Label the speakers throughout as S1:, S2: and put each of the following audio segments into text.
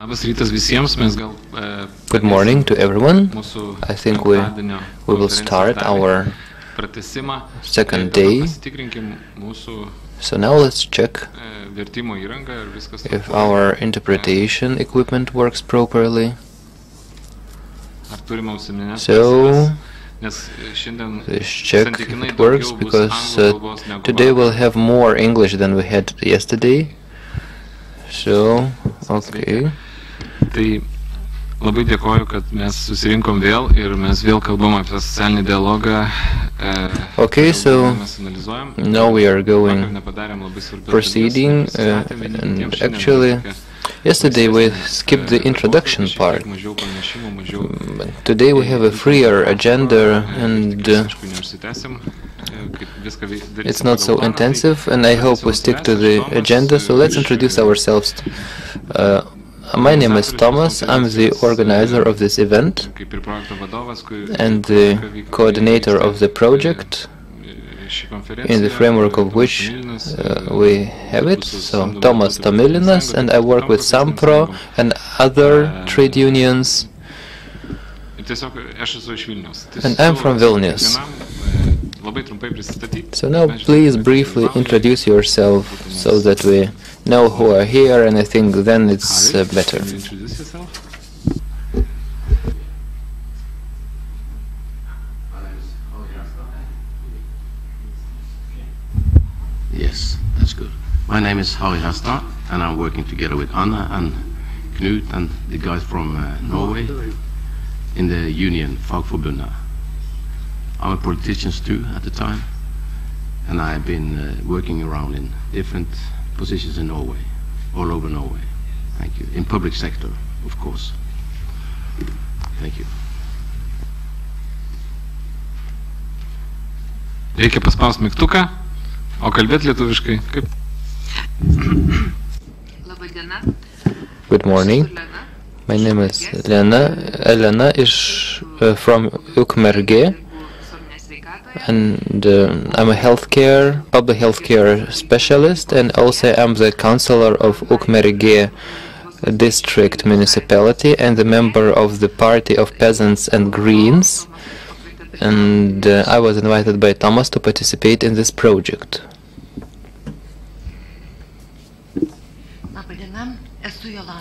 S1: Good morning to everyone. I think we will start our second day. So now let's check if our interpretation equipment works properly. So let's check if it works, because today we'll have more English than we had yesterday. So, okay.
S2: Labai dėkoju, kad mes susirinkom vėl ir mes vėl kalbam apie socialinį dialogą.
S1: Okay, so now we are proceeding, and actually yesterday we skipped the introduction part. Today we have a freer agenda, and it's not so intensive, and I hope we stick to the agenda. So let's introduce ourselves. My name is Thomas. I'm the organizer of this event and the coordinator of the project, in the framework of which we have it. So Tomas Tomilinas, and I work with Sampro and other trade unions, and I'm from Vilnius. So now please briefly introduce yourself so that we know who are here, and I think then it's better.
S3: Yes, that's good. My name is Harry Hestad, and I'm working together with Anna and Knut and the guys from Norway in the union Fagforbundet. I'm a politician too at the time, and I've been working around in different positions in Norway, all over Norway. Thank you. In public sector, of course. Thank you.
S2: Reikia paspausti mygtuką, o kalbėti lietuviškai. Kaip?
S1: Good morning. My name is Elena is from Ukmergė, and I'm a public healthcare specialist, and also I'm the councillor of Ukmergė district municipality and the member of the Party of Peasants and Greens, and I was invited by Thomas to participate in this project.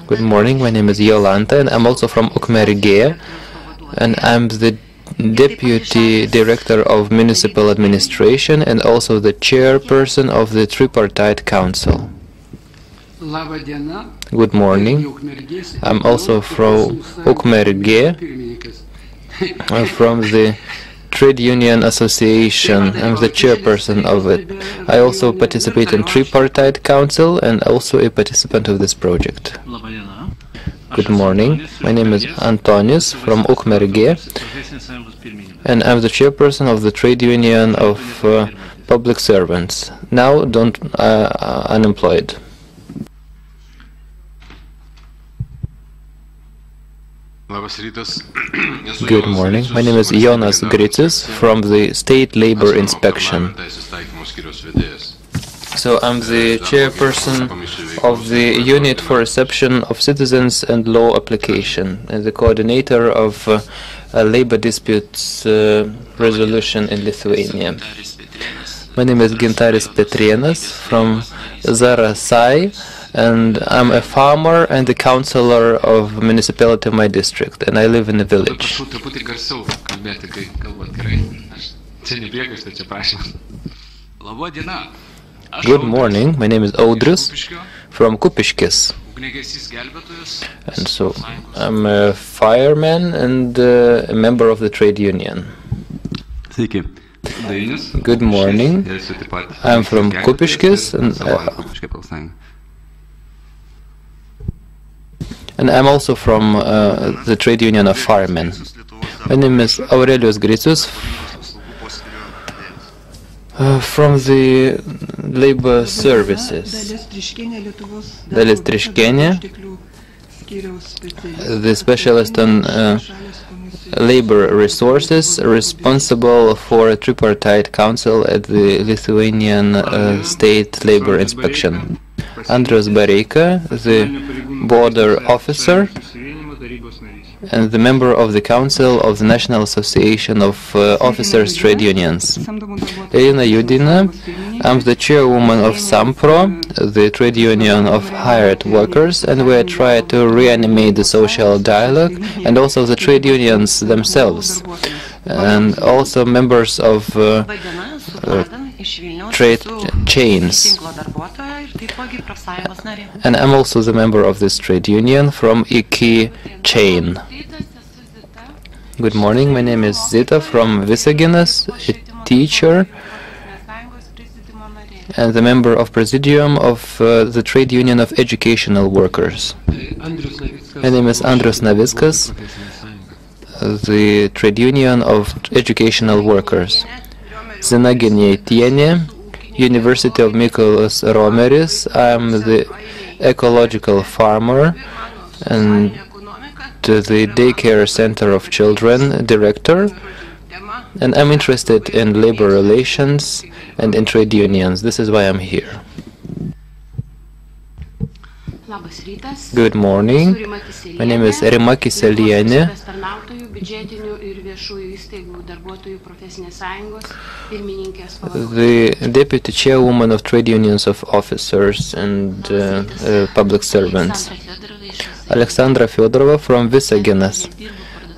S1: Good morning, my name is Jolanta, and I'm also from Ukmergė, and I'm the Deputy Director of Municipal Administration and also the Chairperson of the Tripartite Council. Good morning. I'm also from Ukmergė, from the Trade Union Association. I'm the chairperson of it. I also participate in Tripartite Council and also a participant of this project. Good morning. My name is Antonis from Ukmergė, and I'm the chairperson of the Trade Union of Public Servants. Now unemployed. Good morning. My name is Jonas Gricius from the State Labor Inspection. So I'm the chairperson of the Unit for Reception of Citizens and Law Application and the coordinator of labor disputes resolution in Lithuania. My name is Gintaris Petrienas from Zarasai, and I'm a farmer and the councillor of municipality of my district, and I live in a village. Good morning, my name is Audrius from Kupiškis, and so I'm a fireman and a member of the trade union. Good morning, I'm from Kupiškis, and I'm also from the trade union of firemen. My name is Aurelijus Gricius from the labor services. Dalis Triškienė, the specialist on labor resources, responsible for a tripartite council at the Lithuanian State Labor Inspection. Andrius Bareika, the border officer and the member of the Council of the National Association of Officers Trade Unions. Irina Yudina, I'm the chairwoman of SAMPRO, the trade union of hired workers, and we try to reanimate the social dialogue and also the trade unions themselves, and also members of trade chains. And I'm also the member of this trade union from IKI chain. Good morning, my name is Zita from Visaginas, a teacher and the member of Presidium of the Trade Union of Educational Workers. My name is Andrius Navickas, the Trade Union of Educational Workers. Zina Genietienė, University of Mykolas Romeris. I'm the ecological farmer and the daycare center of children director, and I'm interested in labor relations and in trade unions. This is why I'm here. Good morning. My name is Rima Kiselienė. The deputy chairwoman of trade unions of officers and public servants. Alexandra Fyodorova from Visaginas,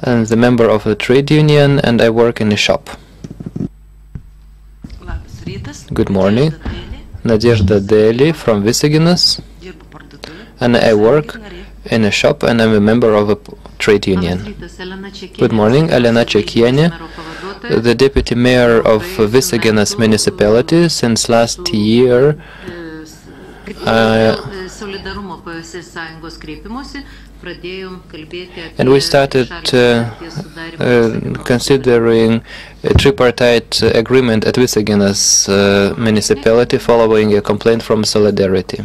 S1: and the member of a trade union, and I work in a shop. Good morning. Nadezhda Deli from Visaginas, and I work in a shop and I'm a member of a trade union. Good morning, Elena Čekienė, the deputy mayor of Visaginas municipality. Since last year, and we started considering a tripartite agreement at Visaginas municipality following a complaint from Solidarity.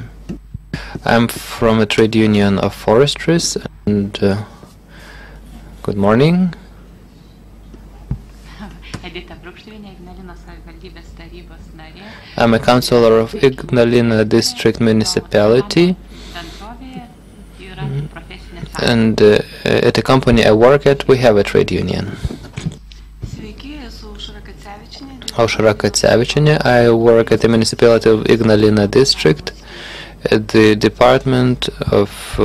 S1: I'm from a trade union of forestries, and good morning. I'm a councillor of Ignalina district municipality, and at the company I work at, we have a trade union. Aušra Kacevičienė. I work at the municipality of Ignalina district at the Department of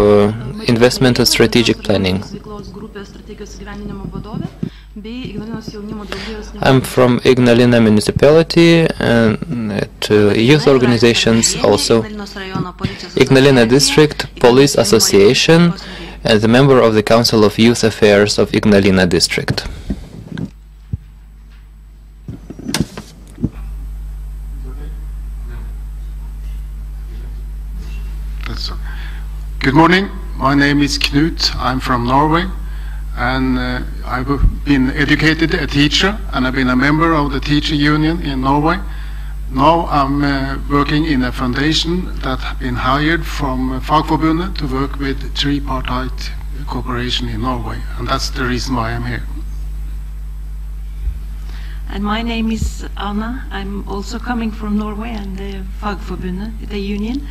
S1: Investment and Strategic Planning. I'm from Ignalina municipality and at youth organizations also. Ignalina District Police Association and the member of the Council of Youth Affairs of Ignalina District.
S4: Good morning, my name is Knut, I'm from Norway, and I've been educated a teacher, and I've been a member of the teacher union in Norway. Now I'm working in a foundation that has been hired from Fagforbundet to work with tripartite cooperation in Norway, and that's the reason why I'm here.
S5: And my name is Anna. I'm also coming from Norway and the Fagforbundet, the union.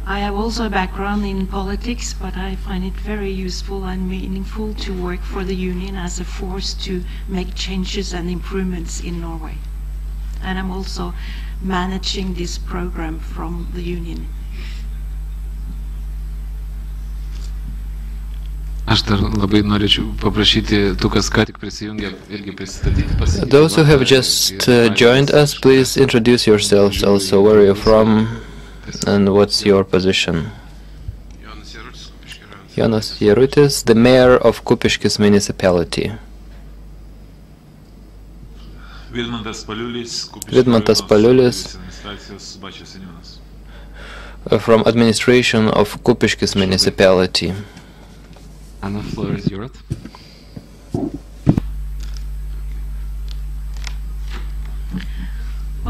S5: I have also a background in politics, but I find it very useful and meaningful to work for the union as a force to make changes and improvements in Norway. And I'm also managing this program from the union.
S2: Aš dar labai norėčiau paprašyti tų, kas ką tik prisijungė, irgi prisistatyti.
S1: Those who have just joined us, please introduce yourselves also. Where are you from and what's your position? Jonas Jerutis, the mayor of Kupiškis municipality.
S6: Vidmantas
S1: Paliulis, from administration of Kupiškis municipality.
S2: Anna, floor is yours.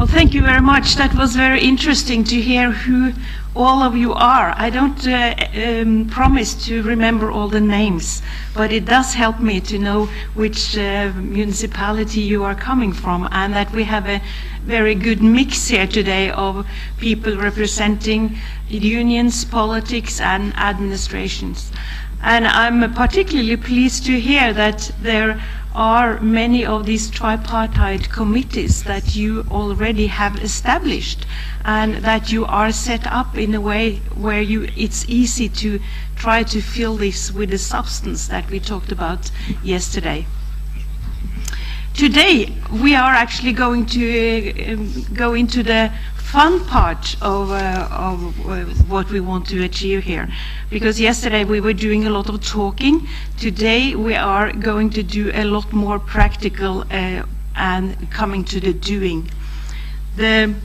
S5: Well, thank you very much. That was very interesting to hear who all of you are. I don't promise to remember all the names, but it does help me to know which municipality you are coming from, and that we have a very good mix here today of people representing unions, politics, and administrations. And I'm particularly pleased to hear that there are many of these tripartite committees that you already have established, and that you are set up in a way where it's easy to try to fill this with the substance that we talked about yesterday. Today we are actually going to go into the fun part of what we want to achieve here. Because yesterday we were doing a lot of talking. Today we are going to do a lot more practical and coming to the doing. The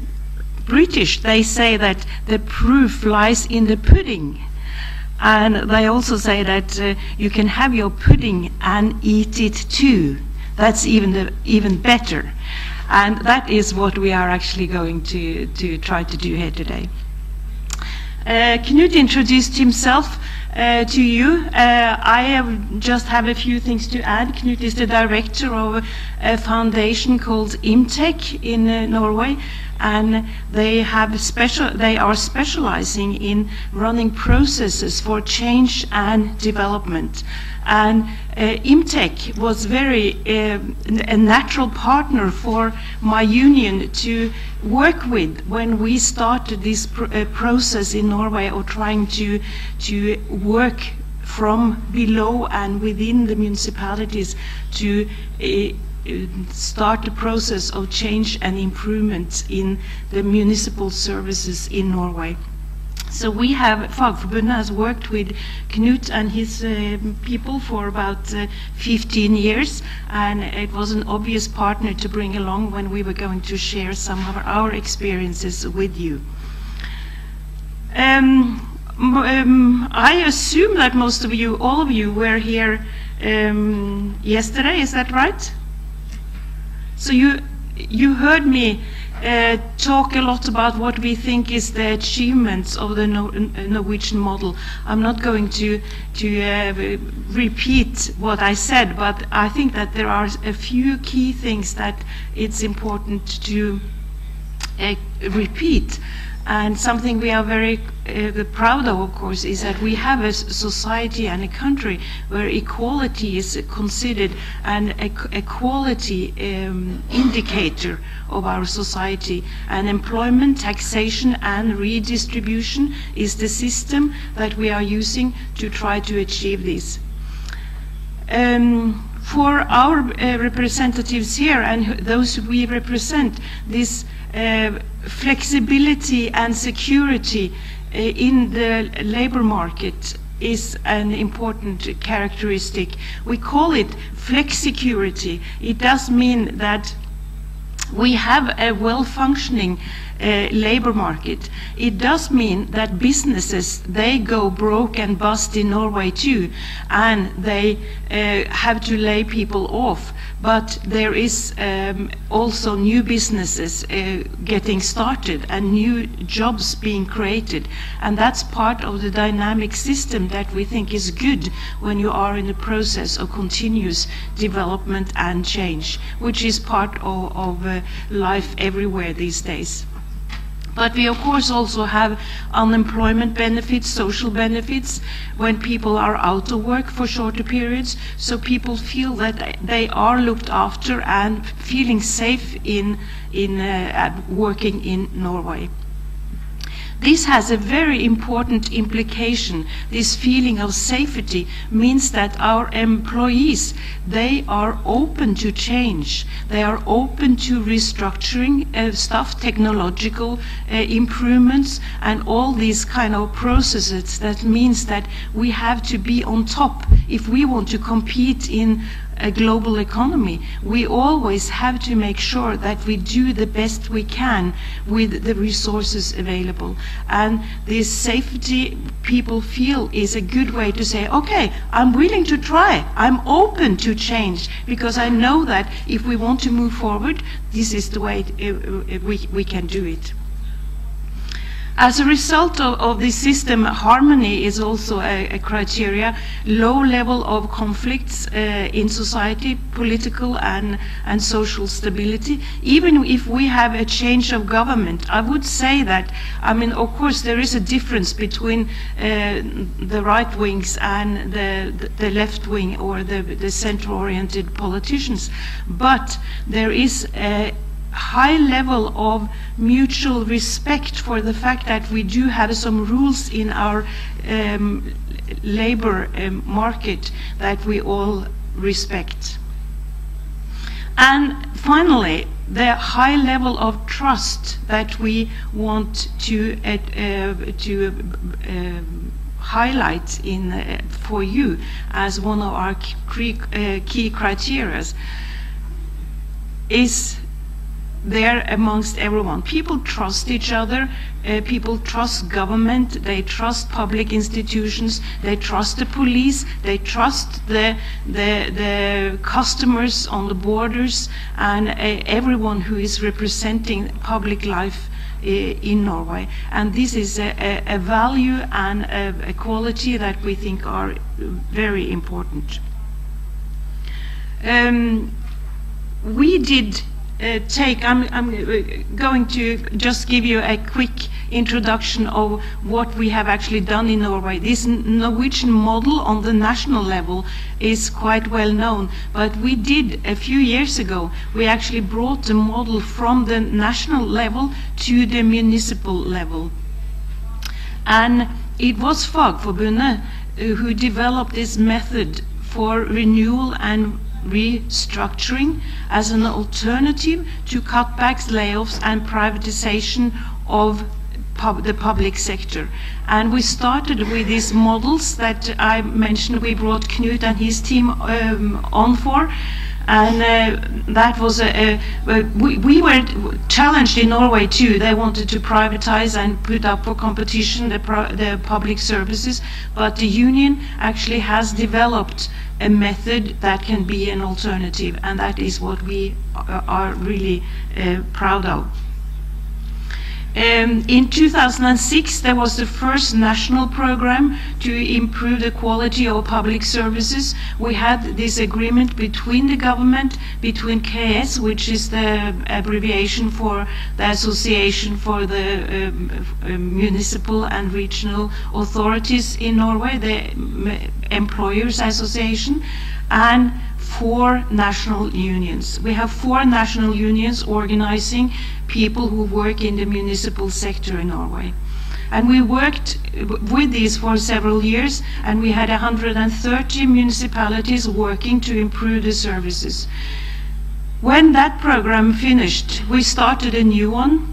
S5: British, they say that the proof lies in the pudding. And they also say that you can have your pudding and eat it too. That's even better. And that is what we are actually going to try to do here today. Knut introduced himself to you. I just have a few things to add. Knut is the director of a foundation called IMTech in Norway, and they are specializing in running processes for change and development. And IMTech was a natural partner for my union to work with when we started this process in Norway of trying to work from below and within the municipalities to start the process of change and improvement in the municipal services in Norway. So we have, Fagforbundet has worked with Knut and his people for about 15 years, and it was an obvious partner to bring along when we were going to share some of our experiences with you. I assume that most of you, all of you, were here yesterday, is that right? So you heard me talk a lot about what we think is the achievements of the Norwegian model. I'm not going to repeat what I said, but I think that there are a few key things that it's important to repeat. And something we are very proud of course, is that we have a society and a country where equality is considered and a quality indicator of our society. And employment, taxation, and redistribution is the system that we are using to try to achieve this. For our representatives here and those we represent, this flexibility and security in the labor market is an important characteristic. We call it flexicurity. It does mean that we have a well-functioning labor market. It does mean that businesses, they go broke and bust in Norway too, and they have to lay people off. But there is also new businesses getting started and new jobs being created. And that's part of the dynamic system that we think is good when you are in the process of continuous development and change, which is part of life everywhere these days. But we of course also have unemployment benefits, social benefits, when people are out of work for shorter periods, so people feel that they are looked after and feeling safe in working in Norway. This has a very important implication. This feeling of safety means that our employees, they are open to change. They are open to restructuring stuff, technological improvements, and all these kind of processes. That means that we have to be on top if we want to compete in a global economy, we always have to make sure that we do the best we can with the resources available. And this safety people feel is a good way to say, okay, I'm willing to try, I'm open to change, because I know that if we want to move forward, this is the way we can do it. As a result of this system, harmony is also a criteria. Low level of conflicts in society, political and social stability. Even if we have a change of government, I would say that, I mean, of course, there is a difference between the right wings and the left wing or the center-oriented politicians. But there is a high level of mutual respect for the fact that we do have some rules in our labor market that we all respect. And finally, the high level of trust that we want to highlight for you as one of our key criteria is there amongst everyone. People trust each other, people trust government, they trust public institutions, they trust the police, they trust the customers on the borders, and everyone who is representing public life in Norway. And this is a value and a quality that we think are very important. We did I'm going to just give you a quick introduction of what we have actually done in Norway. This Norwegian model on the national level is quite well known, but we did a few years ago, we actually brought the model from the national level to the municipal level. And it was Fagforbundet who developed this method for renewal and restructuring as an alternative to cutbacks, layoffs and privatization of the public sector. And we started with these models that I mentioned. We brought Knut and his team on for, and that was we were challenged in Norway too. They wanted to privatize and put up for competition the public services, but the union actually has developed a method that can be an alternative, and that is what we are really proud of. In 2006, there was the first national program to improve the quality of public services. We had this agreement between the government, between KS, which is the abbreviation for the Association for the Municipal and Regional Authorities in Norway, the Employers Association, and 4 national unions. We have 4 national unions organizing people who work in the municipal sector in Norway. And we worked with these for several years, and we had 130 municipalities working to improve the services. When that program finished, we started a new one,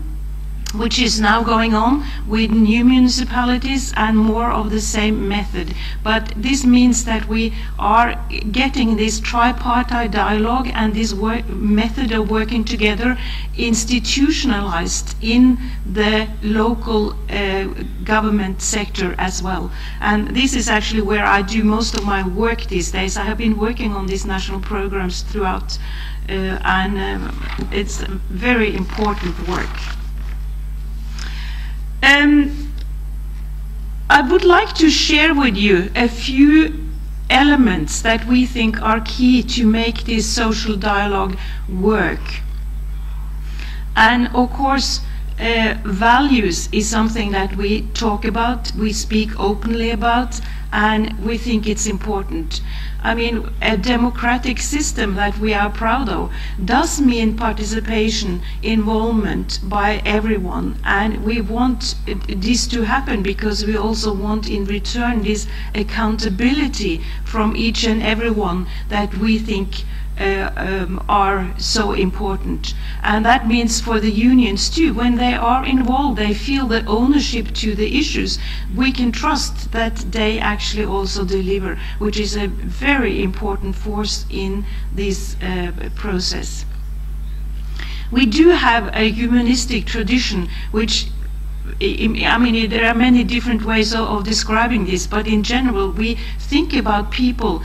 S5: which is now going on with new municipalities and more of the same method. But this means that we are getting this tripartite dialogue and this method of working together institutionalized in the local government sector as well. And this is actually where I do most of my work these days. I have been working on these national programs throughout, and it's very important work. I would like to share with you a few elements that we think are key to make this social dialogue work. And of course, values is something that we talk about, we speak openly about, and we think it's important. I mean, a democratic system that we are proud of does mean participation, involvement by everyone, and we want this to happen because we also want in return this accountability from each and everyone that we think are so important. And that means for the unions too, when they are involved, they feel the ownership to the issues. We can trust that they actually actually also deliver, which is a very important force in this process. We do have a humanistic tradition, which, I mean, there are many different ways of describing this, but in general, we think about people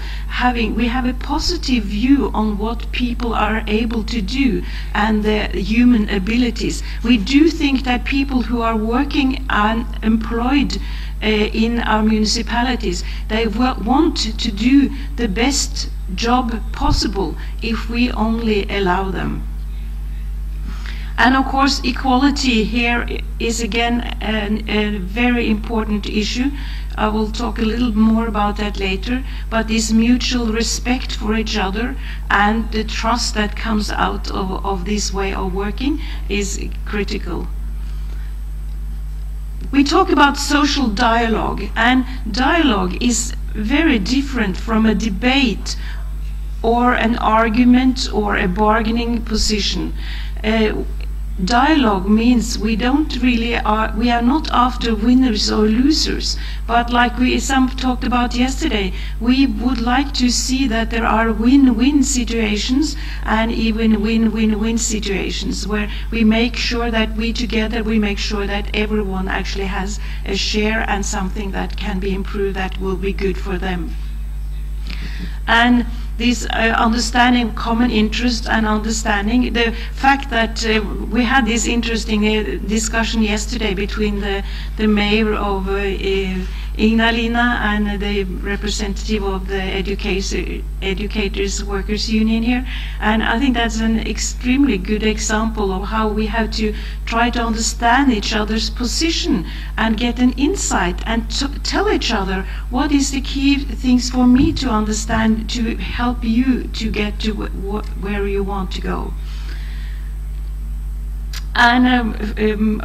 S5: we have a positive view on what people are able to do and their human abilities. We do think that people who are working and employed in our municipalities, they want to do the best job possible if we only allow them. And of course, equality here is again a very important issue. I will talk a little more about that later, but this mutual respect for each other and the trust that comes out of this way of working is critical. We talk about social dialogue, and dialogue is very different from a debate or an argument or a bargaining position. Dialogue means we are not after winners or losers, but like some talked about yesterday, we would like to see that there are win-win situations and even win-win-win situations where we make sure that we make sure that everyone actually has a share and something that can be improved that will be good for them. And this understanding common interest and understanding the fact that we had this interesting discussion yesterday between the mayor of Ignalina and the representative of the Educators Workers Union here, and I think that's an extremely good example of how we have to try to understand each other's position and get an insight and tell each other what is the key things for me to understand to help you to get to where you want to go. And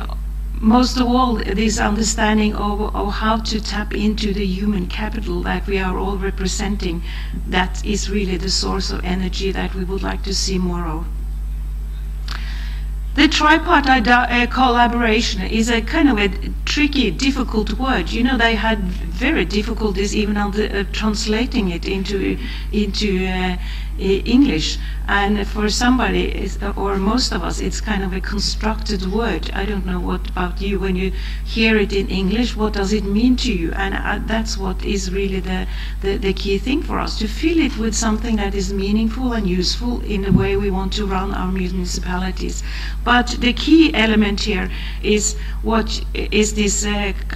S5: most of all, this understanding of how to tap into the human capital that we are all representing, that is really the source of energy that we would like to see more of. The tripartite collaboration is a kind of a tricky, difficult word. You know, they had very difficulties even on translating it into English, and for somebody or most of us it's kind of a constructed word. I don't know what about you, when you hear it in English, what does it mean to you? And that's what is really the key thing for us, to fill it with something that is meaningful and useful in the way we want to run our municipalities. But the key element here is what is this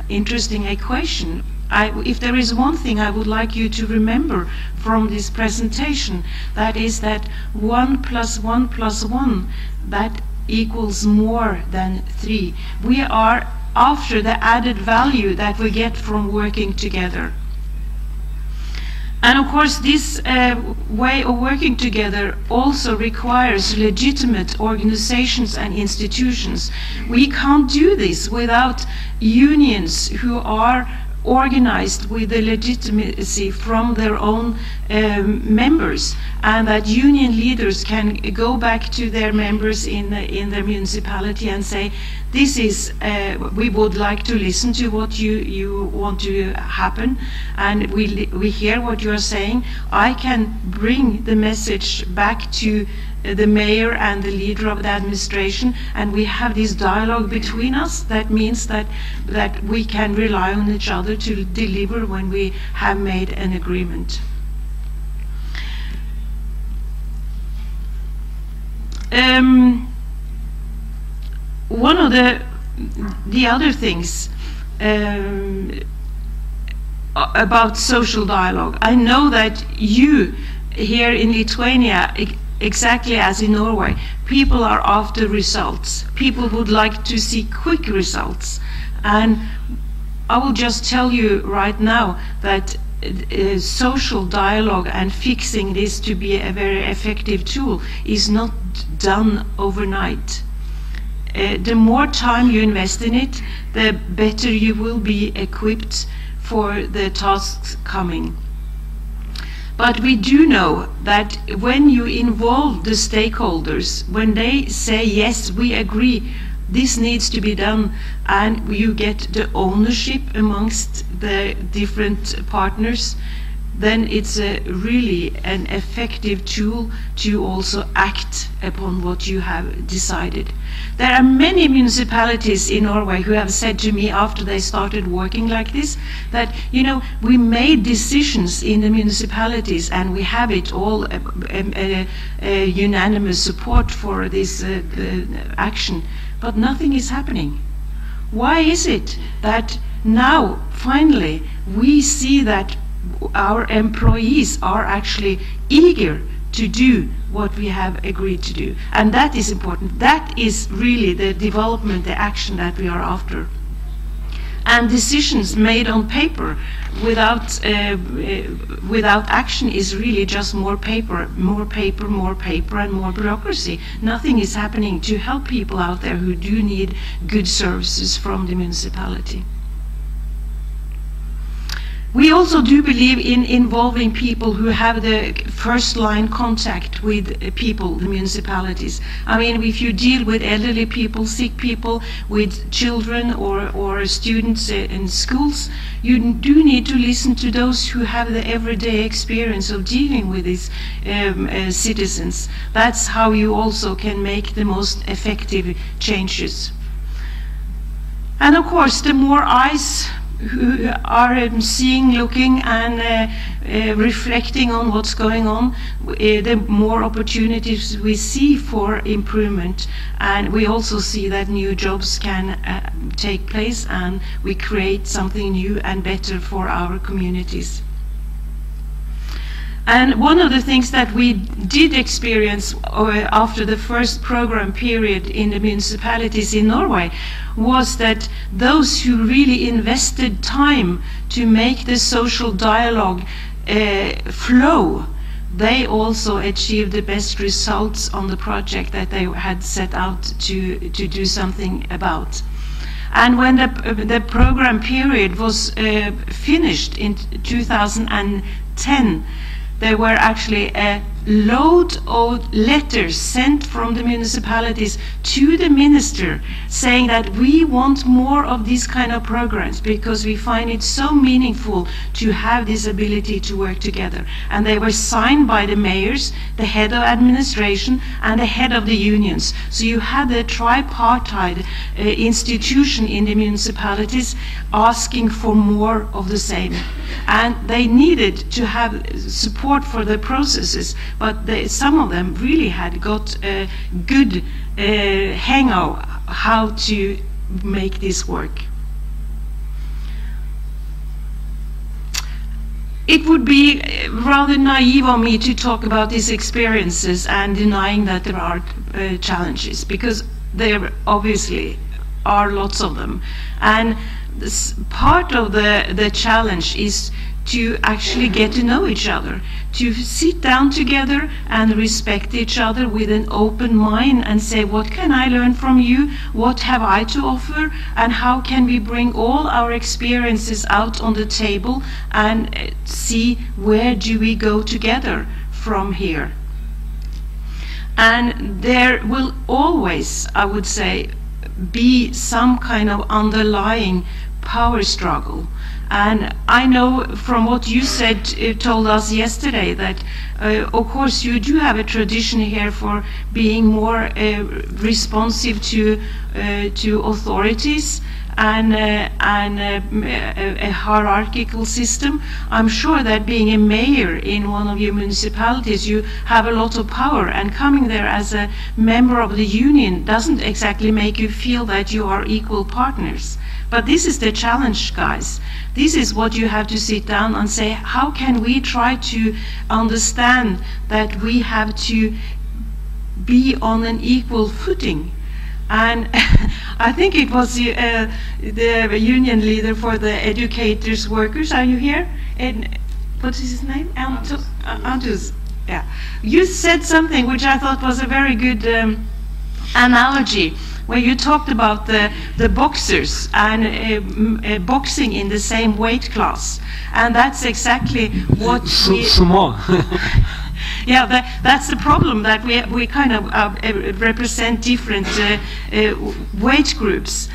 S5: interesting equation. If there is one thing I would like you to remember from this presentation, that is that 1 + 1 + 1, that equals more than 3. We are after the added value that we get from working together. And of course, this way of working together also requires legitimate organizations and institutions. We can't do this without unions who are organized with the legitimacy from their own members, and that union leaders can go back to their members in their municipality and say, this is, we would like to listen to what you want to happen, and we hear what you are saying. I can bring the message back to the mayor and the leader of the administration, and we have this dialogue between us. That means that we can rely on each other to deliver when we have made an agreement. One of the other things about social dialogue, I know that you here in Lithuania, exactly as in Norway, people are after results. People would like to see quick results. And I will just tell you right now that social dialogue and fixing this to be a very effective tool is not done overnight. The more time you invest in it, the better you will be equipped for the tasks coming. But we do know that when you involve the stakeholders, when they say, yes, we agree, this needs to be done, and you get the ownership amongst the different partners, then it's really an effective tool to also act upon what you have decided. There are many municipalities in Norway who have said to me after they started working like this, that, you know, we made decisions in the municipalities and we have it all unanimous support for this action, but nothing is happening. Why is it that now, finally, we see that our employees are actually eager to do what we have agreed to do? And that is important. That is really the development, the action that we are after. And decisions made on paper without action is really just more paper, more paper, more paper, and more bureaucracy. Nothing is happening to help people out there who do need good services from the municipality. We also do believe in involving people who have the first line contact with people, the municipalities. I mean, if you deal with elderly people, sick people, with children or students in schools, you do need to listen to those who have the everyday experience of dealing with these citizens. That's how you also can make the most effective changes. And of course, the more eyes who are seeing, looking, and reflecting on what's going on, the more opportunities we see for improvement. And we also see that new jobs can take place, and we create something new and better for our communities. And one of the things that we did experience after the first program period in the municipalities in Norway was that those who really invested time to make the social dialogue flow, they also achieved the best results on the project that they had set out to do something about. And when the program period was finished in 2010, there were actually a load of letters sent from the municipalities to the minister saying that we want more of these kind of programs because we find it so meaningful to have this ability to work together. And they were signed by the mayors, the head of administration, and the head of the unions. So you had a tripartite institution in the municipalities asking for more of the same. And they needed to have support for the processes, but some of them really had got a good hang of how to make this work. It would be rather naive of me to talk about these experiences and denying that there are challenges, because there obviously are lots of them. And this part of the challenge is to actually get to know each other, to sit down together and respect each other with an open mind and say, what can I learn from you? What have I to offer? And how can we bring all our experiences out on the table and see where do we go together from here? And there will always, I would say, be some kind of underlying power struggle. And I know from what you said, told us yesterday, that of course you do have a tradition here for being more responsive to authorities and a hierarchical system. I'm sure that being a mayor in one of your municipalities, you have a lot of power, and coming there as a member of the union doesn't exactly make you feel that you are equal partners. But this is the challenge, guys. This is what you have to sit down and say, how can we try to understand that we have to be on an equal footing? And I think it was the union leader for the educators workers. Are you here? And what's his name? Antus. Yeah. You said something which I thought was a very good analogy, where you talked about the boxers and boxing in the same weight class. And that's exactly what we... Yeah, that's the problem, that we kind of represent different wage groups.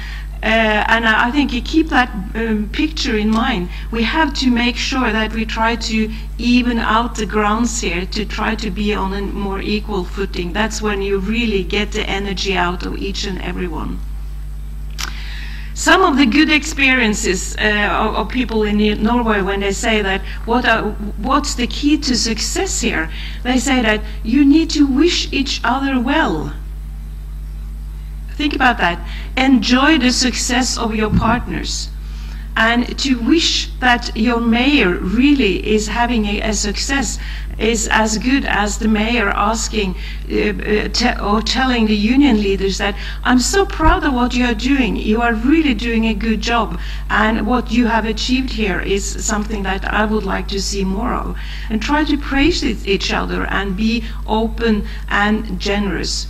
S5: And I think you keep that picture in mind. We have to make sure that we try to even out the grounds here, to try to be on a more equal footing. That's when you really get the energy out of each and every one. Some of the good experiences of people in Norway, when they say that what's the key to success here, they say that you need to wish each other well. Think about that. Enjoy the success of your partners, and to wish that your mayor really is having a success is as good as the mayor asking or telling the union leaders that I'm so proud of what you are doing. You are really doing a good job, and what you have achieved here is something that I would like to see more of. And try to praise each other and be open and generous.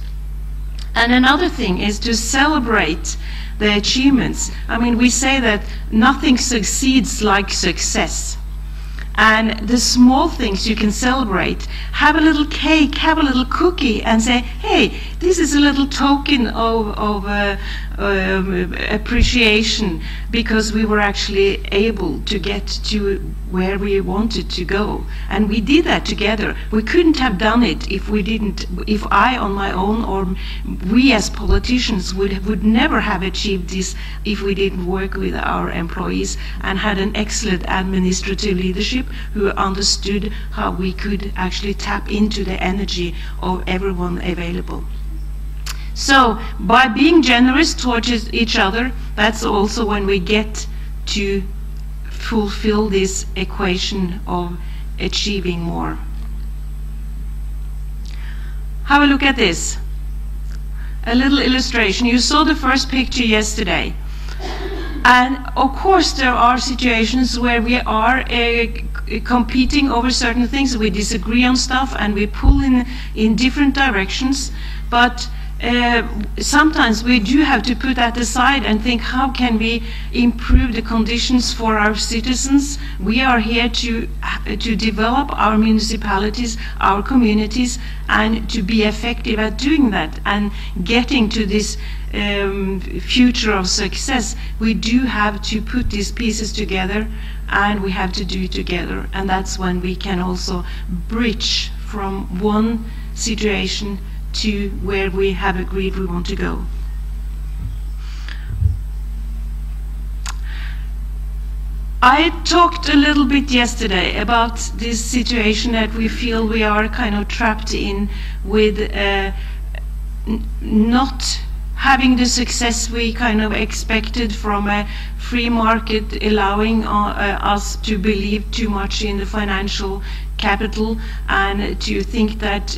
S5: And another thing is to celebrate the achievements. I mean, we say that nothing succeeds like success. And the small things you can celebrate. Have a little cake, have a little cookie, and say, hey, this is a little token of appreciation, because we were actually able to get to where we wanted to go. And we did that together. We couldn't have done it if I on my own, or we as politicians would never have achieved this if we didn't work with our employees and had an excellent administrative leadership who understood how we could actually tap into the energy of everyone available. So by being generous towards each other, that's also when we get to fulfill this equation of achieving more. Have a look at this. A little illustration. You saw the first picture yesterday. And of course there are situations where we are competing over certain things. We disagree on stuff and we pull in different directions. But sometimes we do have to put that aside and think, how can we improve the conditions for our citizens? We are here to develop our municipalities, our communities, and to be effective at doing that and getting to this future of success. We do have to put these pieces together, and we have to do it together. And that's when we can also bridge from one situation to where we have agreed we want to go. I talked a little bit yesterday about this situation that we feel we are kind of trapped in, with not having the success we kind of expected from a free market, allowing us to believe too much in the financial capital and to think that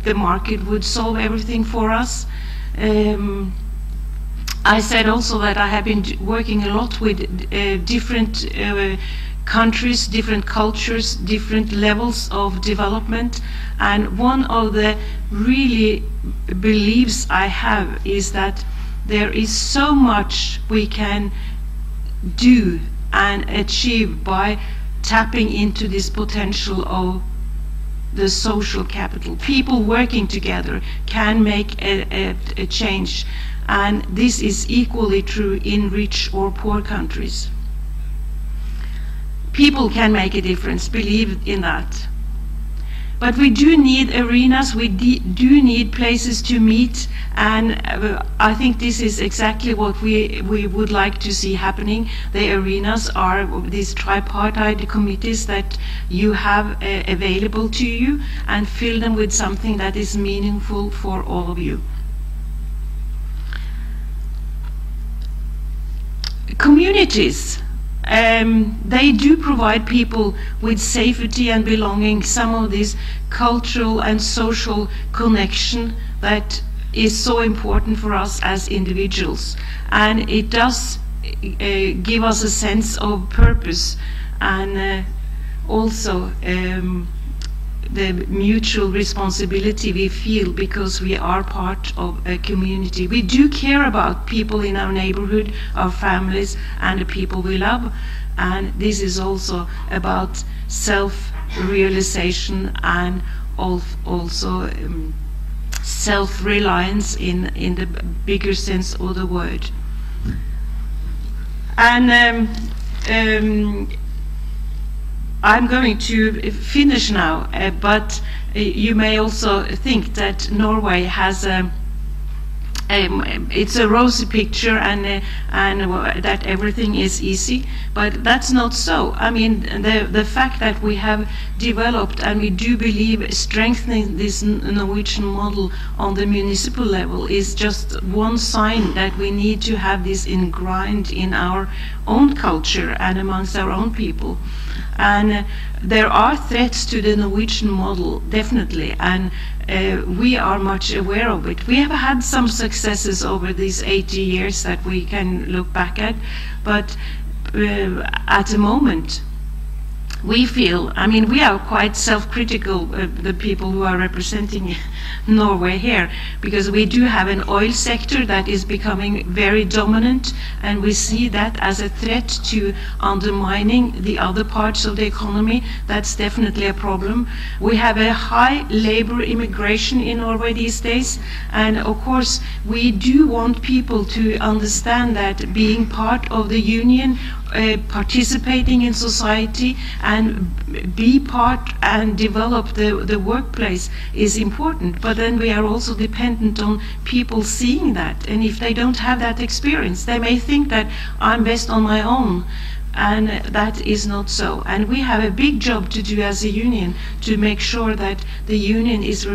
S5: the market would solve everything for us. I said also that I have been working a lot with different countries, different cultures, different levels of development, and one of the really beliefs I have is that there is so much we can do and achieve by tapping into this potential of the social capital. People working together can make a change, and this is equally true in rich or poor countries. People can make a difference, believe in that. But we do need arenas, we do need places to meet, and I think this is exactly what we would like to see happening. The arenas are these tripartite committees that you have available to you, and fill them with something that is meaningful for all of you. Communities. They do provide people with safety and belonging, some of this cultural and social connection that is so important for us as individuals. And it does give us a sense of purpose, and also the mutual responsibility we feel because we are part of a community. We do care about people in our neighborhood, our families, and the people we love. And this is also about self-realization and also self-reliance in the bigger sense of the word. And I'm going to finish now, but you may also think that Norway has it's a rosy picture and that everything is easy, but that's not so. I mean, the fact that we have developed and we do believe strengthening this Norwegian model on the municipal level is just one sign that we need to have this ingrained in our own culture and amongst our own people. And there are threats to the Norwegian model, definitely, and we are much aware of it. We have had some successes over these 80 years that we can look back at, but at the moment, we feel, I mean, we are quite self-critical, the people who are representing Norway here, because we do have an oil sector that is becoming very dominant, and we see that as a threat to undermining the other parts of the economy. That's definitely a problem. We have a high labor immigration in Norway these days, and of course we do want people to understand that being part of the union, participating in society and be part and develop the workplace is important, but then we are also dependent on people seeing that, and if they don't have that experience, they may think that I'm best on my own, and that is not so. And we have a big job to do as a union to make sure that the union is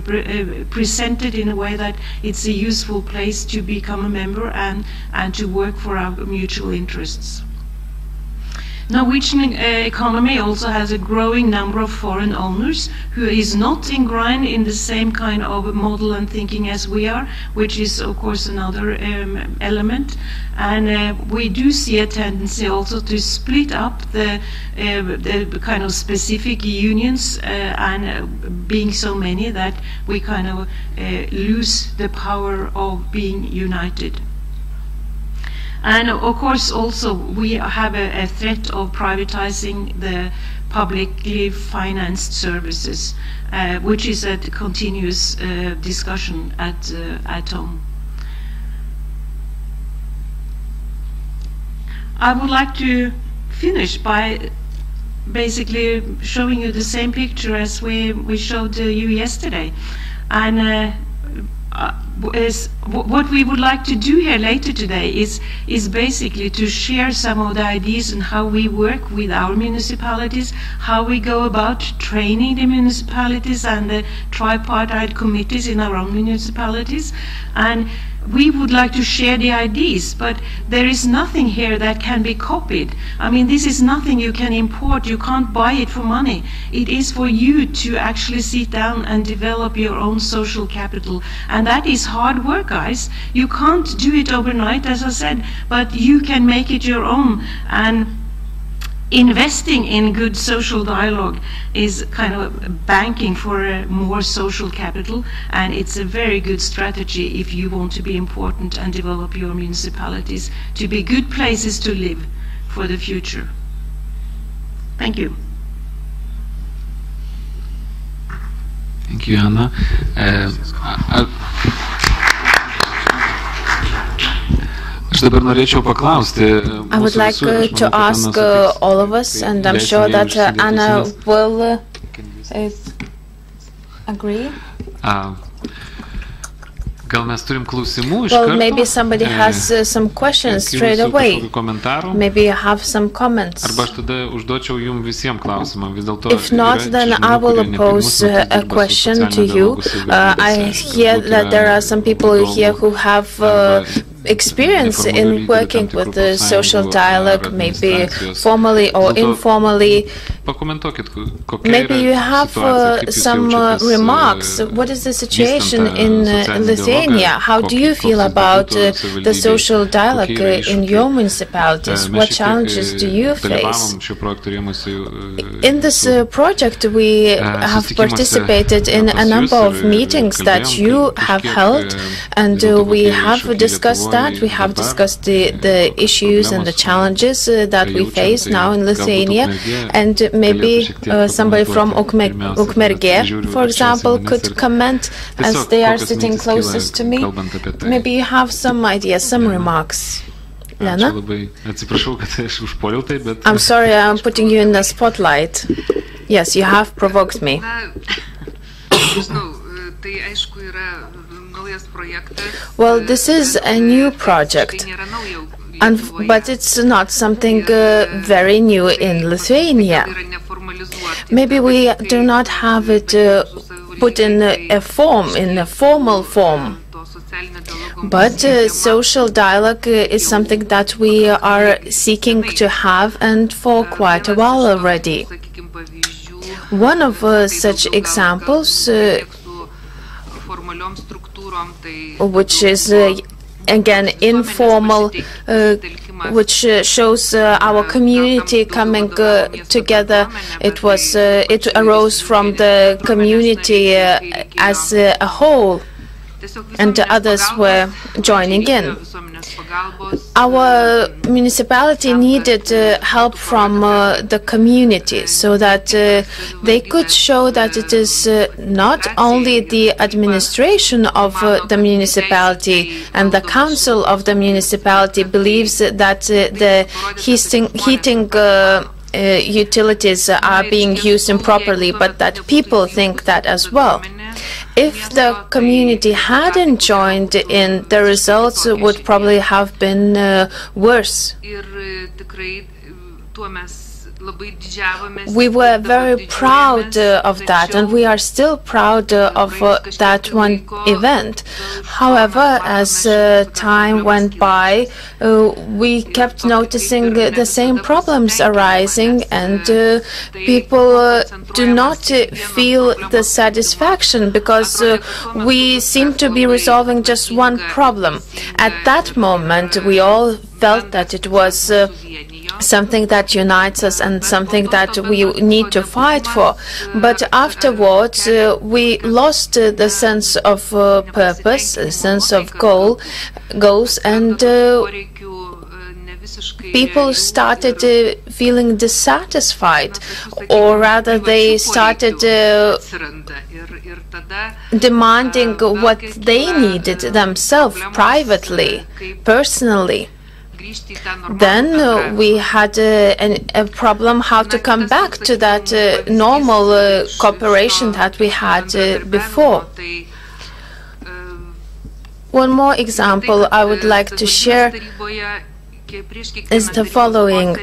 S5: presented in a way that it's a useful place to become a member and to work for our mutual interests. Norwegian economy also has a growing number of foreign owners who is not ingrained in the same kind of model and thinking as we are, which is of course another element. And we do see a tendency also to split up the kind of specific unions and being so many that we kind of lose the power of being united. And of course also we have a threat of privatizing the publicly financed services, which is a continuous discussion at home. I would like to finish by basically showing you the same picture as we showed you yesterday. And what we would like to do here later today is basically to share some of the ideas on how we work with our municipalities, how we go about training the municipalities and the tripartite committees in our own municipalities. And we would like to share the ideas, but there is nothing here that can be copied. I mean, this is nothing you can import. You can't buy it for money. It is for you to actually sit down and develop your own social capital. And that is hard work, guys. You can't do it overnight, as I said, but you can make it your own. And investing in good social dialogue is kind of banking for more social capital, and it's a very good strategy if you want to be important and develop your municipalities to be good places to live for the future. Thank you.
S2: Thank you, Anna. I would like
S7: to ask all of us, and I'm sure that Anna will agree. Well, maybe somebody has some questions straight away. Maybe you have some comments. If not, then I will pose a question to you. I hear that there are some people here who have experience in working with the social dialogue, maybe formally or informally. Maybe you have some remarks. What is the situation in Lithuania? How do you feel about the social dialogue in your municipalities? What challenges do you face? In this project, we have participated in a number of meetings that you have held, and we have discussed that. We have discussed the issues and the challenges that we face now in Lithuania, and maybe somebody from Ukmergė, for example, could comment, as they are sitting closest to me. Maybe you have some ideas, some remarks. Lena? I'm sorry, I'm putting you in the spotlight. Yes, you have provoked me. Well, this is a new project, but it's not something very new in Lithuania. Maybe we do not have it put in a form, in a formal form. But social dialogue is something that we are seeking to have, and for quite a while already. One of such examples, which is again informal, which shows our community coming together. It arose from the community as a whole, and others were joining in. Our municipality needed help from the community, so that they could show that it is not only the administration of the municipality and the council of the municipality believes that the heating utilities are being used improperly, but that people think that as well. If the community hadn't joined in, the results would probably have been worse. We were very proud of that, and we are still proud of that one event. However, as time went by, we kept noticing the same problems arising, and people do not feel the satisfaction, because we seem to be resolving just one problem. At that moment, we all felt that it was something that unites us and something that we need to fight for. But afterwards, we lost the sense of purpose, a sense of goals, and people started feeling dissatisfied, or rather they started demanding what they needed themselves, privately, personally. Then we had a problem how to come back to that normal cooperation that we had before. One more example I would like to share is the following.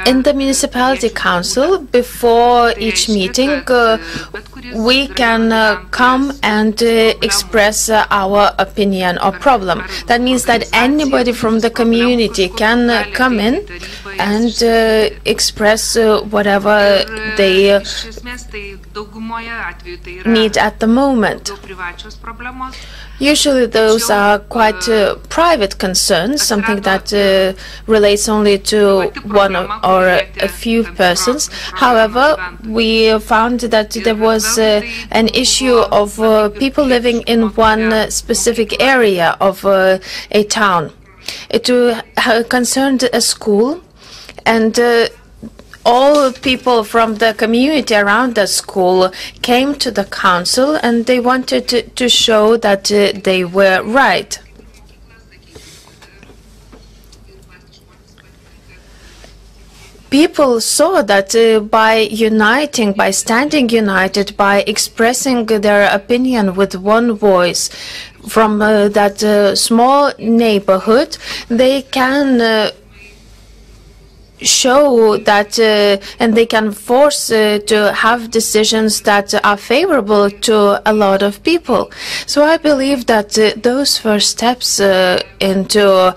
S7: In the municipality council, before each meeting, we can come and express our opinion or problem. That means that anybody from the community can come in and express whatever they need at the moment. Usually those are quite private concerns, something that relates only to one or a few persons. However, we found that there was an issue of people living in one specific area of a town. It concerned a school, and all people from the community around the school came to the council, and they wanted to show that they were right. People saw that by uniting, by standing united, by expressing their opinion with one voice from that small neighborhood, they can show that and they can force to have decisions that are favorable to a lot of people. So I believe that those first steps into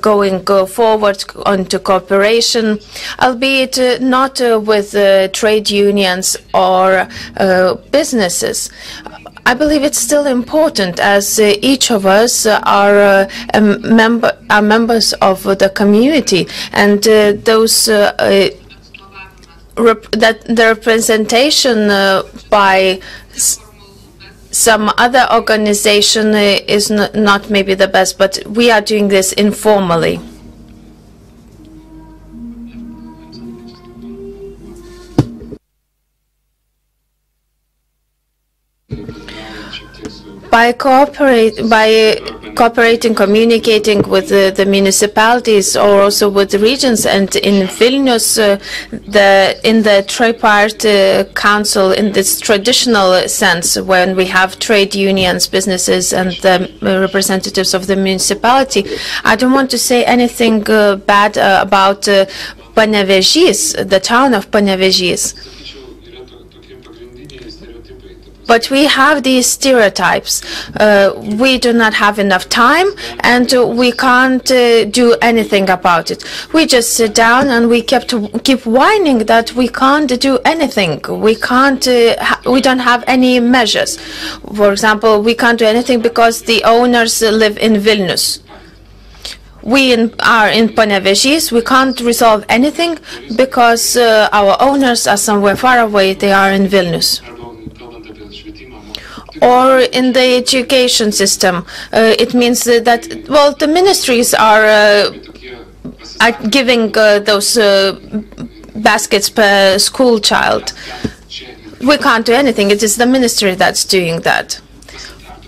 S7: going forward onto cooperation, albeit not with trade unions or businesses, I believe it's still important, as each of us are members of the community, and those that the representation by some other organization is not maybe the best, but we are doing this informally. By cooperating, communicating with the municipalities or also with the regions, and in Vilnius, in the tripartite council, in this traditional sense, when we have trade unions, businesses, and the representatives of the municipality, I don't want to say anything bad about Panevėžys, the town of Panevėžys. But we have these stereotypes. We do not have enough time, and we can't do anything about it. We just sit down and we keep whining that we can't do anything. We can't. We don't have any measures. For example, we can't do anything because the owners live in Vilnius. We are in Panevėžys. We can't resolve anything because our owners are somewhere far away. They are in Vilnius. Or in the education system, it means that, well, the ministries are giving those baskets per school child. We can't do anything. It is the ministry that's doing that.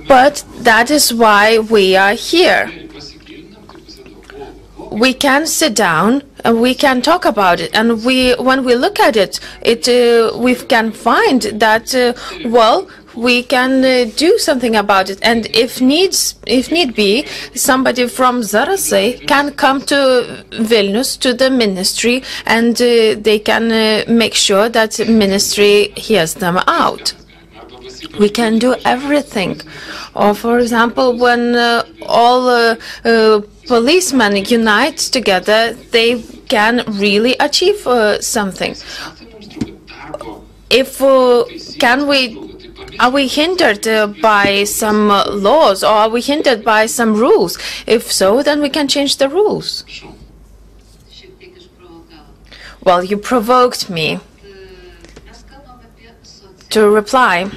S7: But that is why we are here. We can sit down and we can talk about it. And when we look at it, we can find that, well, we can do something about it, and if need be, somebody from Zarasai can come to Vilnius, to the ministry, and they can make sure that the ministry hears them out. We can do everything. Or, for example, when all policemen unite together, they can really achieve something. Are we hindered by some laws, or are we hindered by some rules? If so, then we can change the rules. Well, you provoked me to reply.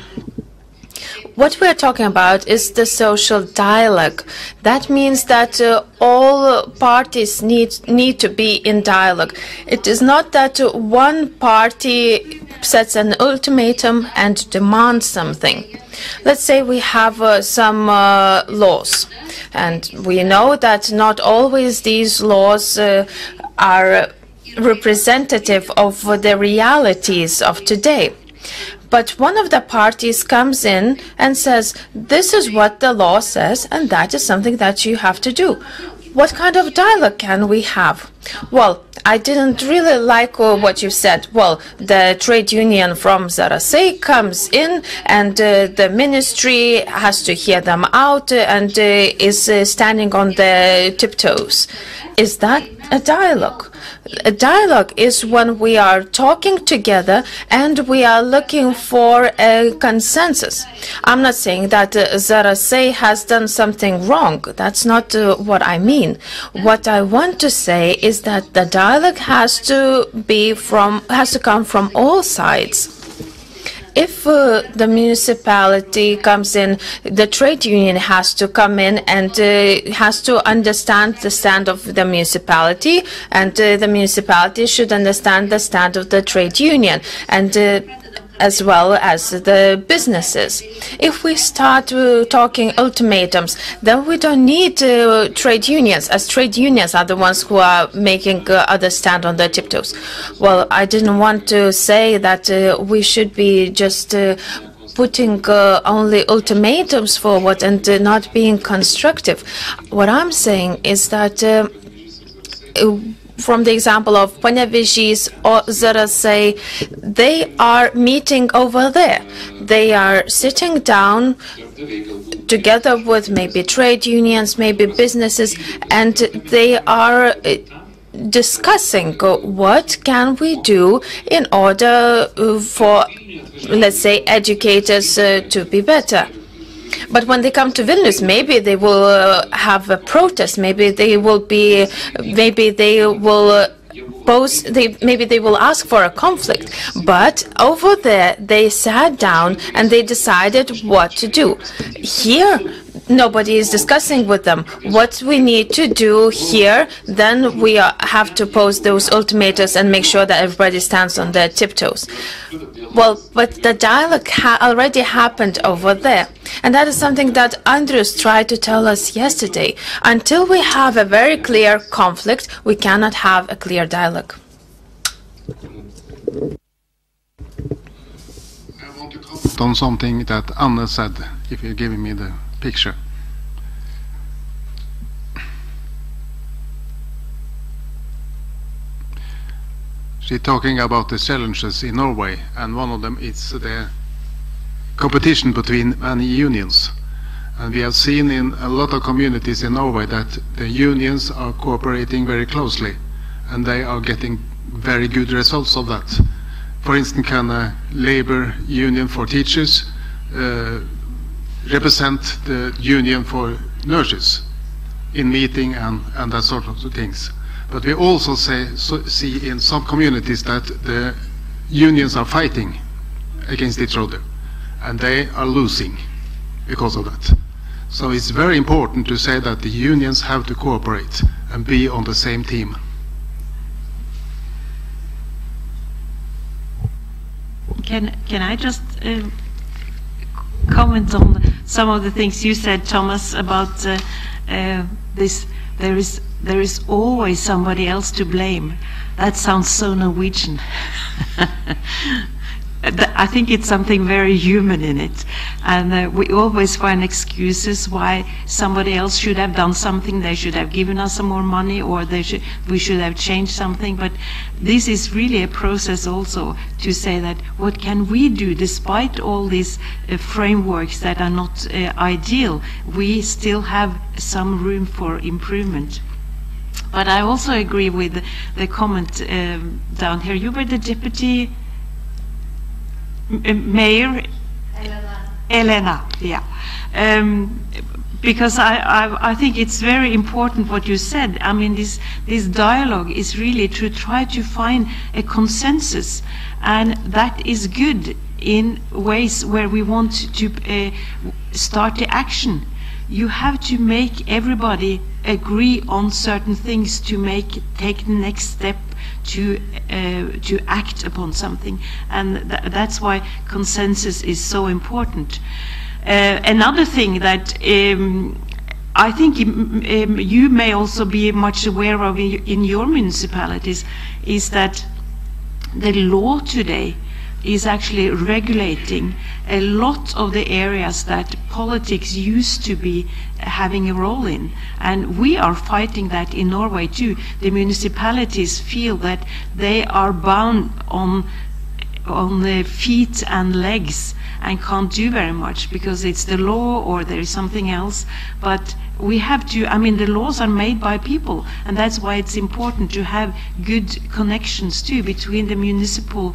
S7: What we're talking about is the social dialogue. That means that all parties need to be in dialogue. It is not that one party sets an ultimatum and demands something. Let's say we have some laws, and we know that not always these laws are representative of the realities of today. But one of the parties comes in and says, this is what the law says, and that is something that you have to do. What kind of dialogue can we have? Well, I didn't really like what you said. Well, the trade union from Zarasai comes in, and the ministry has to hear them out and is standing on the tiptoes. Is that a dialogue? A dialogue is when we are talking together and we are looking for a consensus. I'm not saying that Zarasai has done something wrong. That's not what I mean. What I want to say is that the dialogue has to come from all sides. If the municipality comes in, the trade union has to come in and has to understand the stand of the municipality, and the municipality should understand the stand of the trade union, and as well as the businesses. If we start talking ultimatums, then we don't need trade unions, as trade unions are the ones who are making others stand on their tiptoes. Well, I didn't want to say that we should be just putting only ultimatums forward and not being constructive. What I'm saying is that from the example of Panevėžys or Zarasai, they are meeting over there. They are sitting down together with maybe trade unions, maybe businesses, and they are discussing what can we do in order for, let's say, educators to be better. But when they come to Vilnius, maybe they will have a protest. Maybe they will maybe they will ask for a conflict, but over there they sat down and they decided what to do. Here, nobody is discussing with them what we need to do here. Then we have to pose those ultimatums and make sure that everybody stands on their tiptoes. Well, but the dialogue already happened over there. And that is something that Andrius tried to tell us yesterday. Until we have a very clear conflict, we cannot have a clear dialogue.
S4: I want to comment on something that Anna said, if you're giving me the picture. She's talking about the challenges in Norway, and one of them is the competition between many unions. And we have seen in a lot of communities in Norway that the unions are cooperating very closely, and they are getting very good results of that. For instance, can a labor union for teachers represent the union for nurses in meeting and that sort of things. But we also see in some communities that the unions are fighting against each other, and they are losing because of that. So it's very important to say that the unions have to cooperate and be on the same team.
S5: Can I just comment on some of the things you said, Thomas, about this? There is always somebody else to blame. That sounds so Norwegian. I think it's something very human in it, and we always find excuses why somebody else should have done something. They should have given us some more money, or we should have changed something. But this is really a process also to say that what can we do despite all these frameworks that are not ideal? We still have some room for improvement. But I also agree with the comment down here. You were the deputy mayor, Elena, yeah. Because I think it's very important what you said. I mean, this dialogue is really to try to find a consensus, and that is good in ways where we want to start the action. You have to make everybody agree on certain things to take the next step to act upon something, and that's why consensus is so important. Another thing that I think you may also be much aware of in your municipalities is that the law today is actually regulating a lot of the areas that politics used to be having a role in. And we are fighting that in Norway too. The municipalities feel that they are bound on the feet and legs and can't do very much because it's the law or there is something else. But we have to, I mean, the laws are made by people, and that's why it's important to have good connections too between the municipal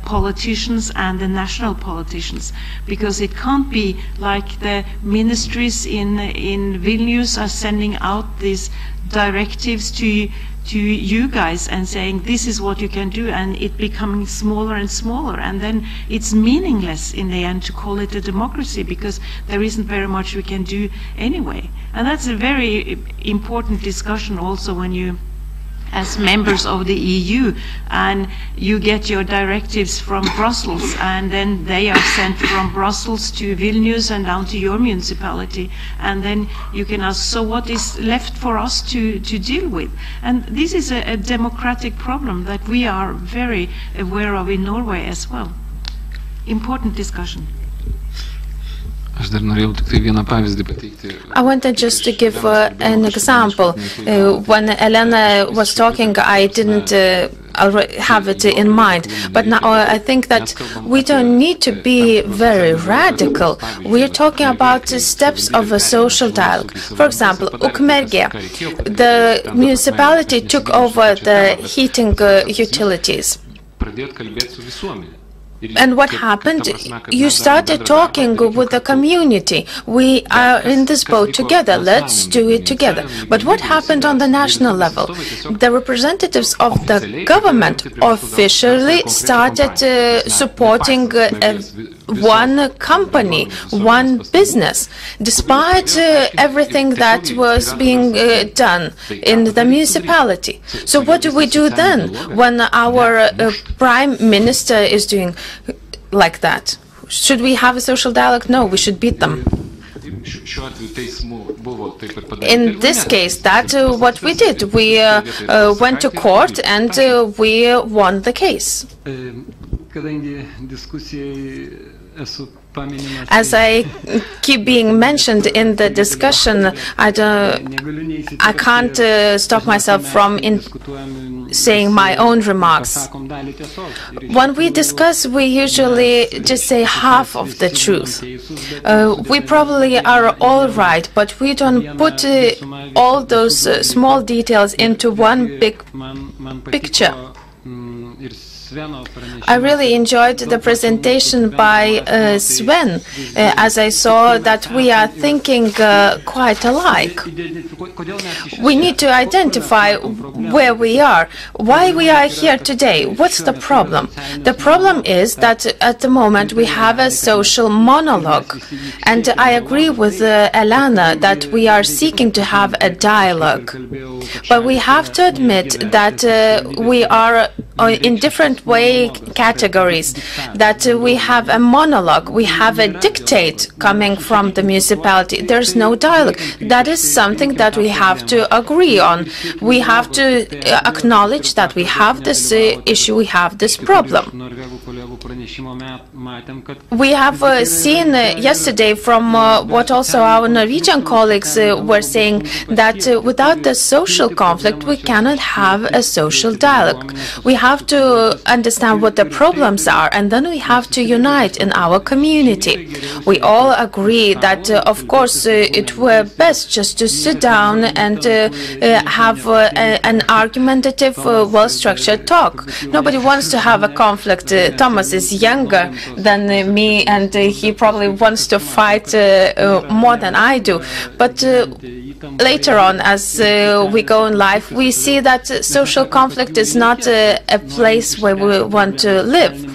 S5: politicians and the national politicians, because it can't be like the ministries in Vilnius are sending out these directives to you guys and saying this is what you can do, and it becoming smaller and smaller, and then it's meaningless in the end to call it a democracy because there isn't very much we can do anyway. And that's a very important discussion also when you, as members of the EU, and you get your directives from Brussels, and then they are sent from Brussels to Vilnius and down to your municipality, and then you can ask, so what is left for us to deal with? And this is a democratic problem that we are very aware of in Norway as well. Important discussion.
S7: I wanted just to give an example. When Elena was talking, I didn't have it in mind. But now I think that we don't need to be very radical. We're talking about the steps of a social dialogue. For example, Ukmergė, the municipality took over the heating utilities. And what happened? You started talking with the community. We are in this boat together. Let's do it together. But what happened on the national level? The representatives of the government officially started supporting one company, one business, despite everything that was being done in the municipality. So what do we do then when our prime minister is doing like that? Should we have a social dialogue? No, we should beat them. In this case, that's what we did. We went to court and we won the case. As I keep being mentioned in the discussion, I can't stop myself from saying my own remarks. When we discuss, we usually just say half of the truth. We probably are all right, but we don't put all those small details into one big picture. I really enjoyed the presentation by Sven, as I saw that we are thinking quite alike. We need to identify where we are, why we are here today, what's the problem. The problem is that at the moment we have a social monologue, and I agree with Elena that we are seeking to have a dialogue. But we have to admit that we are in different categories, that we have a monologue, we have a dictate coming from the municipality. There's no dialogue. That is something that we have to agree on. We have to acknowledge that we have this issue, we have this problem. We have seen yesterday from what also our Norwegian colleagues were saying, that without the social conflict we cannot have a social dialogue. We have to understand what the problems are, and then we have to unite in our community. We all agree that of course it were best just to sit down and have an argumentative, well-structured talk. Nobody wants to have a conflict. Thomas is younger than me, and he probably wants to fight more than I do. But later on, as we go in life, we see that social conflict is not a place where we want to live.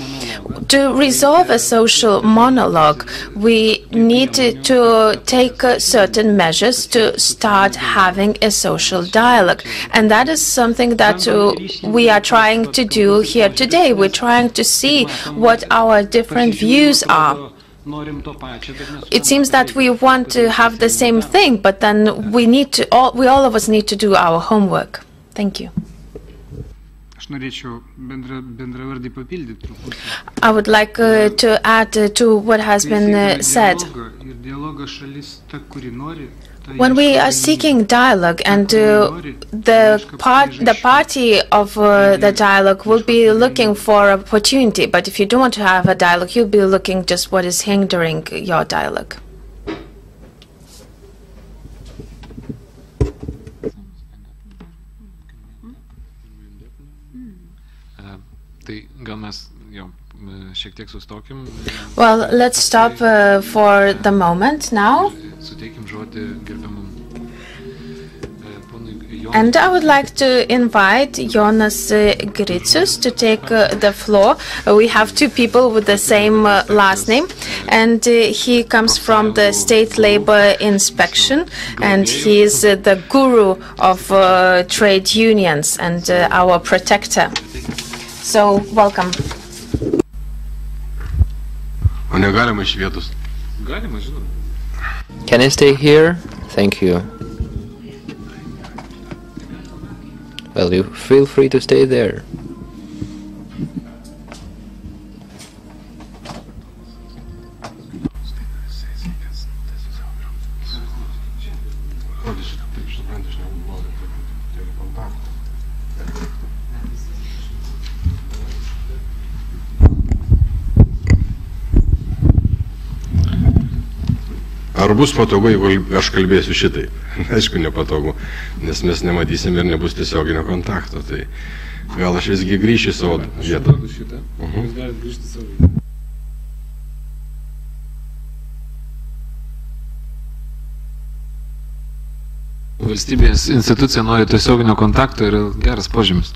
S7: To resolve a social monologue, we need to take certain measures to start having a social dialogue. And that is something that we are trying to do here today. We're trying to see what our different views are. It seems that we want to have the same thing, but then we all of us need to do our homework. Thank you. I would like to add to what has been said. When we are seeking dialogue, and the party of the dialogue will be looking for opportunity, but if you don't want to have a dialogue, you'll be looking just what is hindering your dialogue. Well, let's stop for the moment now. And I would like to invite Jonas Gricius to take the floor. We have two people with the same last name, and he comes from the State Labor Inspection, and he is the guru of trade unions and our protector. So, welcome.
S1: Can I stay here? Thank you. Well, you feel free to stay there.
S3: Ar bus patogu, jeigu aš kalbėsiu šitai? Aišku, nepatogu, nes mes nematysim ir nebus tiesioginio kontakto. Tai Gal aš visgi grįšiu į savo vietą.
S2: Valstybės institucija nori tiesioginio kontakto ir geras požymis.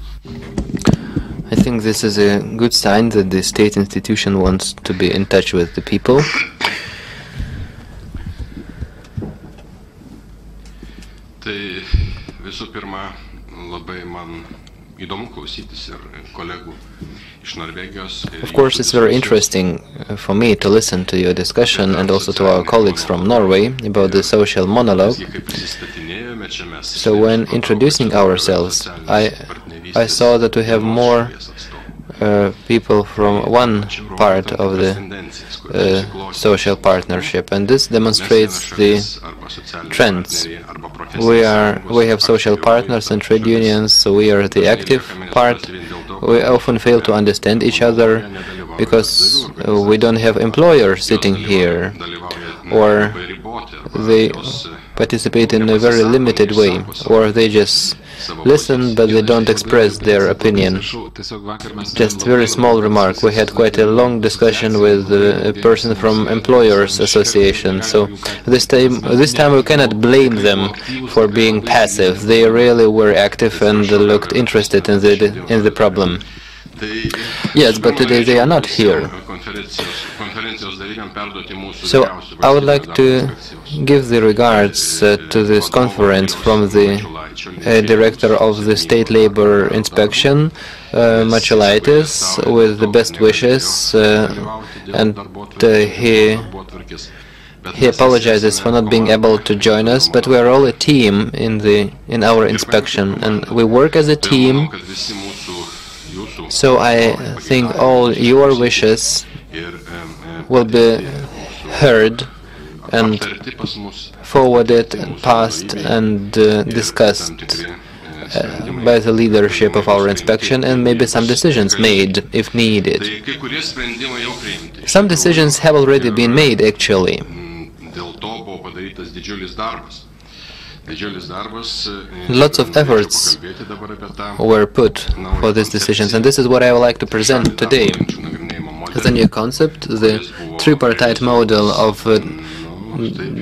S1: I think this is a good sign that the state institution wants to be in touch with the people.
S3: Tai visų pirma, labai man įdomu klausytis ir kolegų iš Norvegijos.
S1: Of course, it's very interesting for me to listen to your discussion and also to our colleagues from Norway about the social monologue. So when introducing ourselves, I saw that we have more people from one part of the social partnership, and this demonstrates the trends. We have social partners and trade unions, so we are the active part. We often fail to understand each other because we don't have employers sitting here, or they participate in a very limited way, or they just listen but they don't express their opinion. Just a very small remark. We had quite a long discussion with a person from Employers Association, so this time we cannot blame them for being passive. They really were active and looked interested in the problem. Yes, but today they are not here. So I would like to give the regards to this conference from the director of the State Labor Inspection, Mačiulaitis, with the best wishes, and he apologizes for not being able to join us, but we are all a team in our inspection, and we work as a team. So I think all your wishes will be heard and forwarded and passed and discussed by the leadership of our inspection, and maybe some decisions made if needed. Some decisions have already been made, actually. Lots of efforts were put for these decisions, and this is what I would like to present today. The new concept, the tripartite model of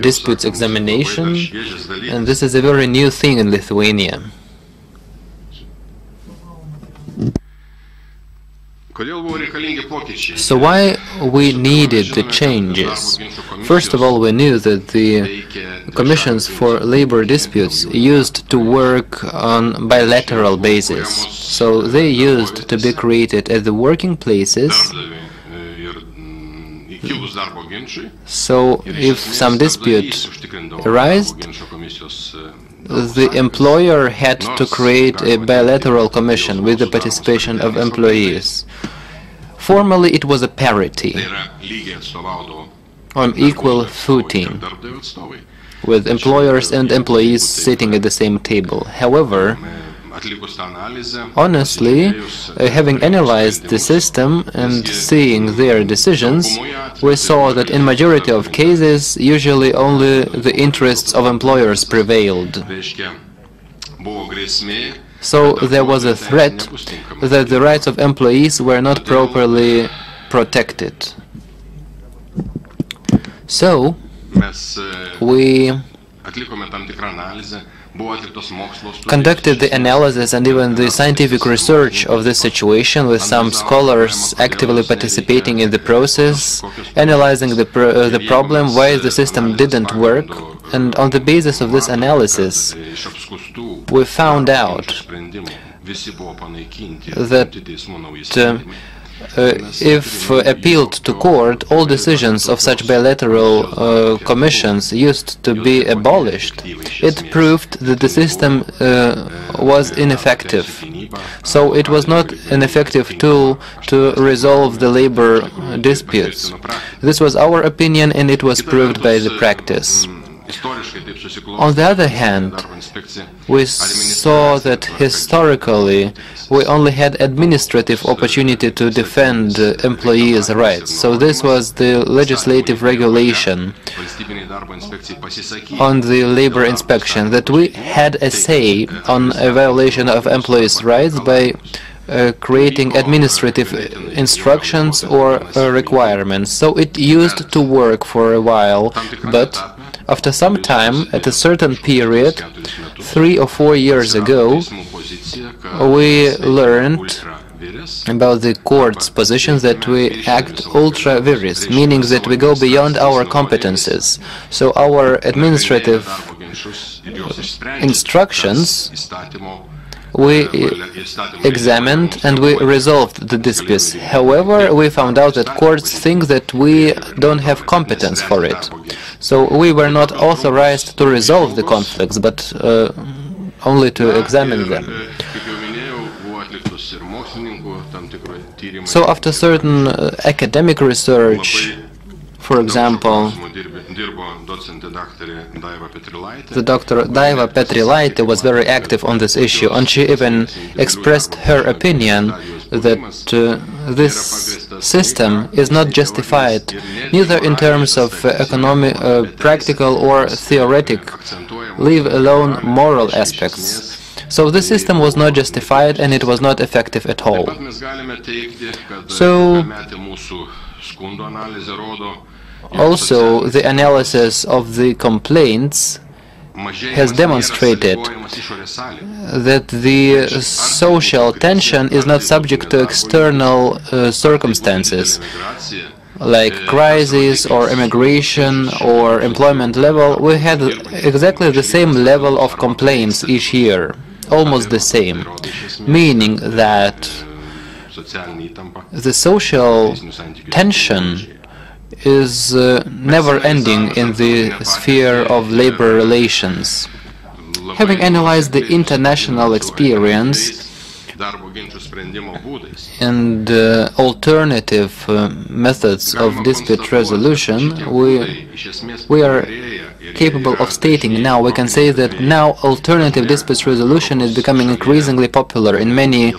S1: disputes examination, and this is a very new thing in Lithuania. So why we needed the changes? First of all, we knew that the commissions for labor disputes used to work on bilateral basis. So they used to be created at the working places. So if some dispute arose, the employer had to create a bilateral commission with the participation of employees. Formally, it was a parity on equal footing, with employers and employees sitting at the same table. However, honestly, having analyzed the system and seeing their decisions, we saw that in majority of cases, usually only the interests of employers prevailed. So there was a threat that the rights of employees were not properly protected. So we conducted the analysis and even the scientific research of this situation, with some scholars actively participating in the process, analyzing the problem, why the system didn't work, and on the basis of this analysis we found out that if appealed to court, all decisions of such bilateral commissions used to be abolished. It proved that the system was ineffective. So it was not an effective tool to resolve the labor disputes. This was our opinion, and it was proved by the practice. On the other hand, we saw that historically we only had administrative opportunity to defend employees' rights. So this was the legislative regulation on the labor inspection, that we had a say on a violation of employees' rights by creating administrative instructions or requirements. So it used to work for a while, but after some time, at a certain period, 3 or 4 years ago, we learned about the court's position that we act ultra vires, meaning that we go beyond our competences. So our administrative instructions we examined and we resolved the disputes. However, we found out that courts think that we don't have competence for it. So we were not authorized to resolve the conflicts, but only to examine them. So after certain academic research, for example, the Dr. Daiva Petrilaite was very active on this issue, and she even expressed her opinion that this system is not justified, neither in terms of economic, practical or theoretic, leave alone moral aspects. So the system was not justified and it was not effective at all. So also the analysis of the complaints has demonstrated that the social tension is not subject to external circumstances like crisis or immigration or employment level. We had exactly the same level of complaints each year, almost the same, meaning that the social tension is never ending in the sphere of labor relations. Having analyzed the international experience and alternative methods of dispute resolution, we are capable of stating now, we can say that now alternative dispute resolution is becoming increasingly popular in many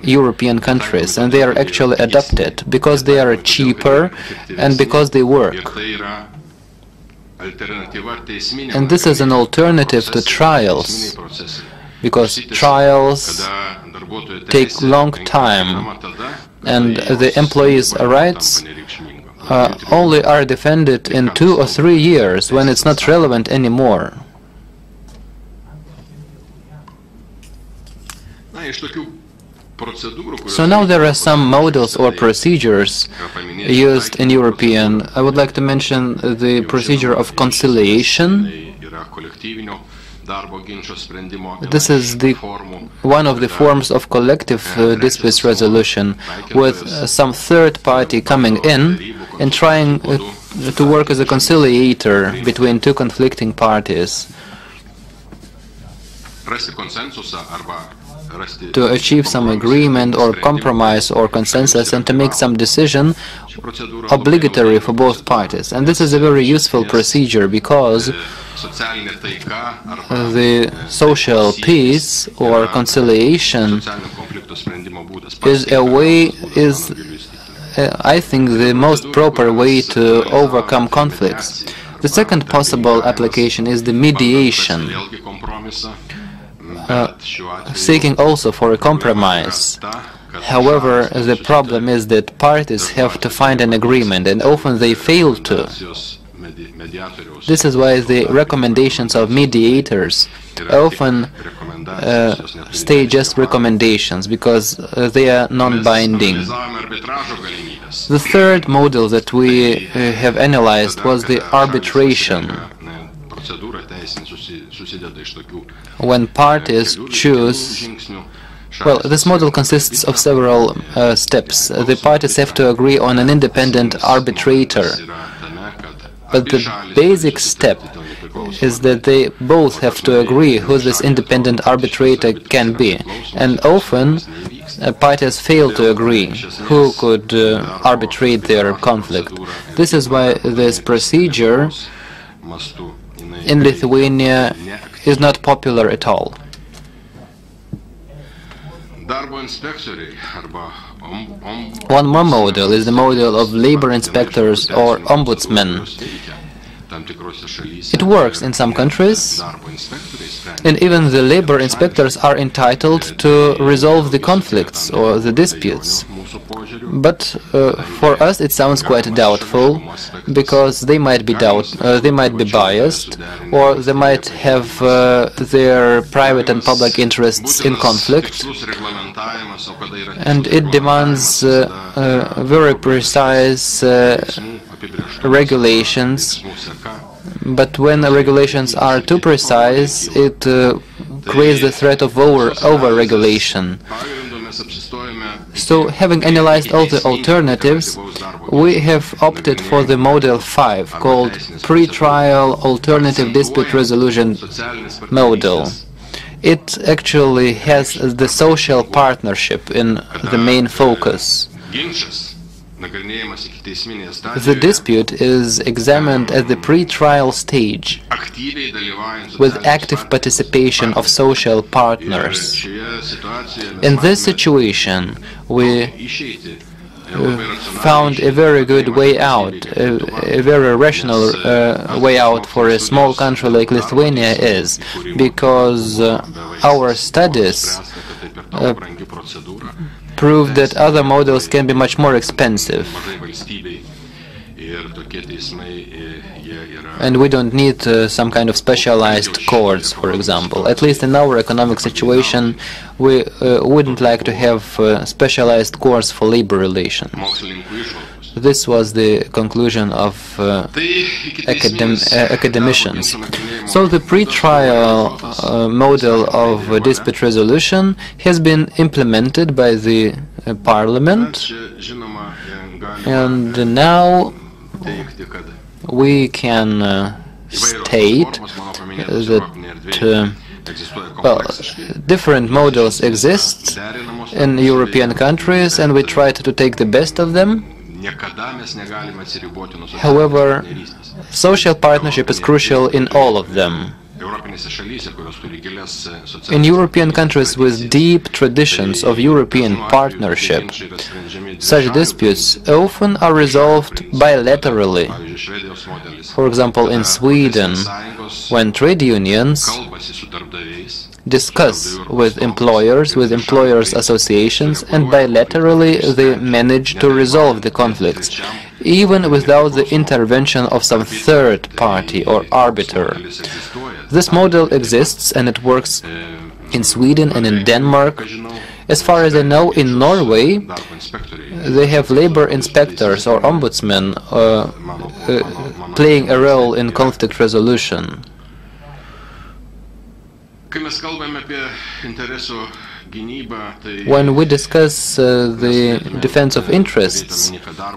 S1: European countries, and they are actually adopted because they are cheaper and because they work. And this is an alternative to trials, because trials take long time and the employees' rights only are defended in 2 or 3 years when it's not relevant anymore. So now there are some models or procedures used in European. I would like to mention the procedure of conciliation. This is one of the forms of collective dispute resolution, with some third party coming in and trying to work as a conciliator between two conflicting parties to achieve some agreement or compromise or consensus and to make some decision obligatory for both parties. And this is a very useful procedure because the social peace or conciliation is I think the most proper way to overcome conflicts. The second possible application is the mediation, seeking also for a compromise. However, the problem is that parties have to find an agreement, and often they fail to. This is why the recommendations of mediators often stay just recommendations, because they are non-binding. The third model that we have analyzed was the arbitration, when parties choose. Well, this model consists of several steps. The parties have to agree on an independent arbitrator, but the basic step is that they both have to agree who this independent arbitrator can be, and often parties fail to agree who could arbitrate their conflict. This is why this procedure in Lithuania is not popular at all. One more model is the model of labor inspectors or ombudsmen. It works in some countries, and even the labor inspectors are entitled to resolve the conflicts or the disputes. But for us it sounds quite doubtful, because they might be biased, or they might have their private and public interests in conflict, and it demands very precise regulations. But when the regulations are too precise, it creates the threat of over-regulation. So, having analyzed all the alternatives, we have opted for the Model 5, called Pre-Trial Alternative Dispute Resolution Model. It actually has the social partnership in the main focus. The dispute is examined at the pre-trial stage, with active participation of social partners. In this situation, we found a very good way out, a very rational way out for a small country like Lithuania is, because our studies proved that other models can be much more expensive, and we don't need some kind of specialized courts, for example. At least in our economic situation, we wouldn't like to have specialized courts for labor relations. This was the conclusion of academicians. So the pre-trial model of dispute resolution has been implemented by the Parliament, and now we can state that well, different models exist in European countries, and we tried to take the best of them. However, social partnership is crucial in all of them. In European countries with deep traditions of European partnership, such disputes often are resolved bilaterally. For example, in Sweden, when trade unions discuss with employers' associations, and bilaterally they manage to resolve the conflicts, even without the intervention of some third party or arbiter. This model exists, and it works in Sweden and in Denmark. As far as I know, in Norway, they have labor inspectors or ombudsmen playing a role in conflict resolution. When we discuss the defense of interests,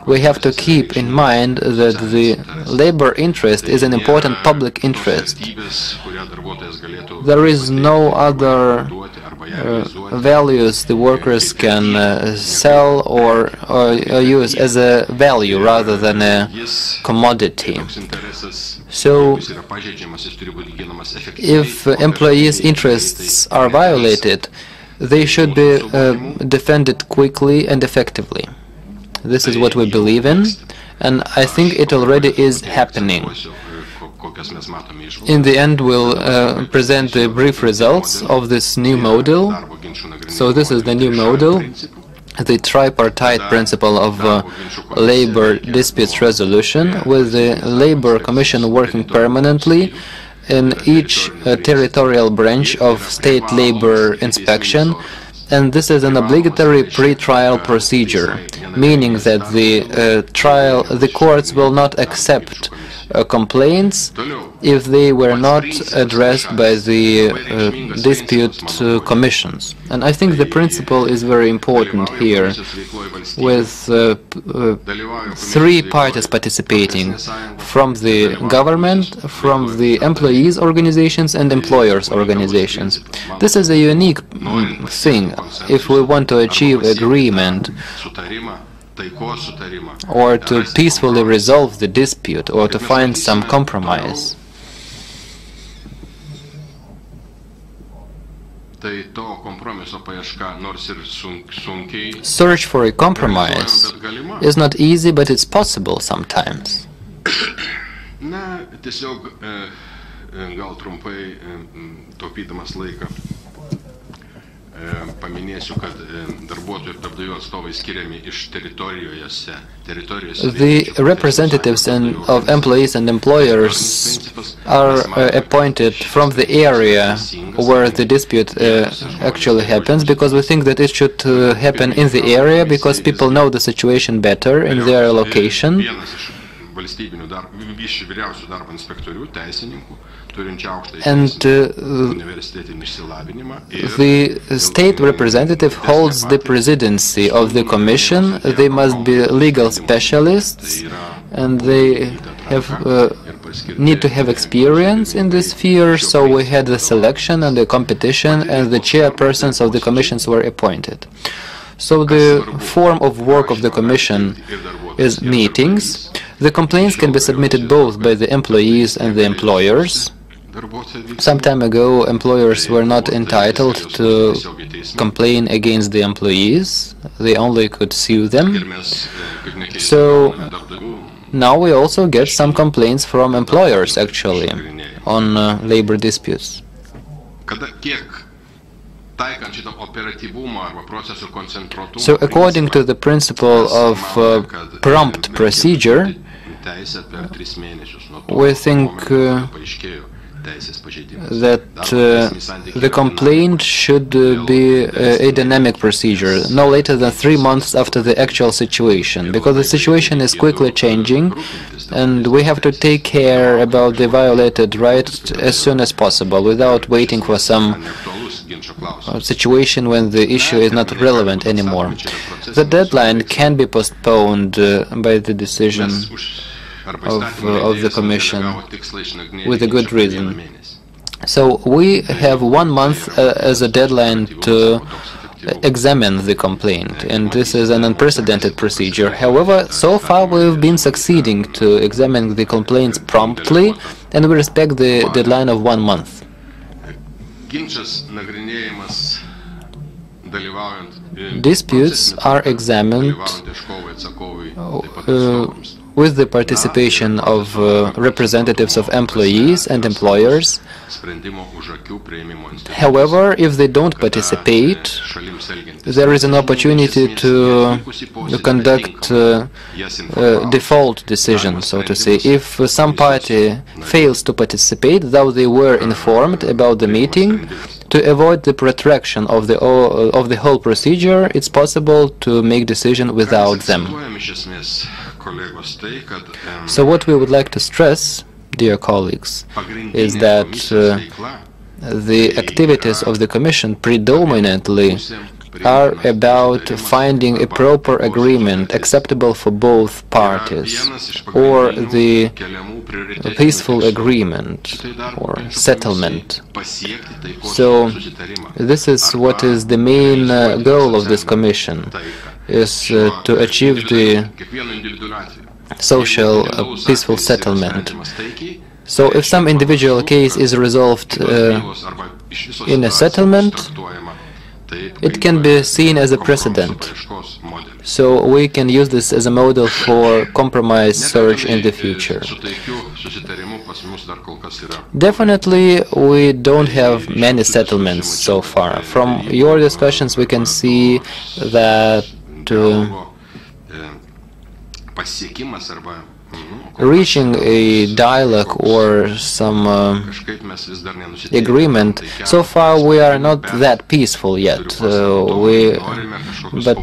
S1: we have to keep in mind that the labor interest is an important public interest. There is no other values the workers can sell or use as a value rather than a commodity. So, if employees' interests are violated, they should be defended quickly and effectively. This is what we believe in, and I think it already is happening. In the end, we'll present the brief results of this new model. So this is the new model, the tripartite principle of labor disputes resolution, with the Labor Commission working permanently in each territorial branch of state labor inspection, and this is an obligatory pre-trial procedure, meaning that the courts will not accept complaints if they were not addressed by the dispute commissions. And I think the principle is very important here, with three parties participating: from the government, from the employees' organizations, and employers' organizations. This is a unique thing if we want to achieve agreement, or to peacefully resolve the dispute, or to find some compromise. Search for a compromise is not easy, but it's possible sometimes.
S3: Na, tiesiog gal trumpai taupydamas laiką paminėsiu, kad darbuotojų ir darbdavių atstovai skiriami iš teritorijose.
S1: The representatives of employees and employers are appointed from the area where the dispute actually happens, because we think that it should happen in the area, because people know the situation better in their location. And the state representative holds the presidency of the commission. They must be legal specialists, and they need to have experience in this sphere. So we had the selection and the competition, and the chairpersons of the commissions were appointed. So the form of work of the commission is meetings. The complaints can be submitted both by the employees and the employers. Some time ago, employers were not entitled to complain against the employees. They only could sue them. So now we also get some complaints from employers, actually, on labor disputes. So according to the principle of prompt procedure, we think that the complaint should be a dynamic procedure, no later than 3 months after the actual situation, because the situation is quickly changing, and we have to take care about the violated rights as soon as possible, without waiting for some situation when the issue is not relevant anymore. The deadline can be postponed by the decision of the Commission with a good reason. So we have 1 month as a deadline to examine the complaint, and this is an unprecedented procedure. However, so far we've been succeeding to examine the complaints promptly, and we respect the deadline of 1 month. Disputes are examined with the participation of representatives of employees and employers. However, if they don't participate, there is an opportunity to conduct default decision, so to say. If some party fails to participate, though they were informed about the meeting, to avoid the protraction of the whole procedure, it's possible to make decision without them. So what we would like to stress, dear colleagues, is that the activities of the Commission predominantly are about finding a proper agreement acceptable for both parties, or the peaceful agreement or settlement. So this is what is the main goal of this Commission, is to achieve the social peaceful settlement. So if some individual case is resolved in a settlement, it can be seen as a precedent. So we can use this as a model for compromise search in the future. Definitely we don't have many settlements so far. From your discussions we can see that reaching a dialogue or some agreement, so far we are not that peaceful yet. But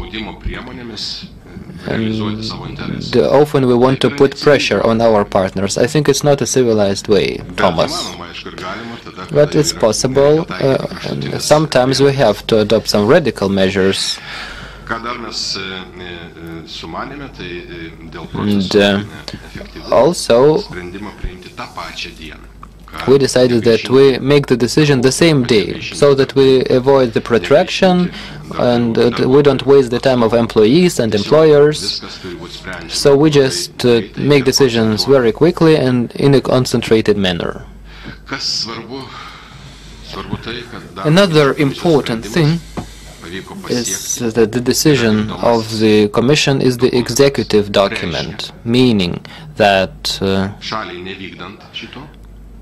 S1: often we want to put pressure on our partners. I think it's not a civilized way, Thomas. But it's possible, and sometimes we have to adopt some radical measures. And also, we decided that we make the decision the same day, so that we avoid the protraction and we don't waste the time of employees and employers. So we just make decisions very quickly and in a concentrated manner. Another important thing is that the decision of the Commission is the executive document, meaning that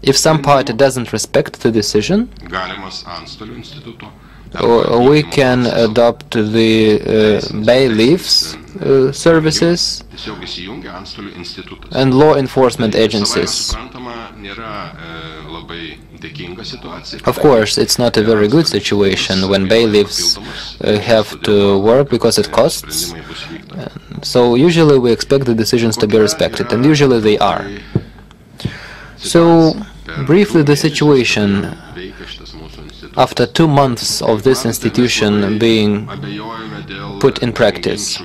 S1: if some party doesn't respect the decision, we can adopt the bailiffs services and law enforcement agencies. Of course, it's not a very good situation when bailiffs have to work because it costs. So usually we expect the decisions to be respected, and usually they are. So, briefly, the situation after 2 months of this institution being put in practice.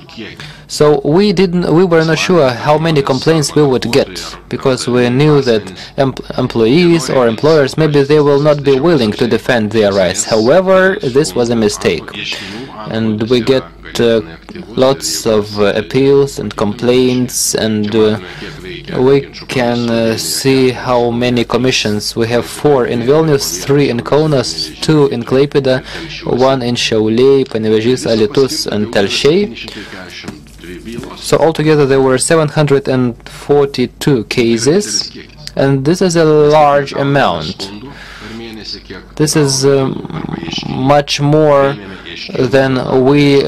S1: So we were not sure how many complaints we would get, because we knew that employees or employers, maybe they will not be willing to defend their rights. However, this was a mistake, and we get lots of appeals and complaints, and we can see how many commissions. We have 4 in Vilnius, 3 in Kaunas, 2 in Klaipėda, 1 in Šiauliai, Panevėžys, Alytus, and Telšiai. So altogether there were 742 cases, and this is a large amount. This is much more than we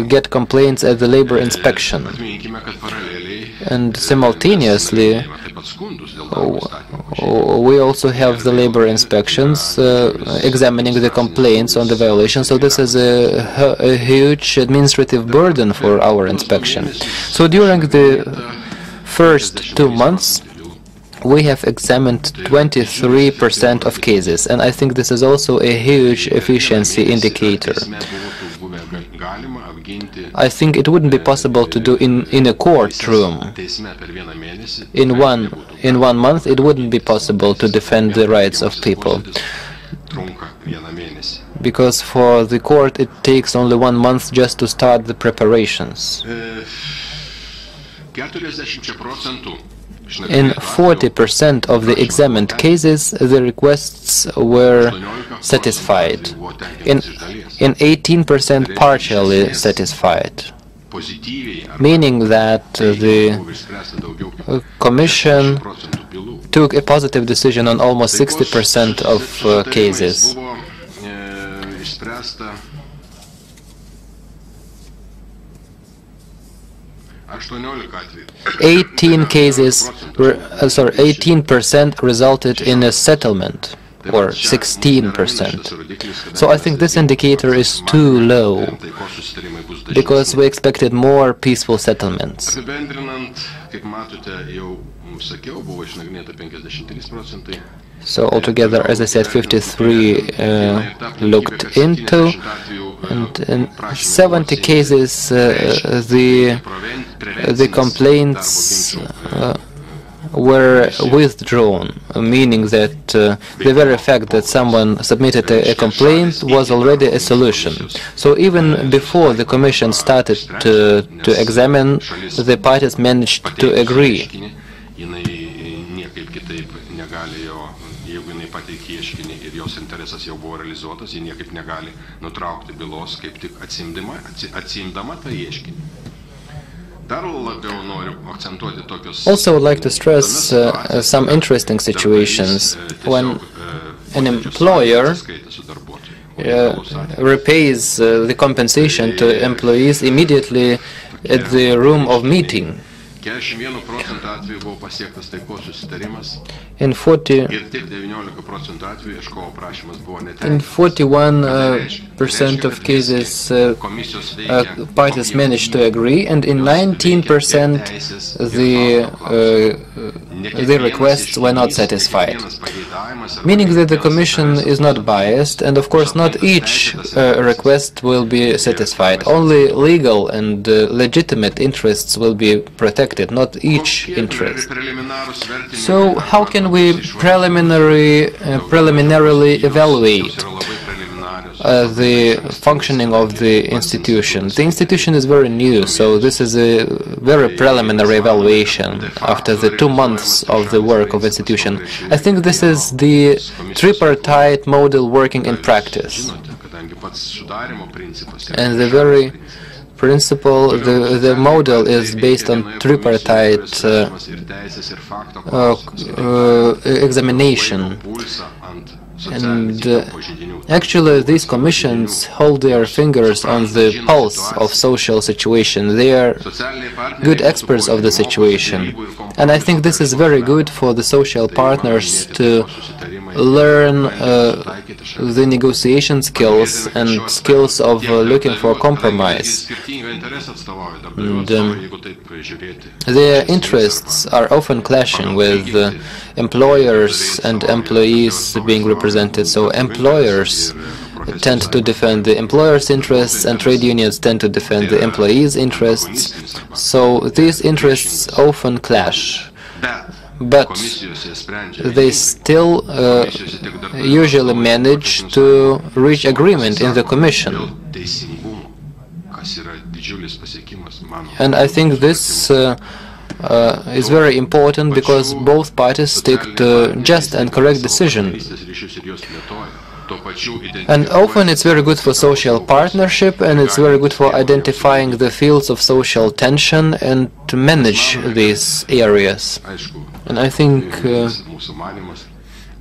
S1: get complaints at the labor inspection. And simultaneously, we also have the labor inspections examining the complaints on the violation. So this is a huge administrative burden for our inspection. So during the first 2 months, we have examined 23% of cases, and I think this is also a huge efficiency indicator. I think it wouldn't be possible to do in a courtroom. In one month, it wouldn't be possible to defend the rights of people, because for the court it takes only 1 month just to start the preparations. In 40% of the examined cases, the requests were satisfied. In 18% partially satisfied, meaning that the Commission took a positive decision on almost 60% of cases. 18% resulted in a settlement, or 16%. So I think this indicator is too low, because we expected more peaceful settlements. So altogether, as I said, 53 looked into, and in 70 cases the complaints were withdrawn, meaning that the very fact that someone submitted a complaint was already a solution. So even before the Commission started to examine, the parties managed to agree. Also, I would like to stress some interesting situations when an employer repays the compensation to employees immediately at the room of meeting. In 41% of cases, parties managed to agree, and in 19% the requests were not satisfied. Meaning that the Commission is not biased, and of course not each request will be satisfied. Only legal and legitimate interests will be protected, not each interest. So how can we preliminarily evaluate the functioning of the institution? The institution is very new, so this is a very preliminary evaluation after the 2 months of the work of institution. I think this is the tripartite model working in practice. And the very principle, the model is based on tripartite examination. And actually these commissions hold their fingers on the pulse of social situation. They are good experts of the situation. And I think this is very good for the social partners to learn the negotiation skills and skills of looking for compromise. And, their interests are often clashing with employers and employees being represented. So employers tend to defend the employers' interests and trade unions tend to defend the employees' interests. So these interests often clash. But they still usually manage to reach agreement in the Commission. And I think this is very important because both parties stick to just and correct decision. And often it's very good for social partnership, and it's very good for identifying the fields of social tension and to manage these areas. And I think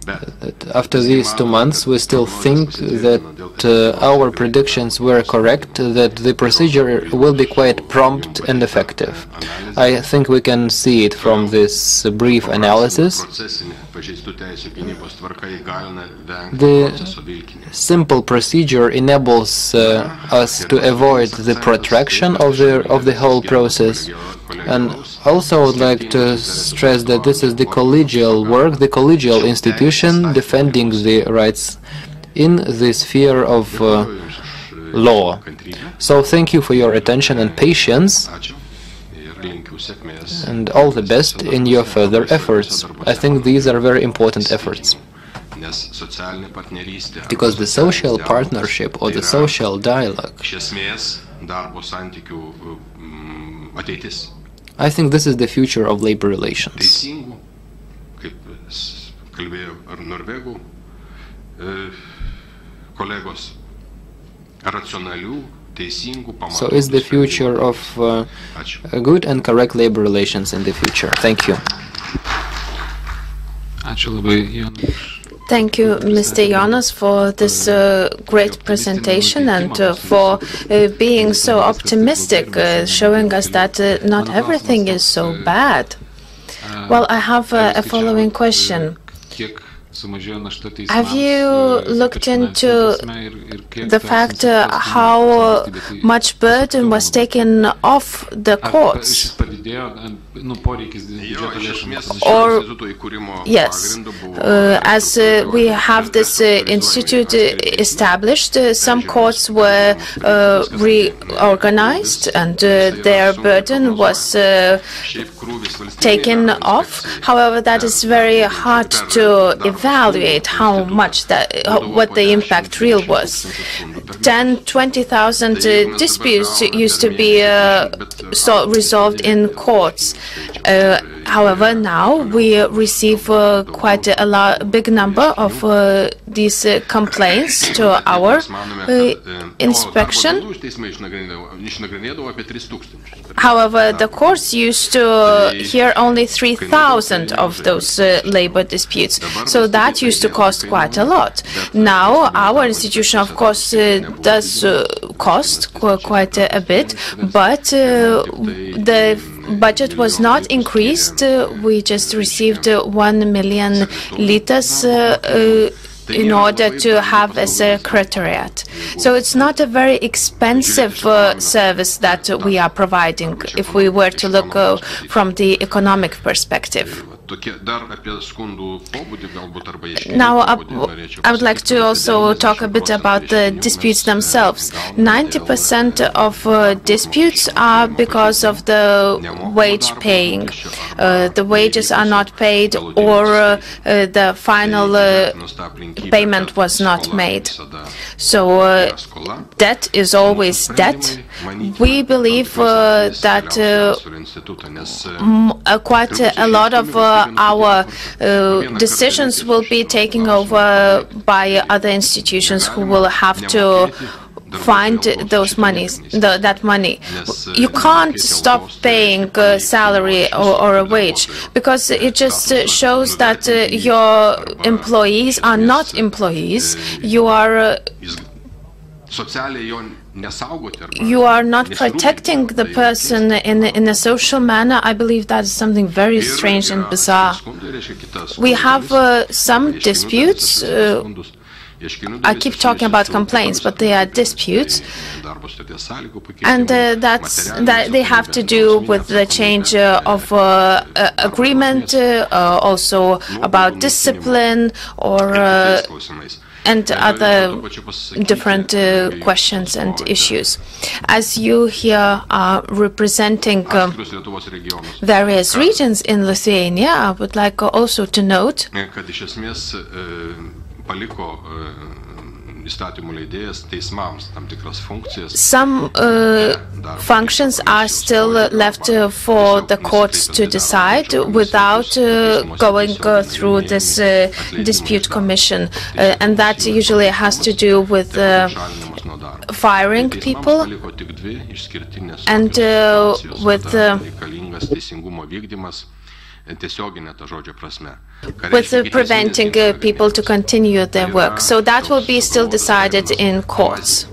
S1: that after these 2 months we still think that our predictions were correct, that the procedure will be quite prompt and effective. I think we can see it from this brief analysis. The simple procedure enables us to avoid the protraction of the whole process. And also I would like to stress that this is the collegial work, the collegial institution defending the rights in the sphere of law. So thank you for your attention and patience, and all the best in your further efforts. I think these are very important efforts, because the social partnership or the social dialogue, I think this is the future of labor relations. So it's the future of good and correct labor relations in the future. Thank you.
S7: Thank you, Mr. Jonas, for this great presentation and for being so optimistic, showing us that not everything is so bad. Well, I have a following question. Have you looked into the fact how much burden was taken off the courts? Or, yes, as we have this institute established, some courts were reorganized and their burden was taken off. However, that is very hard to evaluate how much what the impact real was. 10-20,000 disputes used to be resolved in courts. However, now we receive quite a big number of these complaints to our inspection. However, the courts used to hear only 3,000 of those labor disputes, so that used to cost quite a lot. Now, our institution, of course, does cost quite a bit, but the budget was not increased. We just received 1 million liters in order to have a secretariat. So it's not a very expensive service that we are providing if we were to look from the economic perspective. Now, I would like to also talk a bit about the disputes themselves. 90% of disputes are because of the wage paying. The wages are not paid, or the final payment was not made. So debt is always debt. We believe that quite a lot of our decisions will be taken over by other institutions who will have to find those monies, that money. You can't stop paying a salary or a wage, because it just shows that your employees are not employees. You are not protecting the person in a social manner. I believe that is something very strange and bizarre. We have some disputes. I keep talking about complaints, but they are disputes, and that they have to do with the change of agreement, also about discipline or and other different questions and issues. As you here are representing various regions in Lithuania, I would like also to note some functions are still left for the courts to decide without going through this dispute commission, and that usually has to do with firing people and with preventing people to continue their work. So that will be still decided in courts.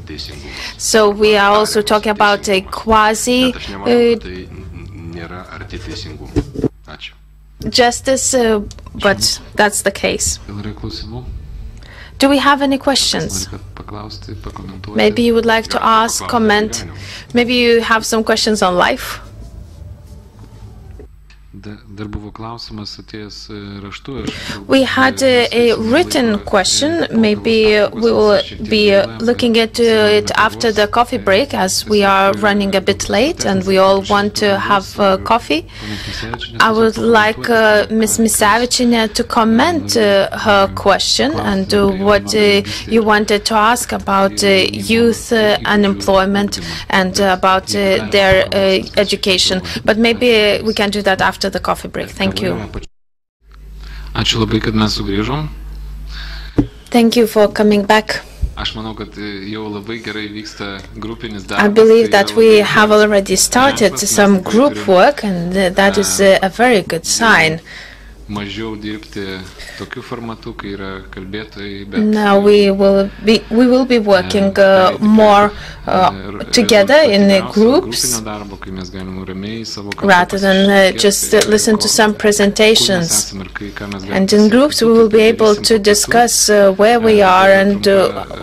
S7: So we are also talking about a quasi justice, but that's the case. Do we have any questions? Maybe you would like to ask, comment. Maybe you have some questions on life. We had a written question. Maybe we will be looking at it after the coffee break, as we are running a bit late and we all want to have coffee. I would like Ms. Misevičienė to comment her question and what you wanted to ask about youth unemployment and about their education. But maybe we can do that after the coffee break. Thank you. Thank you for coming back. I believe that we have already started some group work, and that is a very good sign. Now we will be working more together in groups rather than just listen to some presentations. And in groups we will be able to discuss where we are and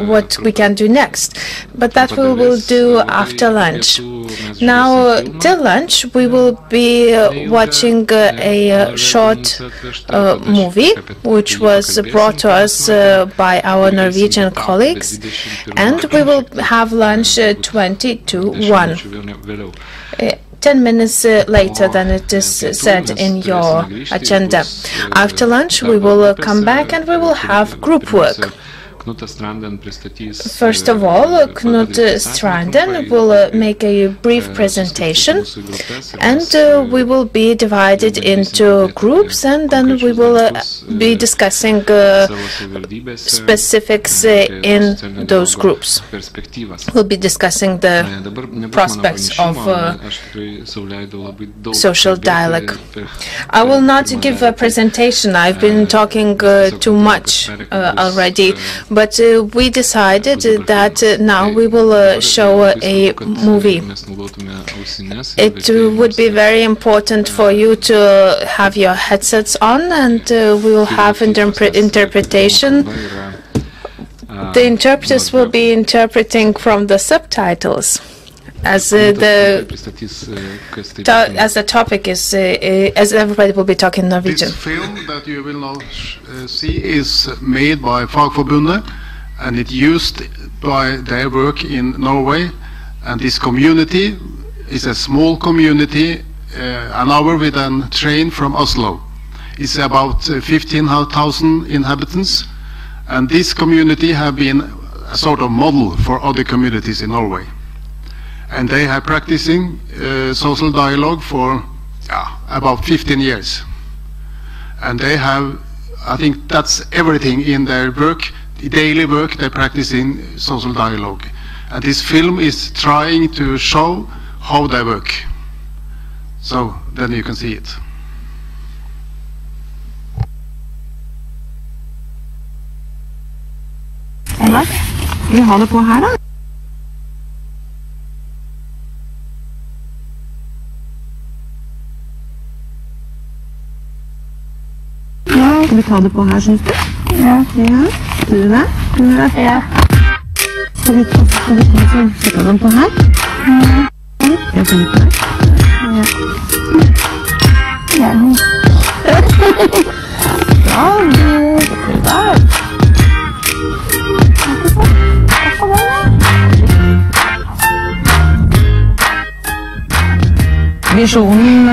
S7: what we can do next. But that we will do after lunch. Now, till lunch, we will be watching a short movie, which was brought to us by our Norwegian colleagues, and we will have lunch 20 to 1. 10 minutes later than it is said in your agenda. After lunch, we will come back and we will have group work. First of all, Knut Stranden will make a brief presentation, and we will be divided into groups, and then we will be discussing specifics in those groups. We'll be discussing the prospects of social dialogue. I will not give a presentation. I've been talking too much already. But we decided that now we will show a movie. It would be very important for you to have your headsets on, and we will have interpretation. The interpreters will be interpreting from the subtitles. As the topic is, as everybody will be talking Norwegian.
S4: This film that you will now see is made by Fagforbundet, and it's used by their work in Norway. And this community is a small community, an hour with a train from Oslo. It's about 15,000 inhabitants, and this community have been a sort of model for other communities in Norway. And they have practicing social dialogue for about 15 years. and they have, I think that's everything in their work, the daily work they practice in social dialogue. And this film is trying to show how they work. So then you can see it.
S8: Vi har det på her da. Ja, skal vi ta det på her, synes du? Ja. Ja. Du det? Du det? Ja. Skal vi sette den på her? Ja. Jeg tar den på her. Ja. Ja. Bra, det. Visjonen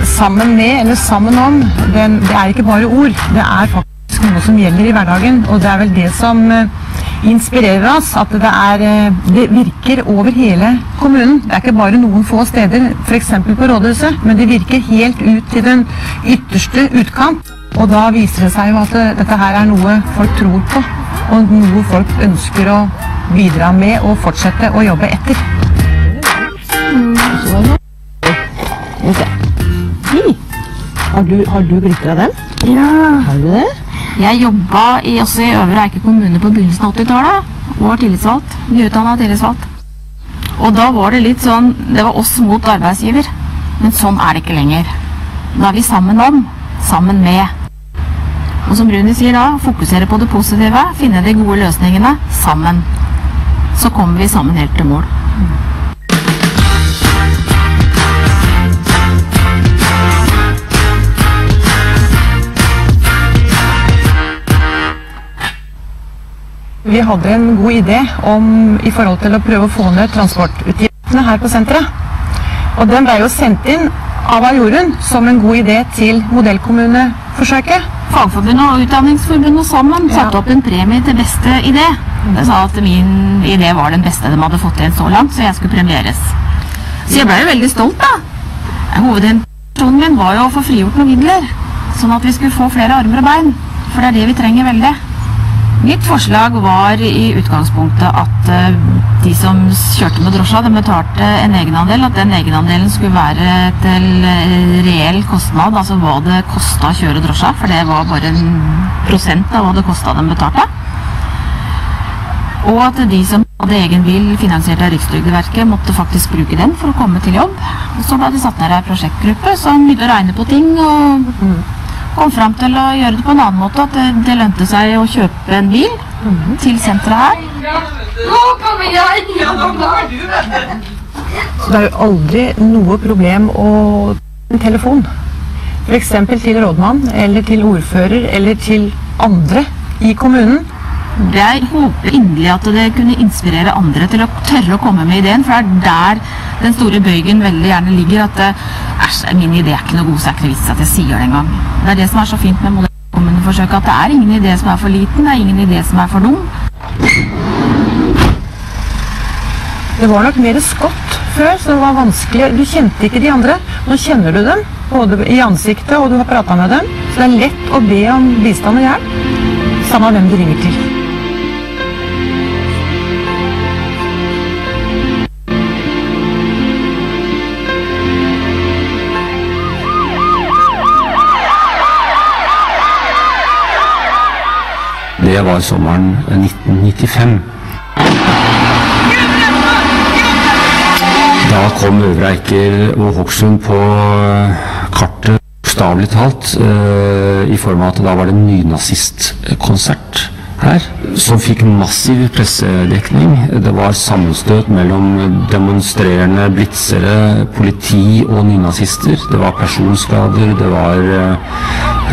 S8: sammen med, eller sammen om, det er ikke bare ord. Det er faktisk noe som gjelder i hverdagen, og det er vel det som inspirerer oss, at det virker over hele kommunen. Det er ikke bare noen få steder, for eksempel på rådhuset, men det virker helt ut til den ytterste utkant. Og da viser det seg jo at dette her er noe folk tror på, og noe folk ønsker å bidra med og fortsette å jobbe etter. Har du glitter av den? Ja. Har du det? Jeg jobbet også i Øvre Eiker kommune på begynnelsen av 80-tallet, og var tillitsvalgt, nyutdannet tillitsvalgt. Og da var det litt sånn, det var oss mot arbeidsgiver, men sånn er det ikke lenger. Da er vi sammen om, sammen med. Og som Rune sier da, fokusere på det positive, finne de gode løsningene sammen. Så kommer vi sammen helt til mål. Vi hadde en god idé i forhold til å prøve å få ned transportutgiftene her på senteret. Og den ble jo sendt inn av Jorunn som en god idé til modellkommuneforsøket. Fagforbundet og Utdanningsforbundet sammen satte opp en premie til beste idé. Det sa at min idé var den beste de hadde fått igjen så langt, så jeg skulle premieres. Så jeg ble jo veldig stolt da. Hovedintensjonen min var jo å få frigjort noen midler, sånn at vi skulle få flere armer og bein, for det er det vi trenger veldig. Mitt forslag var i utgangspunktet at de som kjørte med drosja, de betalte en egenandel, at den egenandelen skulle være til reell kostnad, altså hva det kostet å kjøre drosja, for det var bare en prosent av hva det kostet de betalte. Og at de som hadde egen bil finansiert av Rikstrygdeverket, måtte faktisk bruke den for å komme til jobb. Og så ble det satt ned en prosjektgruppe som begynte å regne på ting, og kom frem til å gjøre det på en annen måte, at det lønte seg å kjøpe en bil til senteret her. Så det er jo aldri noe problem å en telefon, for eksempel til rådmann, eller til ordfører, eller til andre i kommunen. Jeg håper inderlig at det kunne inspirere andre til å tørre å komme med ideen, for det er der den store bøygen veldig gjerne ligger, at min idé er ikke noe god, så er ikke det vits at jeg sier det en gang. Det er det som er så fint med modellkommuneforsøket, at det er ingen idé som er for liten, det er ingen idé som er for dum. Det var nok mer skott før, så det var vanskelig. Du kjente ikke de andre. Nå kjenner du dem, både i ansiktet og du har pratet med dem, så det er lett å be om bistand og hjelp, samme hvem du ringer til.
S9: Det var sommeren 1995. Da kom Øvre Eiker og Hokksund på kartet, bokstavelig talt, i form av at da var det en nynazistkonsert her, som fikk massiv pressedekning. Det var sammenstøt mellom demonstrerende blitsere, politi og nynazister. Det var personskader, det var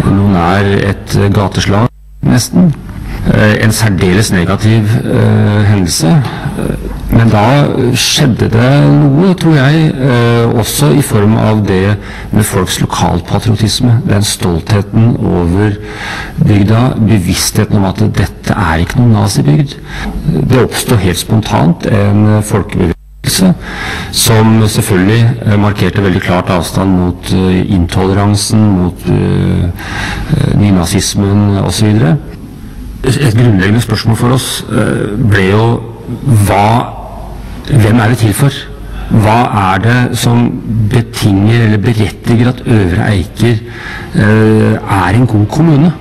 S9: noe nær et gateslag, nesten. En særdeles negativ hendelse, men da skjedde det noe, tror jeg, også i form av det med folks lokalpatriotisme, den stoltheten over bygda, bevisstheten om at dette er ikke noen nazibygd. Det oppstod helt spontant en folkebevegelse som selvfølgelig markerte veldig klart avstand mot intoleransen, mot nynazismen osv. Et grunnleggende spørsmål for oss ble jo hvem er vi til for? Hva er det som betinger eller berettiger at Øvre Eiker er en god kommune?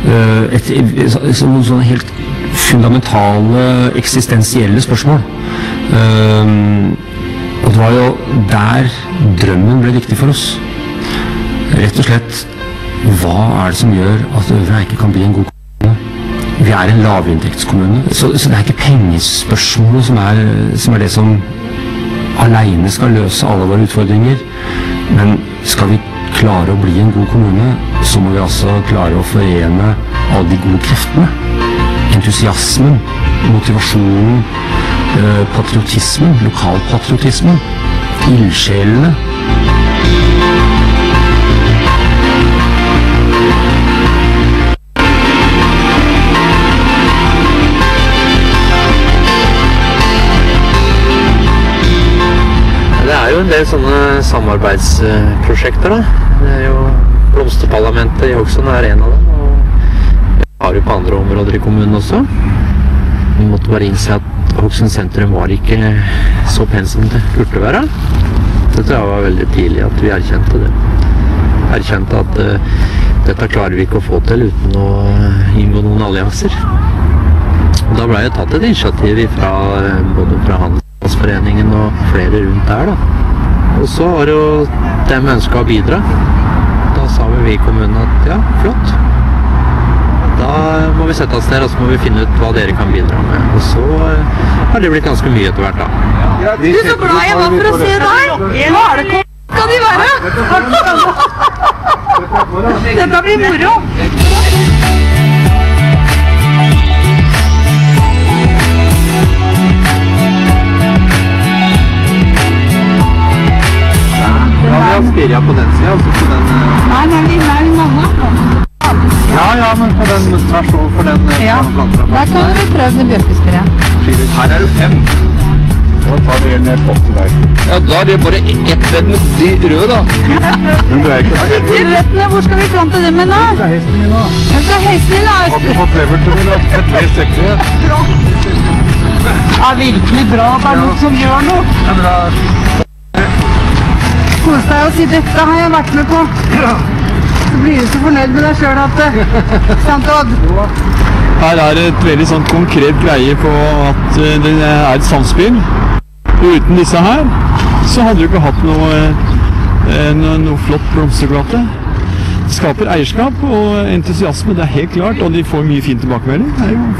S9: Noen sånne helt fundamentale, eksistensielle spørsmål. Og det var jo der drømmen ble viktig for oss. Rett og slett, hva er det som gjør at Øvre Eiker kan bli en god kommune? Vi er en lavinntektskommune, så det er ikke pengespørsmålet som er det som alene skal løse alle våre utfordringer. Men skal vi klare å bli en god kommune, så må vi altså klare å forene alle de gode kreftene. Entusiasmen, motivasjonen, patriotismen, lokalpatriotismen, ildsjelene.
S1: Det er jo en del sånne samarbeidsprosjekter da. Det er jo Blomsterparlamentet i Hokksund er en av dem, og vi har jo på andre områder i kommunen også. Vi måtte bare innse at Hokksund sentrum var ikke så pent som det burde være. Det tror jeg var veldig tidlig at vi erkjente det. Erkjente at dette klarer vi ikke å få til uten å inngå noen allianser. Og da ble jeg tatt et initiativ både fra Handelsforeningen og flere rundt der da. Og så var det jo dem ønsket å bidra. Da sa vi i kommunen at ja, flott. Da må vi sette oss ned og så må vi finne ut hva dere kan bidra med. Og så har det blitt ganske mye etter hvert da.
S8: Du, så glad jeg var for å se deg! Hva er det skal de være? Dette blir moro!
S1: Ja, vi har styret på den siden, altså på den...
S8: Nei, mange.
S1: Ja, men på den tvers over for den...
S8: Ja, der kan vi prøve med bjørkespyret.
S1: Her er det 5.
S4: Da tar vi en flott til deg.
S1: Ja, da er det bare ett vedd med de røde da.
S4: Men du er ikke der.
S8: De røttene, hvor skal vi plante dem med nå?
S4: Det er hesten min da.
S8: Jeg skal hesten din da.
S4: Har du fått leverten min da? 3 stykker.
S8: Ja, virkelig bra at det er noen som gjør noe.
S4: Det er bra.
S8: Kos deg å si dette har jeg vært med på. Så blir du så fornøyd med deg selv at sant, Odd?
S10: Her er et veldig sånn konkret greie på at det er et samspill. Uten disse her så hadde du ikke hatt noe flott blomstergate. Det skaper eierskap og entusiasme, det er helt klart, og de får mye fint tilbakemelding.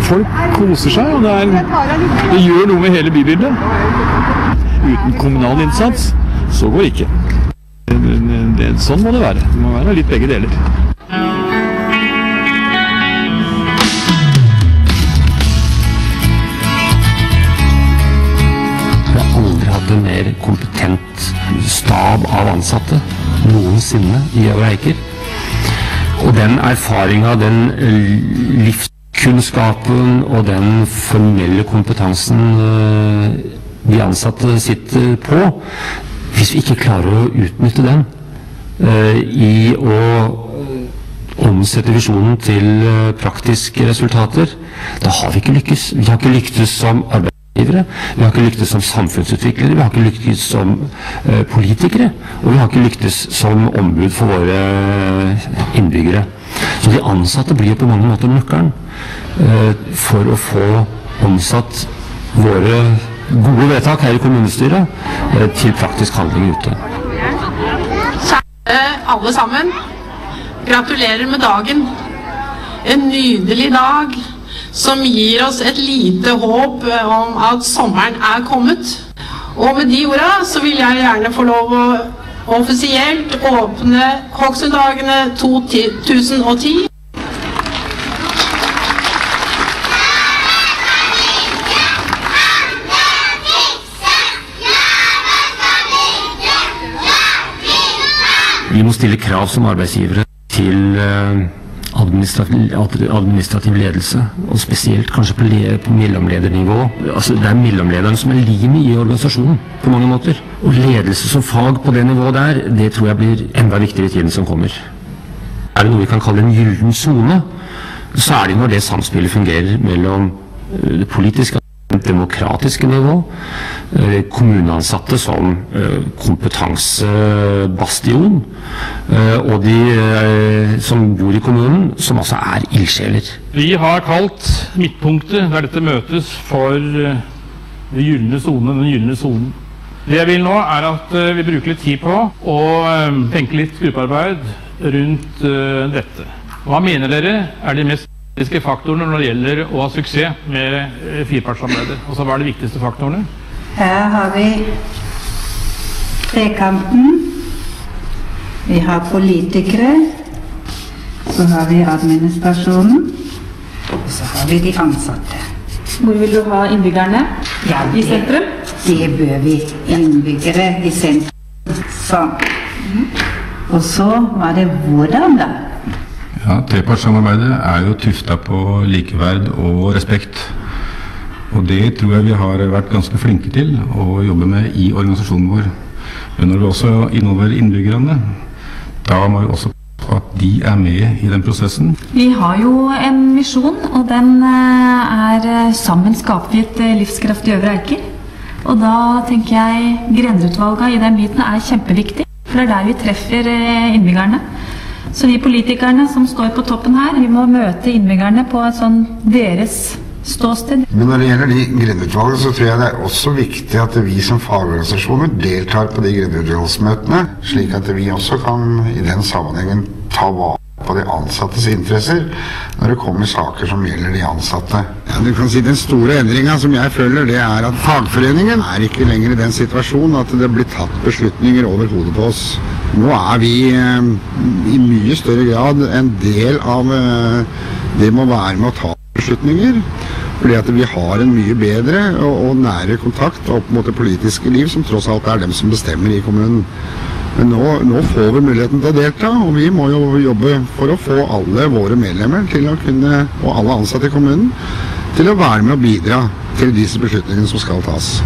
S10: Folk koser seg, og det gjør noe med hele bybildet. Uten kommunal innsats så går det ikke. Sånn må det være. Det må være litt begge deler.
S9: Vi har aldri hatt en mer kompetent stab av ansatte noensinne i Øvre Eiker. Og den erfaringen, den livskunnskapen og den formelle kompetansen de ansatte sitter på, hvis vi ikke klarer å utnytte den i å omsette visjonen til praktiske resultater, da har vi ikke lykkes. Vi har ikke lyktes som arbeidsgivere, vi har ikke lyktes som samfunnsutviklere, vi har ikke lyktes som politikere, og vi har ikke lyktes som ombud for våre innbyggere. Så de ansatte blir på mange måter nøkkelen for å få omsatt våre gode vedtak her i kommunestyret til praktisk handling ute.
S11: Kjære alle sammen, gratulerer med dagen. En nydelig dag som gir oss et lite håp om at sommeren er kommet. Og med de ordene så vil jeg gjerne få lov å offisielt åpne Hokksund-dagene 2010.
S9: Vi må stille krav som arbeidsgivere til administrativ ledelse, og spesielt kanskje på mellomledernivå. Altså, det mellomlederen som limet i organisasjonen på mange måter. Og ledelse som fag på det nivået der, det tror jeg blir enda viktigere i tiden som kommer. Er det noe vi kan kalle en gylden zone, særlig når det samspillet fungerer mellom det politiske demokratiske nivå, kommuneansatte som kompetansebastion, og de som bor i kommunen, som altså ildsjeler.
S10: Vi har kalt midtpunktet der dette møtes for den gylne zonen. Det jeg vil nå at vi bruker litt tid på å tenke litt gruppearbeid rundt dette. Hva mener dere de mest viktige faktorene når det gjelder å ha suksess med firepartssamarbeidet? Altså, hva de viktigste faktorene?
S12: Her har vi trekanten, vi har politikere, så har vi administrasjonen, og så har vi de ansatte.
S8: Hvor vil du ha innbyggerne?
S12: Ja,
S8: I sentrum?
S12: Det bør vi. Innbyggere I sentrum. Sånn. Og så var det hvordan da?
S13: Ja, trepartssamarbeidet jo tuftet på likeverd og respekt. Og det tror jeg vi har vært ganske flinke til å jobbe med I organisasjonen vår. Men når vi også involverer innbyggerne, da må vi også på at de med I den prosessen.
S8: Vi har jo en misjon, og den sammen skaper vi et livskraftig Øvre Eiker. Og da tenker jeg grendeutvalget I den biten kjempeviktig, for det der vi treffer innbyggerne. Så vi politikerne som står på toppen her, vi må møte innbyggerne på et sånn deres ståsted.
S14: Men når det gjelder de grendeutvalgene, så tror jeg det også viktig at vi som fagorganisasjoner deltar på de grendeutvalgsmøtene, slik at vi også kan I den sammenhengen ta vare på de ansattes interesser når det kommer saker som gjelder de ansatte. Ja, du kan si den store endringen som jeg føler, det at fagforeningen ikke lenger I den situasjonen at det blir tatt beslutninger over hodet på oss. Nå vi I mye større grad en del av det må være med å ta beslutninger, fordi at vi har en mye bedre og nære kontakt opp mot det politiske liv, som tross alt dem som bestemmer I kommunen. Men nå får vi muligheten til å delta, og vi må jo jobbe for å få alle våre medlemmer til å kunne, og alle ansatte I kommunen, til å være med og bidra til disse beslutningene som skal tas.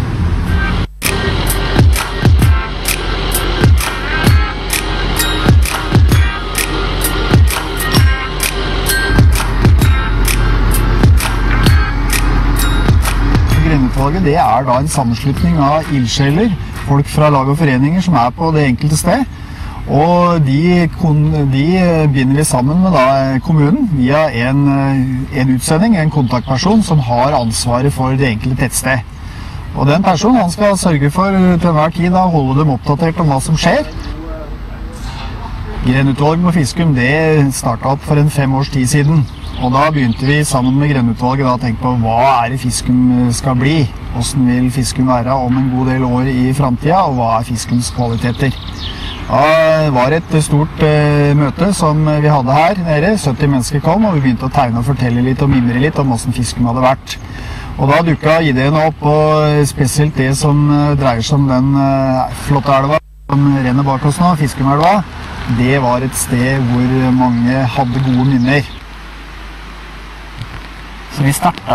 S15: Grendeutvalget det da en sammenslutning av ildsjeler, folk fra lag og foreninger som på det enkelte sted. Og de binder vi sammen med kommunen via en utsending, en kontaktperson som har ansvaret for det enkelte tettsted. Og den personen han skal sørge for til enhver tid å holde dem oppdatert om hva som skjer. Grendeutvalget på Fiskum det startet opp for en 5 års tid siden. Og da begynte vi sammen med Grendeutvalget å tenke på hva det Fiskum skal bli. Hvordan vil Fiskum være om en god del år I fremtiden, og hva Fiskums kvaliteter. Det var et stort møte som vi hadde her nede. 70 mennesker kom, og vi begynte å tegne og fortelle litt og mimre litt om hvordan Fiskum hadde vært. Og da dukket ideen opp, og spesielt det som dreier seg om den flotte elva som renner bak oss nå, Fiskumelva. Det var et sted hvor mange hadde gode minner. Så vi startet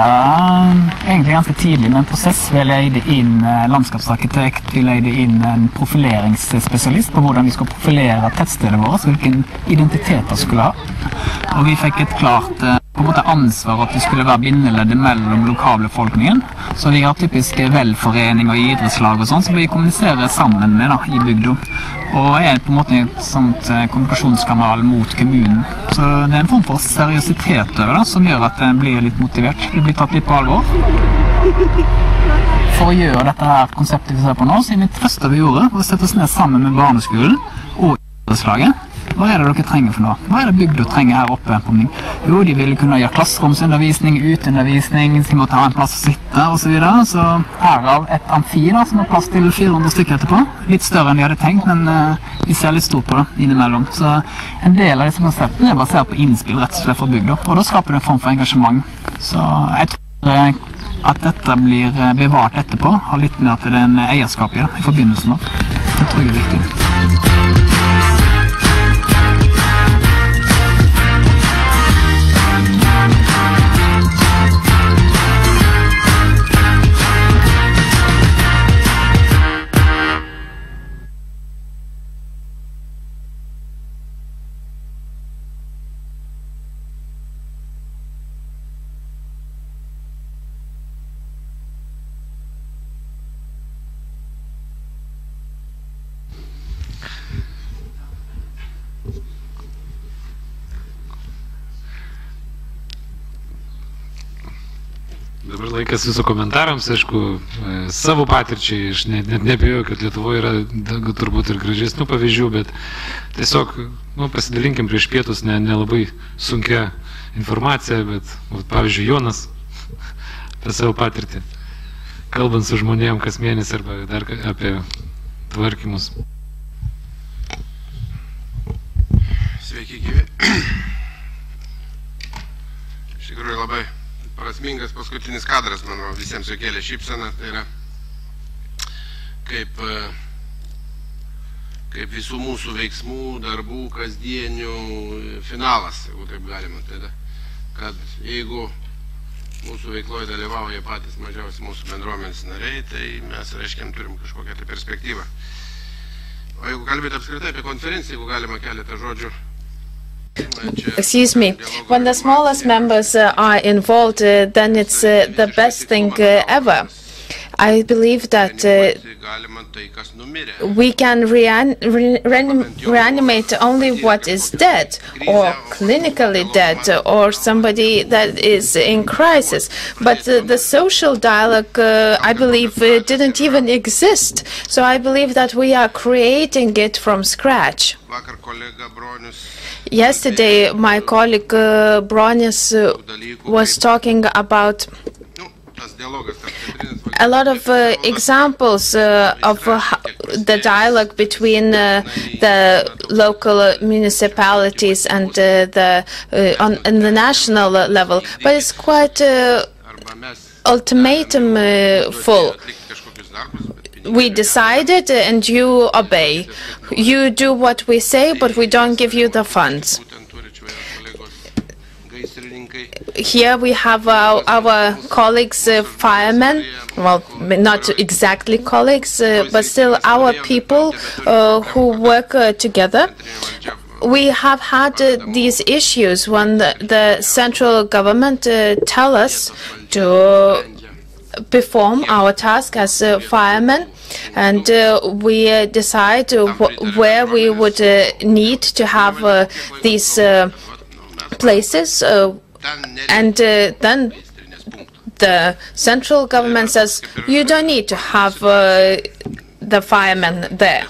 S15: egentlig ganske tidlig med en prosess. Vi leide inn landskapsarkitekt, vi leide inn en profileringsspesialist på hvordan vi skulle profilere tettstedet vårt, hvilken identiteter vi skulle ha. Og vi fikk et klart på en måte ansvar at vi skulle være bindeleddet mellom lokalbefolkningen. Så vi har typisk velforening og idrettslag og sånn, som vi kommuniserer sammen med I bygda. Og på en måte et sånt kommunikasjonskanal mot kommunen. Så det en form for seriøsitet over det, som gjør at det blir litt motivert. Vi blir tatt litt på alvor. For å gjøre dette her konseptet vi ser på nå, så mitt første vi gjorde, var å sette oss ned sammen med barneskolen og idrettslaget. Hva det dere trenger for noe? Hva det bygda trenger her oppe? Jo, de ville kunne gjøre klasseromsundervisning, uteundervisning, de måtte ha en plass å sitte og så videre. Så herav et amfi da, som har plass til 400 stykker etterpå. Litt større enn de hadde tenkt, men vi ser litt stort på det innimellom. Så en del av disse konseptene basert på innspill rett og slett fra bygda, og da skaper det en form for engasjement. Så jeg tror at dette blir bevart etterpå, har litt mer til den eierskapet I forbindelsen av. Det tror jeg viktig.
S2: Dabar laikas jūsų komentarams, aišku, savo patirčiai, aš net nebijoju, kad Lietuvoje yra turbūt ir gražesnių pavyzdžių, bet tiesiog pasidalinkim prieš pietus nelabai sunkia informacija, bet pavyzdžiui, Jonas apie savo patirtį, kalbant su žmonėm kas mėnesį arba dar apie tvarkymus.
S16: Sveiki, gyvi. Iš tikrųjų labai prasmingas paskutinis kadras, manau, visiems sukėlė šypseną, tai yra kaip visų mūsų veiksmų, darbų, kasdienių finalas, jeigu taip galima. Tai kad jeigu mūsų veikloje dalyvauja patys mažiausi mūsų bendruomenės nariai, tai mes, reiškiam, turim kažkokią tai perspektyvą. O jeigu kalbėti apskritai apie konferenciją, jeigu galima keletą žodžių.
S7: Excuse me, when the smallest members are involved, then it's the best thing ever. I believe that we can reanimate only what is dead, or clinically dead, or somebody that is in crisis. But the social dialogue, I believe, didn't even exist. So I believe that we are creating it from scratch. Yesterday, my colleague Bronius was talking about a lot of examples of the dialogue between the local municipalities and on the national level, but it's quite ultimatum full. We decided and you obey. You do what we say, but we don't give you the funds. Here we have our colleagues, firemen, well, not exactly colleagues, but still our people who work together. We have had these issues when the central government tell us to perform our task as firemen, and we decide where we would need to have these places, and then the central government says you don't need to have the firemen there.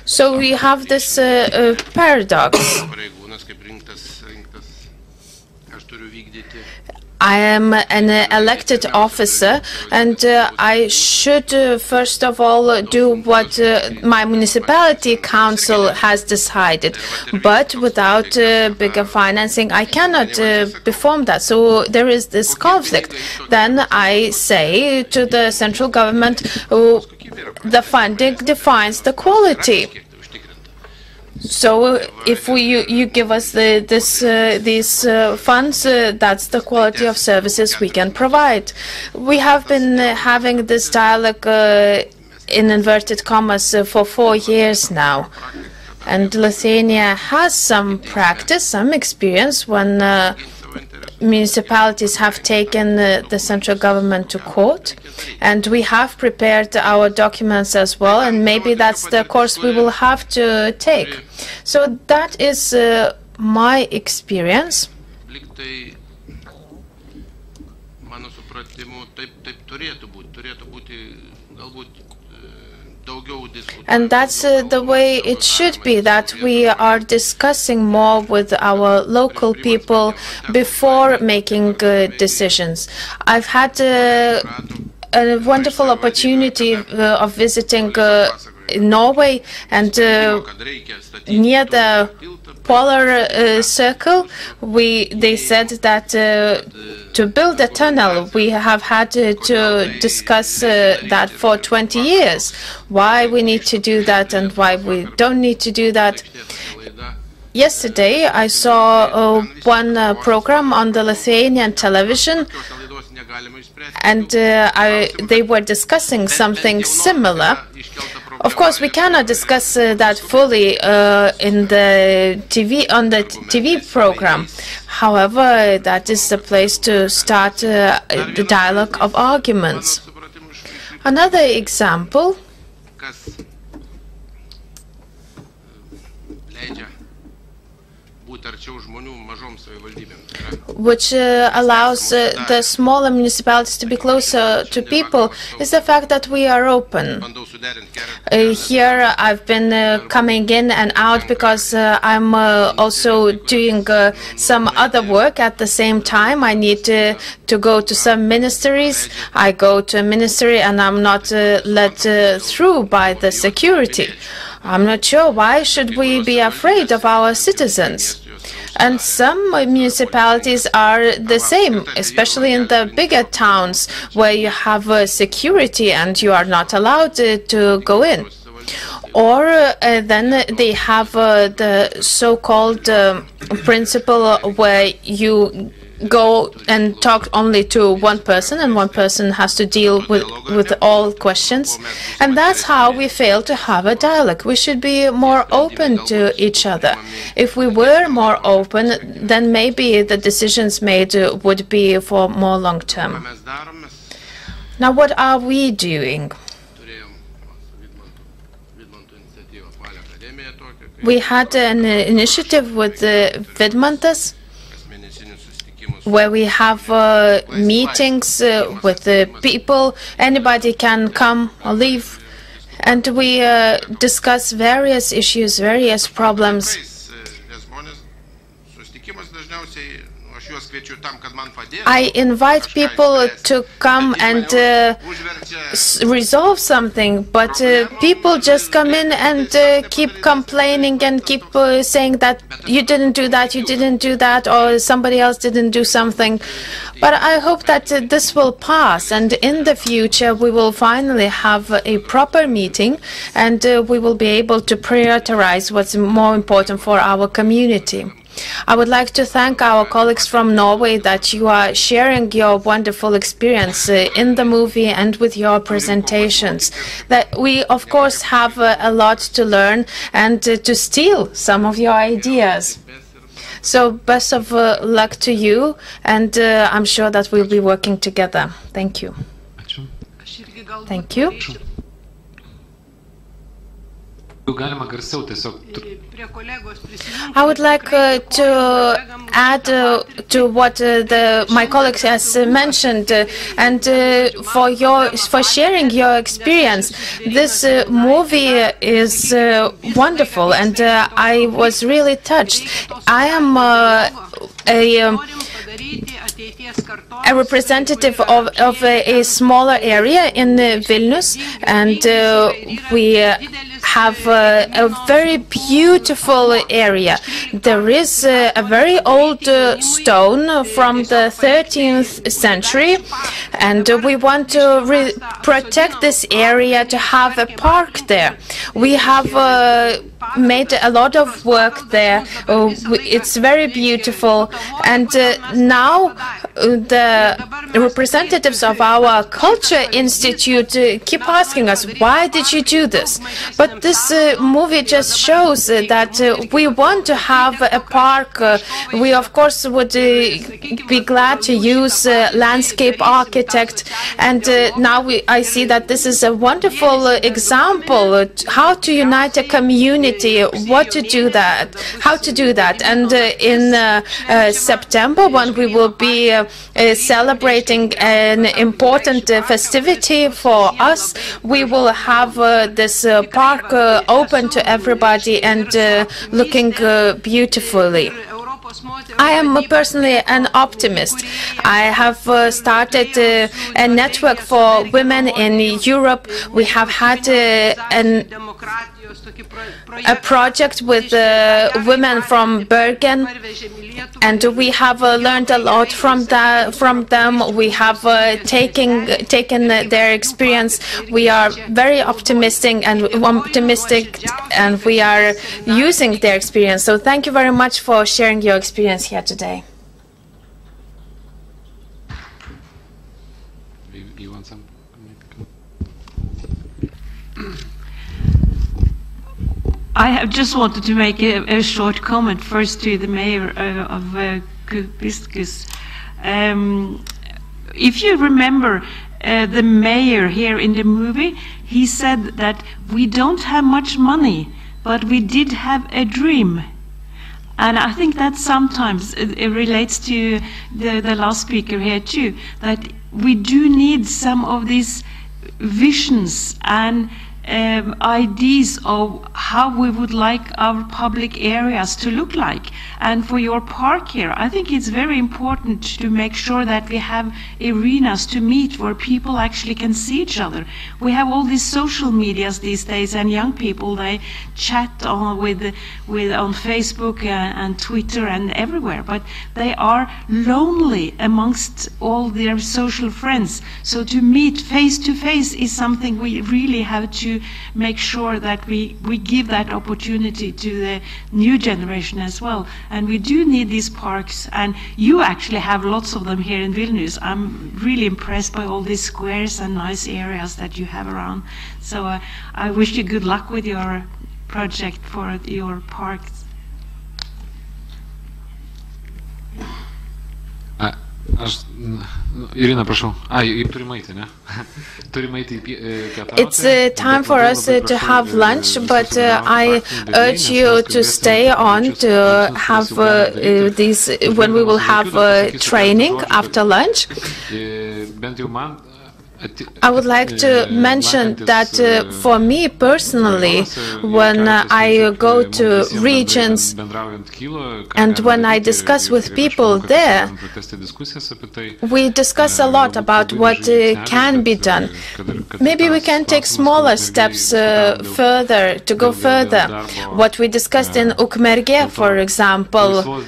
S7: So we have this paradox. I am an elected officer, and I should first of all do what my municipality council has decided. But without bigger financing, I cannot perform that. So there is this conflict. Then I say to the central government, the funding defines the quality. So if you give us these funds, that's the quality of services we can provide. We have been having this dialogue in inverted commas for 4 years now. And Lithuania has some practice, some experience when municipalities have taken the central government to court, and we have prepared our documents as well, and maybe that's the course we will have to take. So that is my experience. And that's the way it should be, that we are discussing more with our local people before making decisions. I've had a wonderful opportunity of visiting Norway, and near the polar circle, they said that to build a tunnel, we have had to discuss that for 20 years. Why we need to do that and why we don't need to do that. Yesterday, I saw one program on the Lithuanian television, and they were discussing something similar. Of course, we cannot discuss that fully on the TV program. However, that is the place to start the dialogue of arguments. Another example. which allows the smaller municipalities to be closer to people is the fact that we are open. Here I've been coming in and out because I'm also doing some other work at the same time. I need to go to some ministries. I go to a ministry and I'm not let through by the security. I'm not sure why should we be afraid of our citizens. And some municipalities are the same, especially in the bigger towns where you have security and you are not allowed to go in. Or then they have the so-called principle where you go and talk only to one person and one person has to deal with all questions. And that's how we fail to have a dialogue. We should be more open to each other. If we were more open, then maybe the decisions made would be for more long term. Now, what are we doing? We had an initiative with the Vidmantas, where we have meetings with the people. Anybody can come or leave, and we discuss various issues, various problems. I invite people to come and resolve something, but people just come in and keep complaining and keep saying that you didn't do that, or somebody else didn't do something. But I hope that this will pass, and in the future we will finally have a proper meeting, and we will be able to prioritize what's more important for our community. I would like to thank our colleagues from Norway that you are sharing your wonderful experience in the movie and with your presentations. That we, of course, have a lot to learn and to steal some of your ideas. So best of luck to you, and I'm sure that we'll be working together. Thank you. Thank you. I would like to add to what my colleagues has mentioned, and for sharing your experience. This movie is wonderful, and I was really touched. I am a representative of a smaller area in Vilnius, and we have a very beautiful area. There is a very old stone from the 13th century, and we want to protect this area, to have a park there. We have made a lot of work there. It's very beautiful, and now the representatives of our Culture Institute keep asking us, why did you do this? But this movie just shows that we want to have a park. We of course would be glad to use landscape architect, and now I see that this is a wonderful example how to unite a community, what to do that, how to do that. And in September, when we will be celebrating an important festivity for us, we will have this park open to everybody and looking beautifully. I am personally an optimist. I have started a network for women in Europe. We have had a project with women from Bergen, and we have learned a lot from them. We have taken their experience. We are very optimistic, and we are using their experience. So thank you very much for sharing your experience here today.
S2: You want some?
S5: I have just wanted to make a short comment first to the mayor of Vilnius. If you remember the mayor here in the movie, he said that we don't have much money, but we did have a dream. And I think that sometimes it relates to the last speaker here too, that we do need some of these visions and ideas of how we would like our public areas to look like. And for your park here, I think it's very important to make sure that we have arenas to meet where people actually can see each other. We have all these social medias these days, and young people, they chat on on Facebook and Twitter and everywhere, but they are lonely amongst all their social friends. So to meet face to face is something we really have to make sure that we give that opportunity to the new generation as well. And we do need these parks, and you actually have lots of them here in Vilnius. I'm really impressed by all these squares and nice areas that you have around. So I wish you good luck with your project for your parks.
S2: Irina, прошу. Turime eiti, ne? Turime eiti pietauti.
S7: It's time for us to have lunch, but I urge you to stay on to have these when we will have training after lunch.
S2: Bent jau man
S7: I would like to mention that for me personally, when I go to regions and when I discuss with people there, we discuss a lot about what can be done. Maybe we can take smaller steps further, to go further. What we discussed in Ukmergė, for example,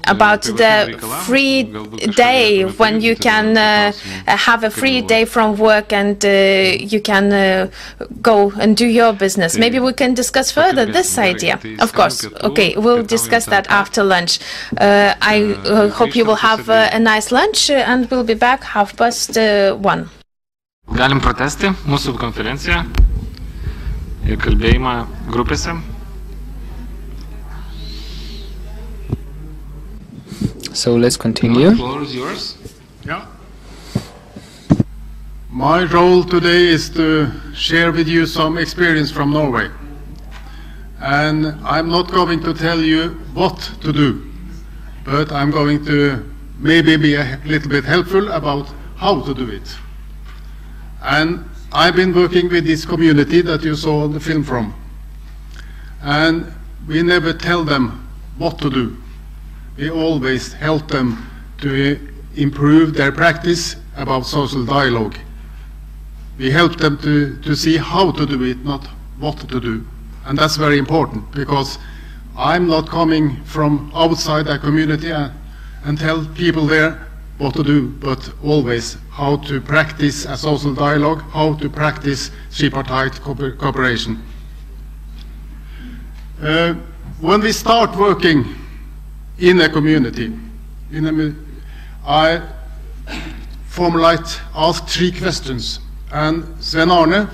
S7: about the free day, when you can have a free day from work and you can go and do your business. Maybe we can discuss further this idea. Of course. Okay, we'll discuss that after lunch. I hope you will have a nice lunch and we'll be back 1:30.
S2: Galim pratęsti mūsų konferenciją ir kalbėjimą grupėse.
S1: So let's continue.
S2: The floor is yours.
S4: Yeah. My role today is to share with you some experience from Norway. And I'm not going to tell you what to do, but I'm going to maybe be a little bit helpful about how to do it. And I've been working with this community that you saw the film from. And we never tell them what to do. We always help them to improve their practice about social dialogue. We help them to see how to do it, not what to do. And that's very important, because I'm not coming from outside a community and tell people there what to do, but always how to practice a social dialogue, how to practice tripartite cooperation. When we start working in a community, I asked 3 questions, and Sven Arne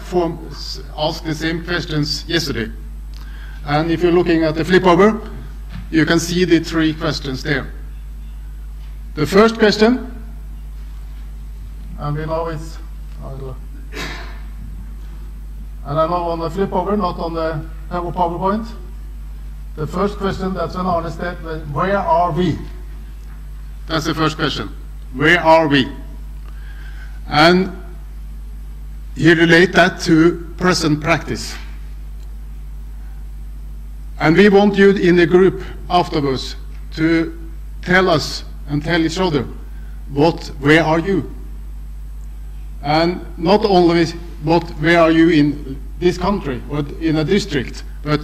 S4: asked the same questions yesterday. And if you're looking at the flip over, you can see the 3 questions there. The first question, and we know it's, and I know on the flip over, not on the PowerPoint. The first question that Sven Arne said was, where are we? That's the first question. Where are we? And he relates that to present practice. And we want you in the group afterwards to tell us and tell each other, where are you? And not only where are you in this country or in a district, but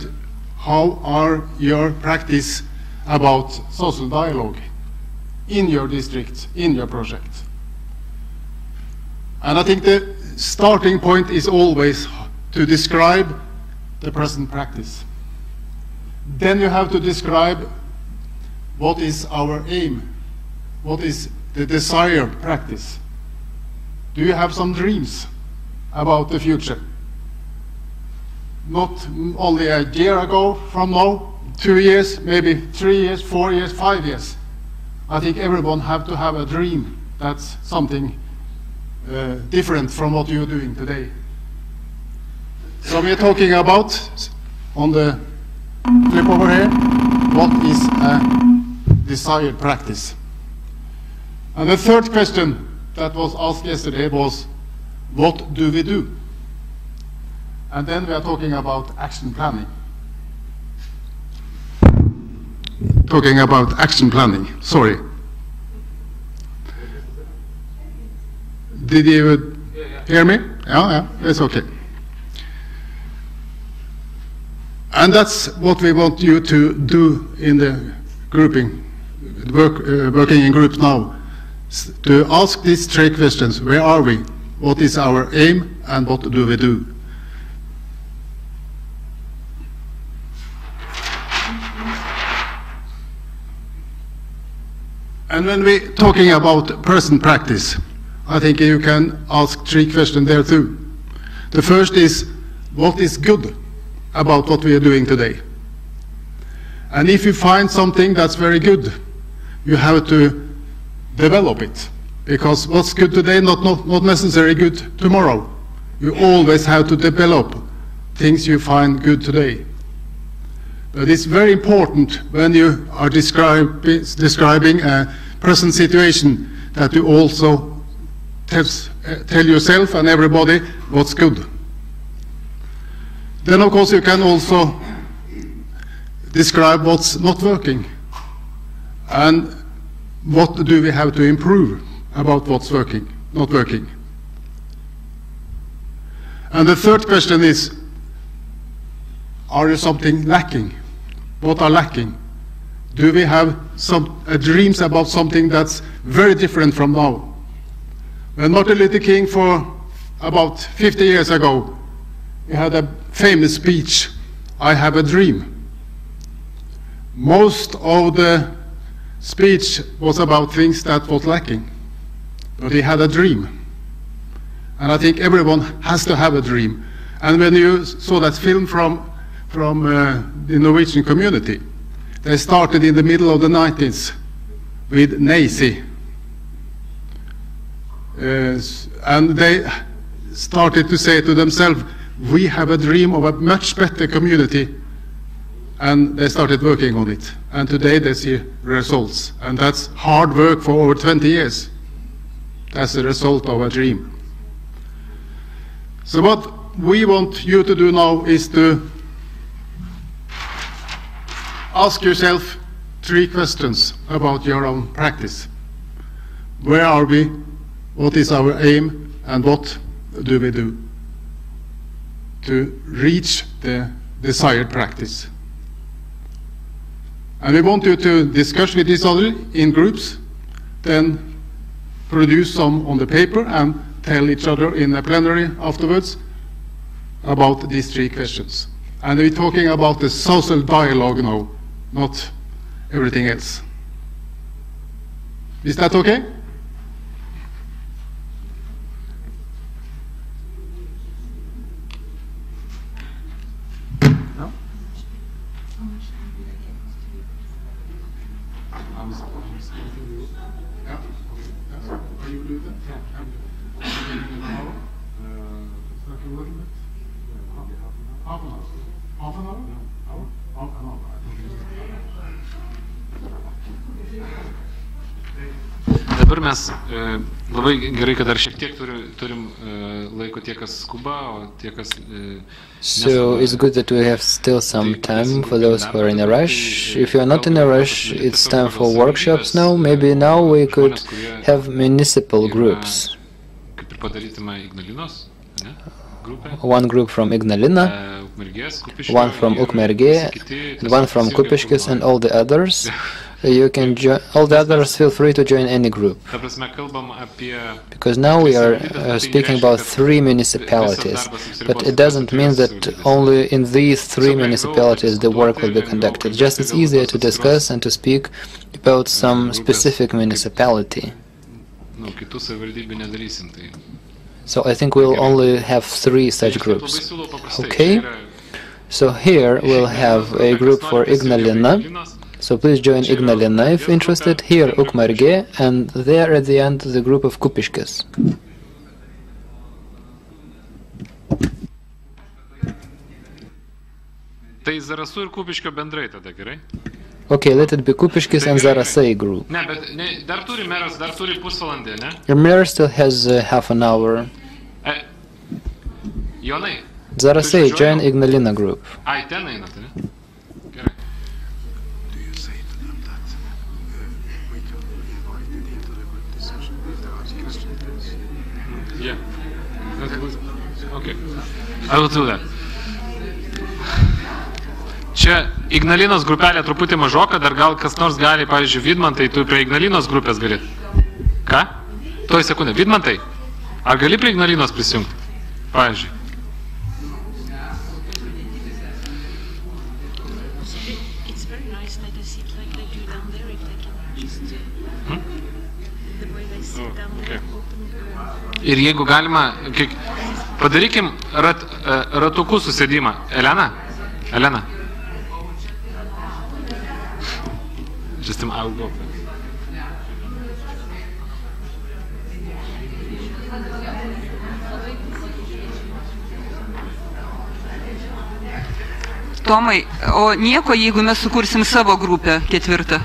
S4: how are your practice about social dialogue in your district, in your project? And I think the starting point is always to describe the present practice. Then you have to describe what is our aim, what is the desired practice. Do you have some dreams about the future? Not only a year ago from now, 2 years, maybe 3 years, 4 years, 5 years. I think everyone have to have a dream. That's something different from what you're doing today. So we're talking about, on the flip over here, what is a desired practice? And the third question that was asked yesterday was, what do we do? And then we are talking about action planning. Talking about action planning, sorry. Did you hear me? Yeah, it's okay. And that's what we want you to do in the grouping, working in groups now, to ask these three questions. Where are we? What is our aim? And what do we do? And when we're talking about person practice, I think you can ask three questions there too. The first is, what is good about what we are doing today? And if you find something that's very good, you have to develop it. Because what's good today not necessarily good tomorrow. You always have to develop things you find good today. But it's very important when you are describing a present situation that you also tell yourself and everybody what's good. Then of course you can also describe what's not working and what do we have to improve about what's working, not working. And the third question is, are there something lacking? What are lacking? Do we have some dreams about something that's very different from now? When Martin Luther King, for about 50 years ago, he had a famous speech, "I have a dream." Most of the speech was about things that was lacking, but he had a dream. And I think everyone has to have a dream. And when you saw that film from the Norwegian community, they started in the middle of the 90s with Nazi. And they started to say to themselves, we have a dream of a much better community, and they started working on it. And today they see results, and that's hard work for over 20 years. That's the result of a dream. So what we want you to do now is to ask yourself three questions about your own practice. Where are we? What is our aim? And what do we do to reach the desired practice? And we want you to discuss with each other in groups, then produce some on the paper and tell each other in a plenary afterwards about these three questions. And we're talking about the social dialogue now, not everything else. Is that okay? No?
S2: Dabar mes labai gerai, kad dar šiek tiek turim laiko tie, kas skuba, o tie, kas...
S1: So it's good that we have still some time for those who are in a rush. If you are not in a rush, it's time for workshops now. Maybe now we could have municipal groups. One group from Ignalina, one from Ukmergė, and one from Kupiškis, and all the others. You can join, all the others feel free to join any group. Because now we are speaking about 3 municipalities, but it doesn't mean that only in these 3 municipalities the work will be conducted. Just it's easier to discuss and to speak about some specific municipality. So I think we'll only have 3 such groups. Okay? So here we'll have a group for Ignalina. So please join Ignalina if interested. Here Ukmergė, and there at the end the group of Kupiškis.
S2: Tai Zarasų ir Kupiškio bendrai tada, gerai?
S1: Okay, let it be Kupiškis and Zarasai group.
S2: Ne, bet dar turi meras, dar turi pusvalandį, ne?
S1: Your mayor still has half an hour.
S2: Jonai.
S1: Zarasai, join Ignalina group.
S2: Ai, ten einat, ne? Gerai.
S4: Do you say to them that we can be invited into the group discussion if there are questions?
S2: Yeah. Okay. I will do that. Čia Ignalinos grupelė truputį mažoka, dar gal kas nors gali, pavyzdžiui, Vidmantai, tu prie Ignalinos grupės gali. Ką? Tuoj sekundę. Vidmantai, ar gali prie Ignalinos prisijungti? Pavyzdžiui. Ir jeigu galima, padarykim ratukų susėdimą. Elena? Elena? Just I will go.
S17: Tomai, o nieko, jeigu mes sukursim savo grupę ketvirtą?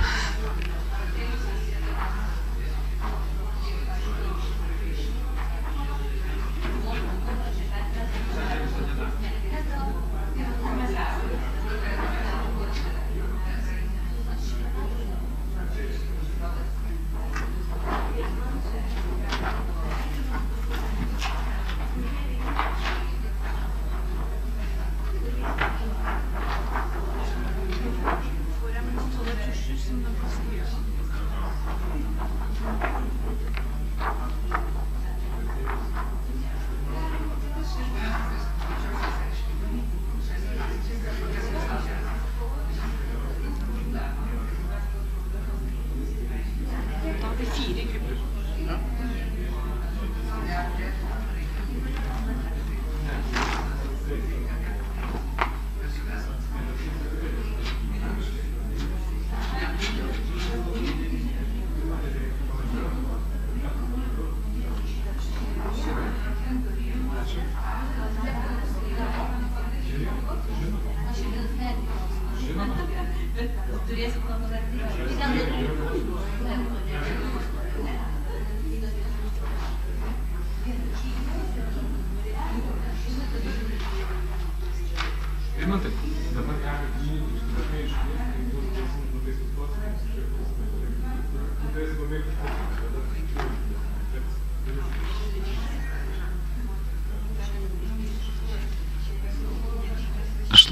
S2: Aš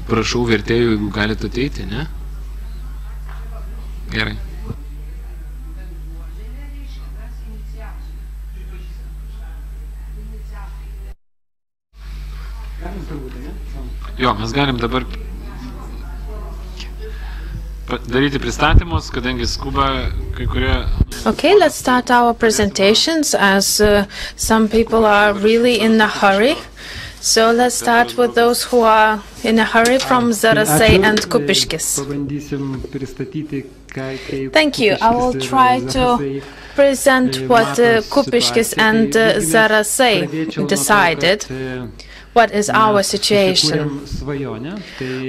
S2: prašau vertėjų, jeigu galite ateiti, ne? Gerai. Jo, mes galim dabar daryti pristatymus, kadangi skuba kai kurie...
S7: Okay, let's start our presentations as some people are really in a hurry. So let's start with those who are in a hurry from Zarasai and Kupiškis. Thank you. I will try to present what Kupiškis and Zarasai decided. What is our situation?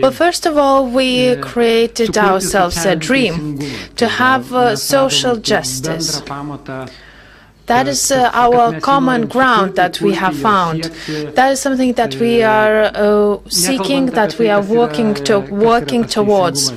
S7: Well, first of all, we created ourselves a dream to have social justice. That is our common ground that we have found. That is something that we are seeking, that we are working towards.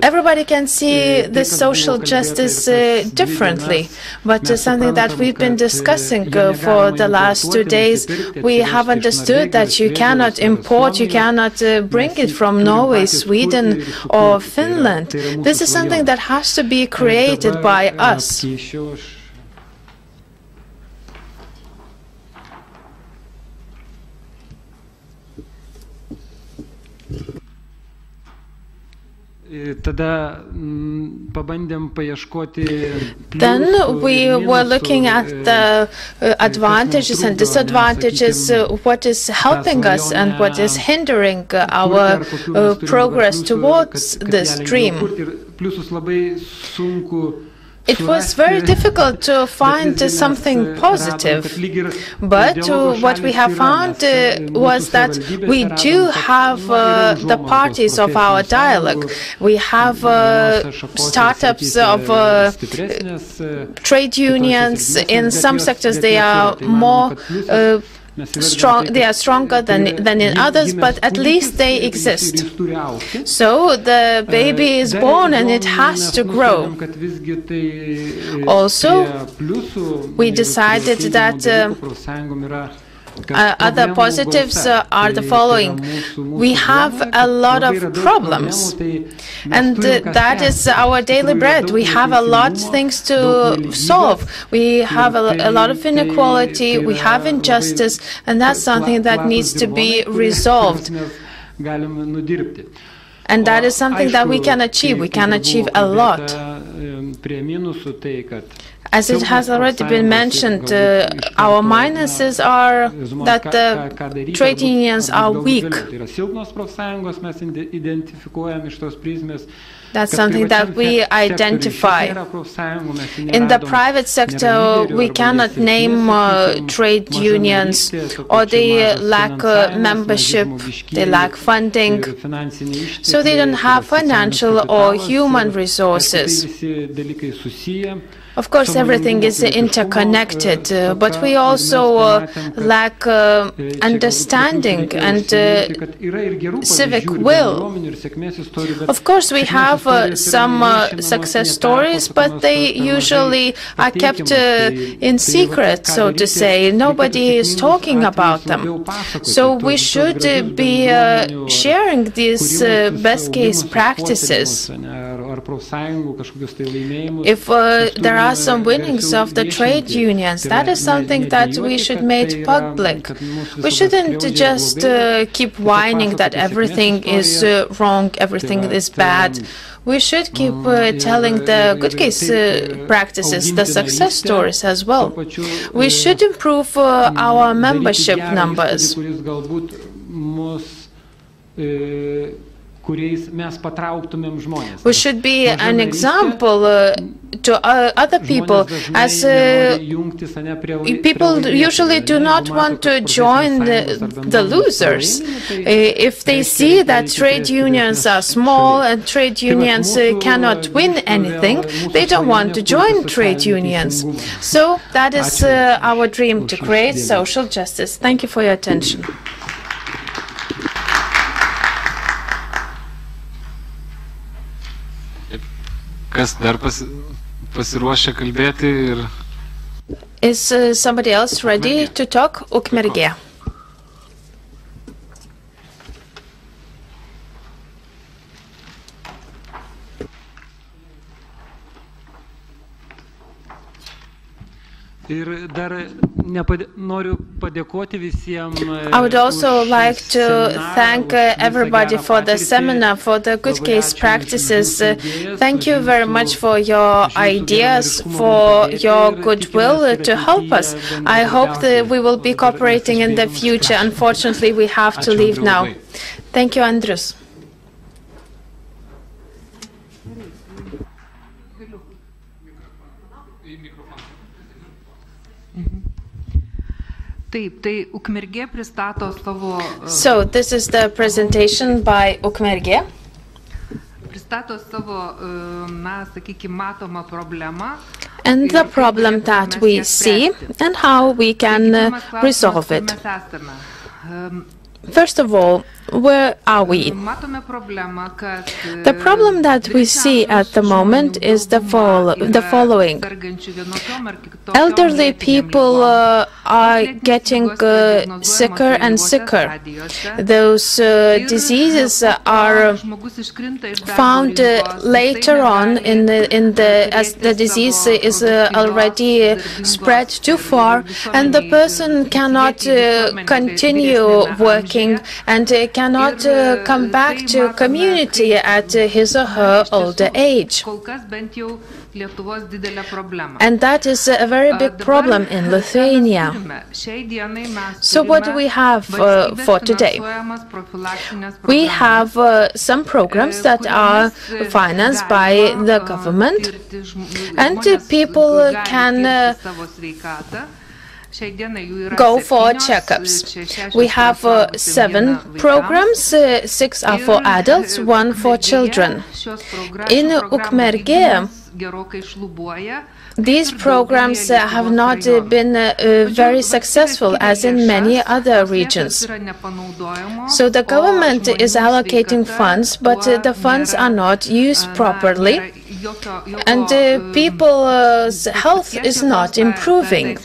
S7: Everybody can see this social justice differently, but something that we've been discussing for the last 2 days. We have understood that you cannot import, you cannot bring it from Norway, Sweden, or Finland. This is something that has to be created by us.
S18: Then
S7: we were looking at the advantages and disadvantages, what is helping us and what is hindering our progress towards this dream. It was very difficult to find something positive, but what we have found was that we do have the parties of our dialogue. We have startups of trade unions. In some sectors they are more they are stronger than in others, but at least they exist. So the baby is born and it has to grow. Also, we decided that other positives are the following. We have a lot of problems, and that is our daily bread. We have a lot of things to solve. We have a lot of inequality, we have injustice, and that's something that needs to be resolved. And that is something that we can achieve. We can achieve a lot. As it has already been mentioned, our minuses are that the trade unions are weak. That's something that we identify. In the private sector, we cannot name trade unions, or they lack membership, they lack funding, so they don't have financial or human resources. Of course, everything is interconnected, but we also lack understanding and civic will. Of course, we have some success stories, but they usually are kept in secret, so to say. Nobody is talking about them. So we should be sharing these best case practices. If there are some winnings of the trade unions, that is something that we should make public. We shouldn't just keep whining that everything is wrong, everything is bad. We should keep telling the good case practices, the success stories as well. We should improve our membership numbers. We should be an example to other people, as people usually do not want to join the losers. If they see that trade unions are small and trade unions cannot win anything, they don't want to join trade unions. So that is our dream, to create social justice. Thank you for your attention.
S2: Kas dar pasiruošę kalbėti ir...
S7: Is somebody else ready to talk? Ukmergė.
S18: Ir dar noriu padėkoti visiems.
S7: I would also like to thank everybody for the seminar, for the good case practices. Thank you very much for your ideas, for your goodwill to help us. I hope that we will be cooperating in the future. Unfortunately, we have to leave now. Thank you, Andrius. So this is the presentation by Ukmergė. And the problem that we see and how we can resolve it. First of all, where are we? The problem that we see at the moment is the following. Elderly people are getting sicker and sicker. Those diseases are found later on as the disease is already spread too far, and the person cannot continue working and cannot come back to community at his or her older age. And that is a very big problem in Lithuania. So what do we have for today? We have some programs that are financed by the government, and people can go for checkups. We have 7 programs, 6 are for adults, 1 for children. In Ukmergė, these programs have not been very successful as in many other regions. So the government is allocating funds, but the funds are not used properly, and people's health is not improving.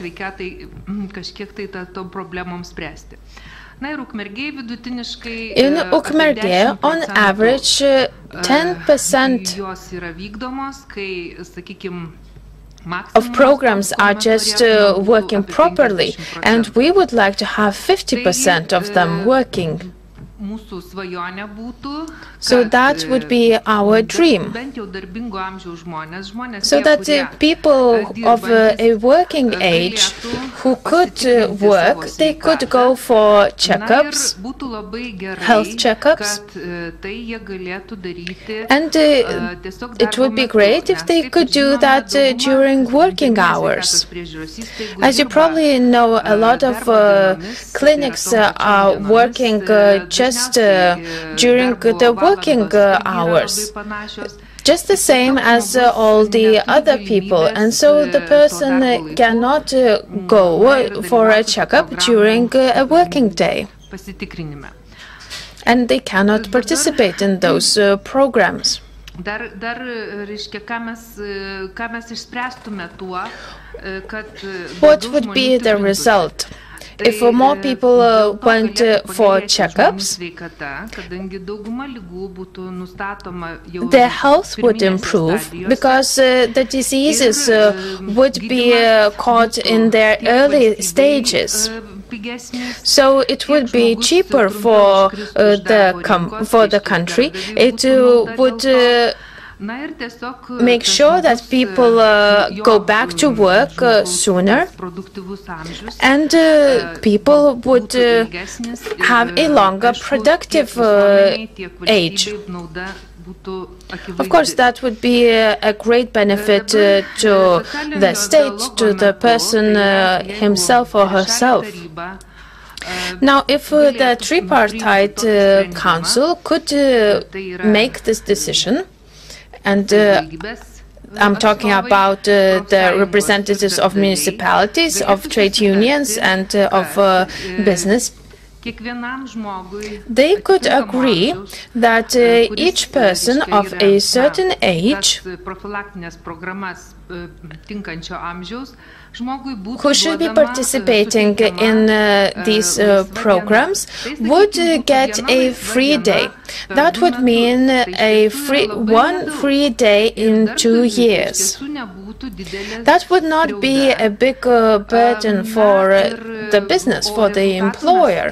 S7: In Ukmergė, on average, 10% of programs are just working properly, and we would like to have 50% of them working. So that would be our dream, so that people of a working age who could work, they could go for checkups, health checkups, and it would be great if they could do that during working hours. As you probably know, a lot of clinics are working just during the working hours, just the same as all the other people, and so the person cannot go for a checkup during a working day, and they cannot participate in those programs. What would be the result? If more people went for checkups, their health would improve, because the diseases would be caught in their early stages. So it would be cheaper for the country. It would make sure that people go back to work sooner, and people would have a longer productive age. Of course, that would be a great benefit to the state, to the person himself or herself. Now, if the tripartite council could make this decision, and I'm talking about the representatives of municipalities, of trade unions, and of business, they could agree that each person of a certain age who should be participating in these programs would get a free day. That would mean one free day in 2 years. That would not be a big burden for the business, for the employer.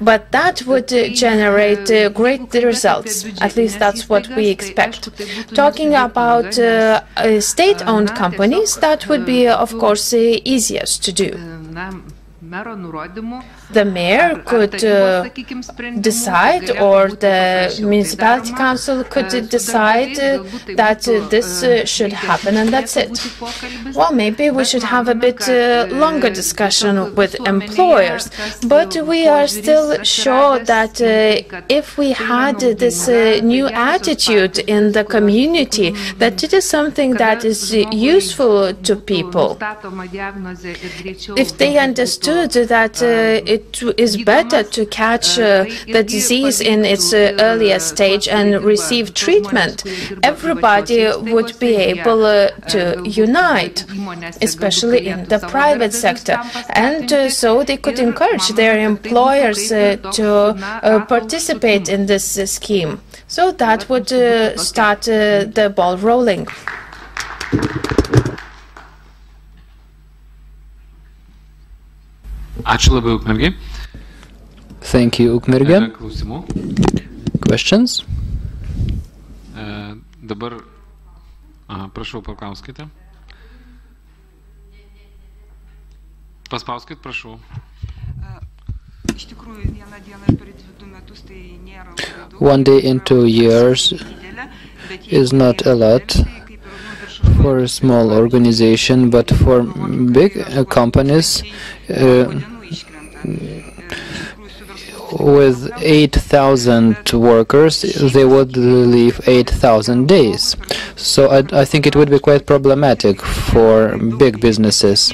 S7: But that would generate great results. At least that's what we expect. Talking about state-owned companies, that would be, of course, easiest to do. The mayor could decide, or the municipality council could decide that this should happen, and that's it. Well, maybe we should have a bit longer discussion with employers, but we are still sure that if we had this new attitude in the community, that it is something that is useful to people, if they understood that it is better to catch the disease in its earlier stage and receive treatment, everybody would be able to unite, especially in the private sector. And so they could encourage their employers to participate in this scheme. So that would start the ball rolling.
S1: Thank you, Ukmergė. Questions?
S2: Prašau, paklauskite. Paspauskit, prašau.
S1: One day in 2 years is not a lot for a small organization, but for big companies with 8,000 workers, they would leave 8,000 days. So I think it would be quite problematic for big businesses.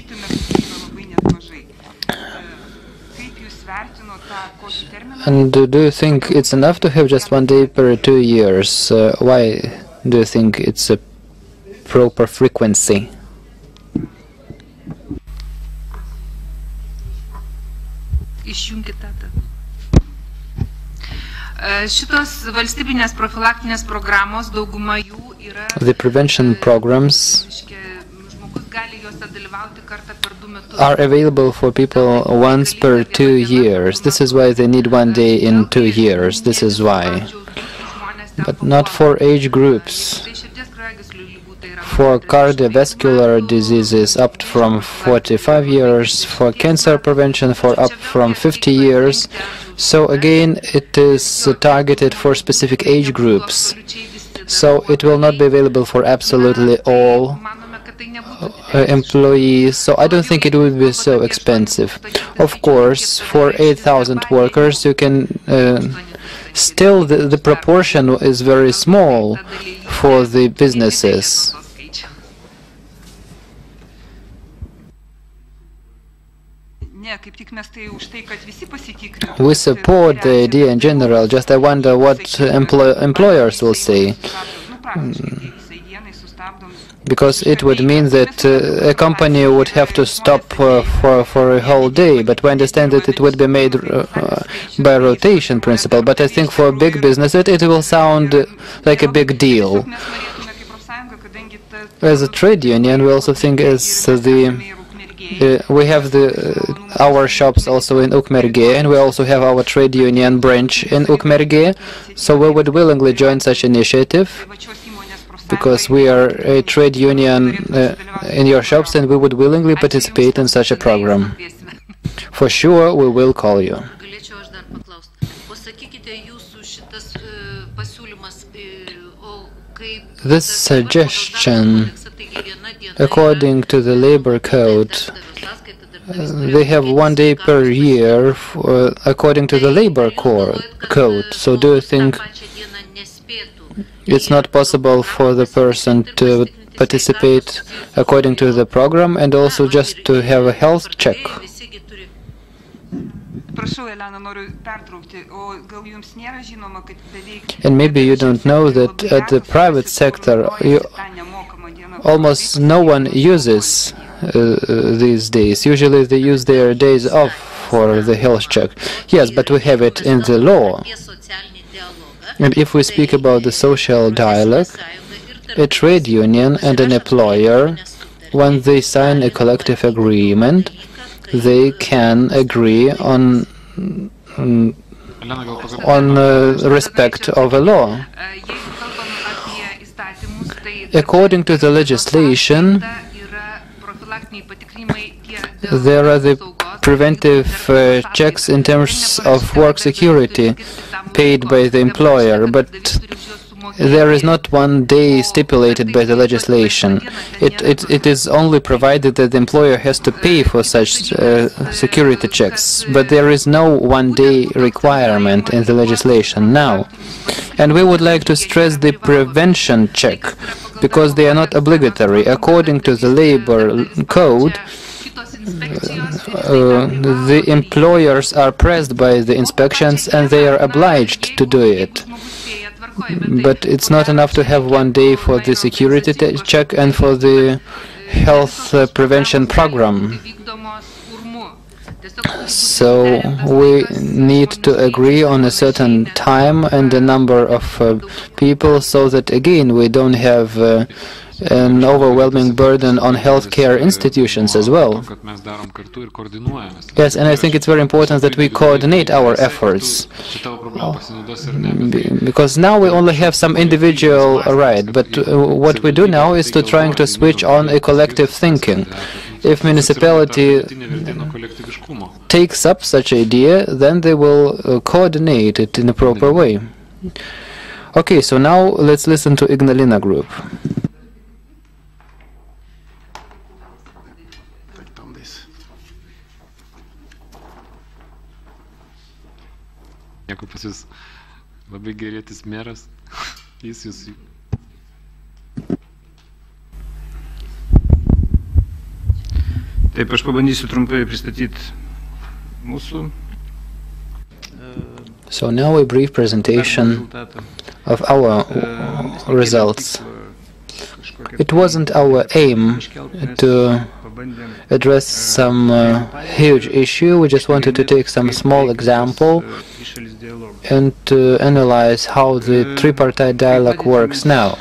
S1: And do you think it's enough to have just 1 day per 2 years? Why do you think it's a proper frequency? The prevention programs are available for people once per 2 years. This is why they need 1 day in 2 years. This is why. But not for age groups. For cardiovascular diseases up from 45 years, for cancer prevention for up from 50 years. So again, it is targeted for specific age groups. So it will not be available for absolutely all employees, so I don't think it would be so expensive. Of course, for 8,000 workers, you can still the proportion is very small for the businesses. We support the idea in general, just I wonder what employers will say. Because it would mean that a company would have to stop for a whole day, but we understand that it would be made by rotation principle. But I think for big business it will sound like a big deal. As a trade union, we also think as we have our shops also in Ukmergė, and we also have our trade union branch in Ukmergė, so we would willingly join such initiative. Because we are a trade union in your shops, and we would willingly participate in such a program. For sure, we will call you. This suggestion, according to the labor code, they have 1 day per year according to the labor code. So do you think it's not possible for the person to participate according to the program and also just to have a health check? And maybe you don't know that at the private sector almost no one uses these days. Usually they use their days off for the health check. Yes, but we have it in the law. And if we speak about the social dialogue, a trade union and an employer, when they sign a collective agreement, they can agree on respect of a law. According to the legislation, there are the preventive checks in terms of work security paid by the employer, but there is not 1 day stipulated by the legislation. It is only provided that the employer has to pay for such security checks, but there is no 1 day requirement in the legislation now. And we would like to stress the prevention check, because they are not obligatory. According to the labor code, the employers are pressed by the inspections and they are obliged to do it. But it's not enough to have 1 day for the security check and for the health prevention program. So we need to agree on a certain time and a number of people, so that again we don't have an overwhelming burden on healthcare institutions as well. Yes, and I think it's very important that we coordinate our efforts, because now we only have some individual right, but what we do now is to trying to switch on a collective thinking. If municipality takes up such idea, then they will coordinate it in a proper way. Okay, so now let's listen to Ignalina Group.
S2: Nieko pas jūs labai gerėtis meras, jis jūs.
S10: Taip, aš pabandysiu trumpai pristatyti mūsų.
S1: So now a brief presentation of our results. It wasn't our aim to address some huge issue. We just wanted to take some small example and to analyze how the tripartite dialogue works now.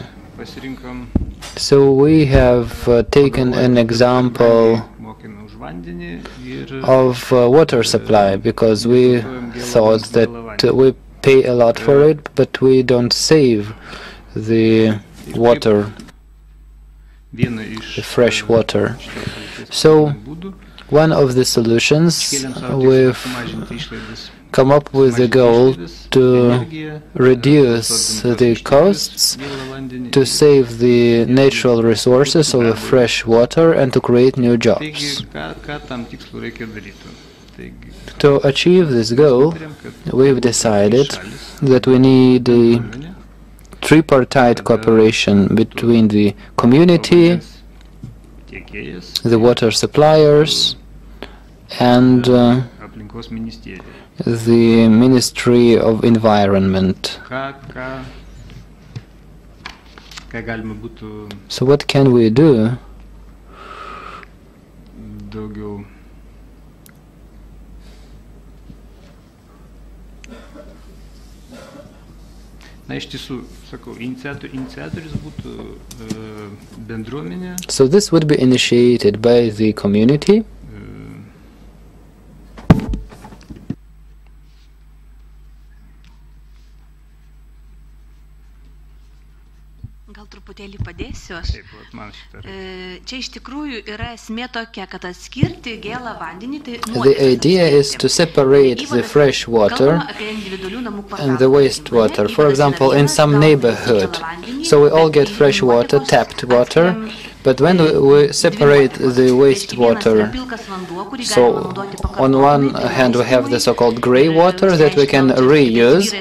S1: So we have taken an example of water supply, because we thought that we pay a lot for it, but we don't save the water, the fresh water. So one of the solutions, we've come up with the goal to reduce the costs, to save the natural resources of the fresh water, and to create new jobs. To achieve this goal, we've decided that we need a tripartite cooperation between the community, the water suppliers, and the Ministry of Environment. So what can we do? So this would be initiated by the community.
S19: Gal truputėlį padėsiu aš. Čia iš tikrųjų yra esmė tokia, kad atskirti gėlą vandenį, tai
S1: The idea is to separate the fresh water and the wastewater. For example, in some neighborhood, so we all get fresh water, tapped water, but when we separate the wastewater, so on one hand we have the so-called gray water that we can reuse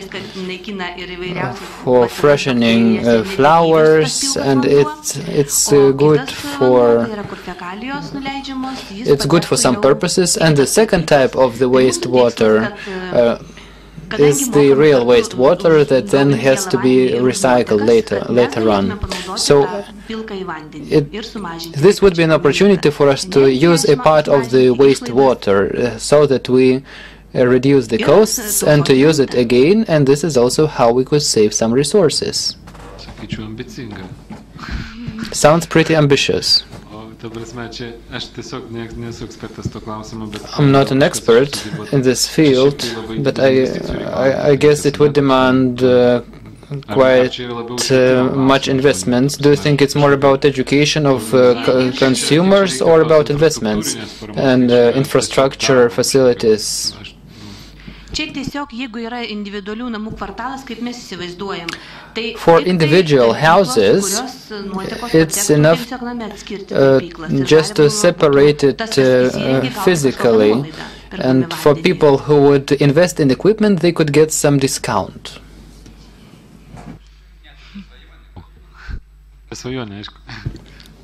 S1: for freshening flowers, and it's good for some purposes. And the second type of the wastewater is the real wastewater that then has to be recycled later on. So this would be an opportunity for us to use a part of the wastewater so that we reduce the costs and to use it again, and this is also how we could save some resources. Sounds pretty ambitious. I'm not an expert in this field, but I guess it would demand quite much investments. Do you think it's more about education of consumers or about investments and infrastructure facilities? For individual houses, it's enough just to separate it physically, and for people who would invest in equipment, they could get some discount.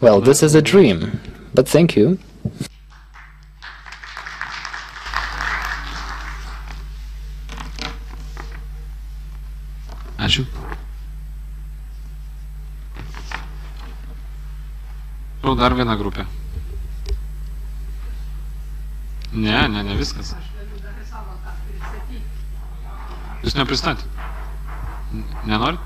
S1: Well, this is a dream, but thank you.
S2: Ačiū. Dar viena grupė. Ne viskas. Jūs nepristatėte? Nenorit?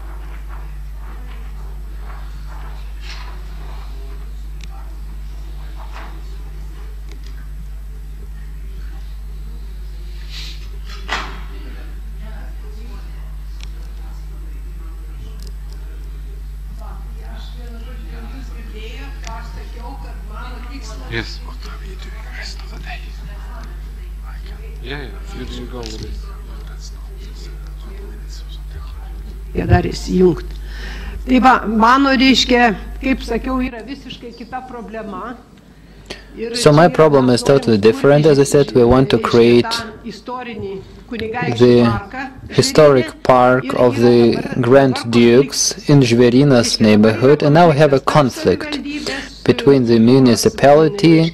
S2: Yes. What are we doing the rest of the day? Yeah, you go with this.
S11: Jie dar įsijungti. Tai va, mano reiškia, kaip sakiau, yra visiškai kita problema.
S1: So my problem is totally different. As I said, we want to create the historic park of the Grand Dukes in Žvėrynas neighborhood, and now we have a conflict between the municipality,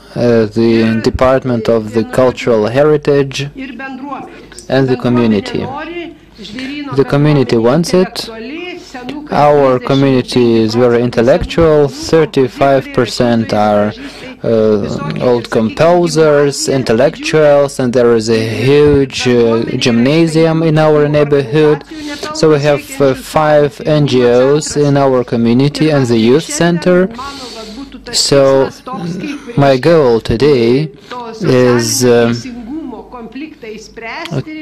S1: the Department of the Cultural Heritage, and the community. The community wants it. Our community is very intellectual. 35% are old composers, intellectuals, and there is a huge gymnasium in our neighborhood. So we have 5 NGOs in our community and the youth center. So my goal today is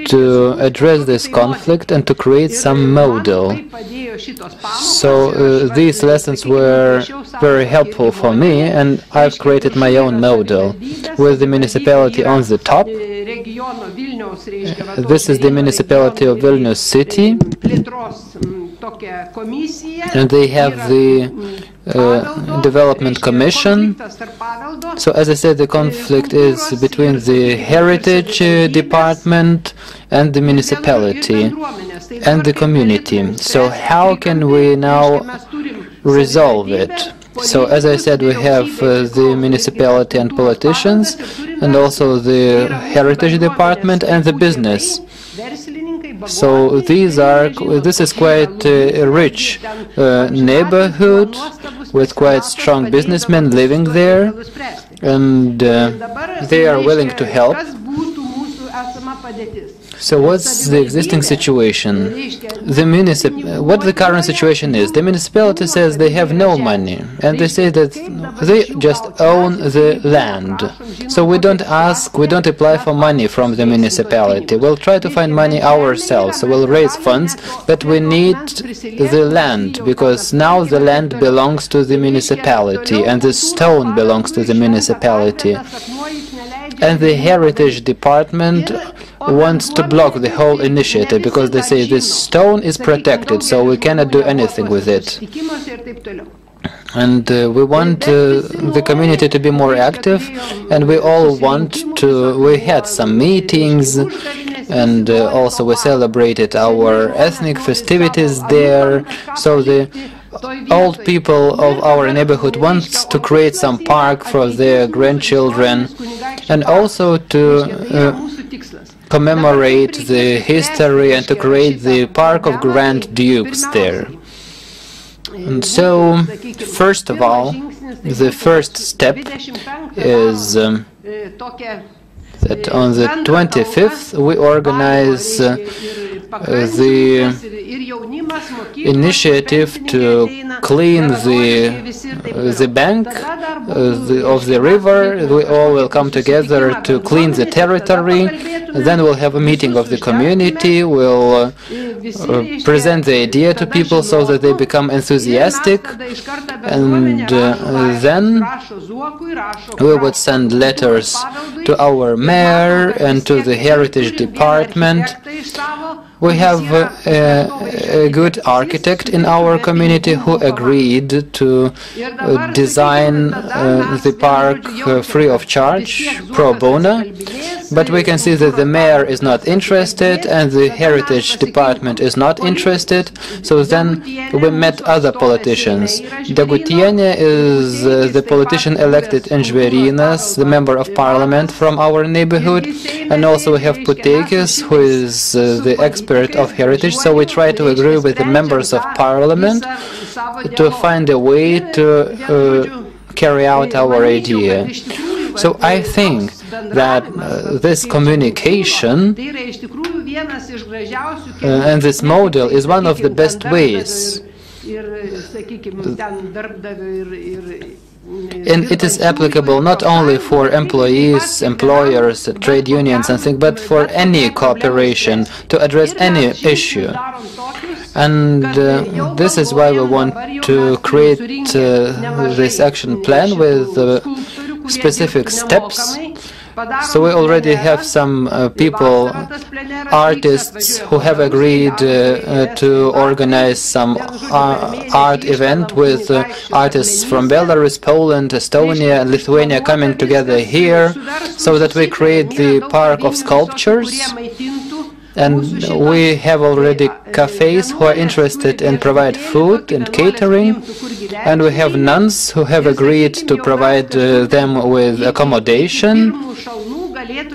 S1: to address this conflict and to create some model. So these lessons were very helpful for me, and I've created my own model with the municipality on the top. This is the municipality of Vilnius city, and they have the development commission. So as I said, the conflict is between the heritage department and the municipality and the community. So how can we now resolve it? So as I said, we have the municipality and politicians, and also the heritage department and the business. So this is quite a rich neighborhood with quite strong businessmen living there, and they are willing to help. So what's the existing situation? What the current situation is? The municipality says they have no money, and they say that they just own the land. So we don't ask, we don't apply for money from the municipality. We'll try to find money ourselves. So we'll raise funds, but we need the land, because now the land belongs to the municipality, and the stone belongs to the municipality. And the heritage department wants to block the whole initiative because they say this stone is protected, so we cannot do anything with it. And we want the community to be more active, and we all want to. We had some meetings, and also we celebrated our ethnic festivities there. So the old people of our neighborhood want to create some park for their grandchildren, and also to commemorate the history and to create the Park of Grand Dukes there. And so, first of all, the first step is that on the 25th we organize the initiative to clean the bank of the river. We all will come together to clean the territory. Then we'll have a meeting of the community. We'll present the idea to people so that they become enthusiastic, and then we would send letters to our mayor and to the heritage department. We have a good architect in our community who agreed to design the park free of charge, pro bono, but we can see that the mayor is not interested and the heritage department is not interested. So then we met other politicians. Degutienė is the politician elected in Žvėrynas, the member of parliament from our neighborhood, and also we have Puteikis, who is the expert of heritage. So we try to agree with the members of parliament to find a way to carry out our idea. So I think that this communication and this model is one of the best ways. And it is applicable not only for employees, employers, trade unions and things, but for any cooperation to address any issue. And this is why we want to create this action plan with specific steps. So we already have some people, artists, who have agreed to organize some art event with artists from Belarus, Poland, Estonia, and Lithuania coming together here, so that we create the Park of Sculptures. And we have already cafes who are interested in provide food and catering, and we have nuns who have agreed to provide them with accommodation,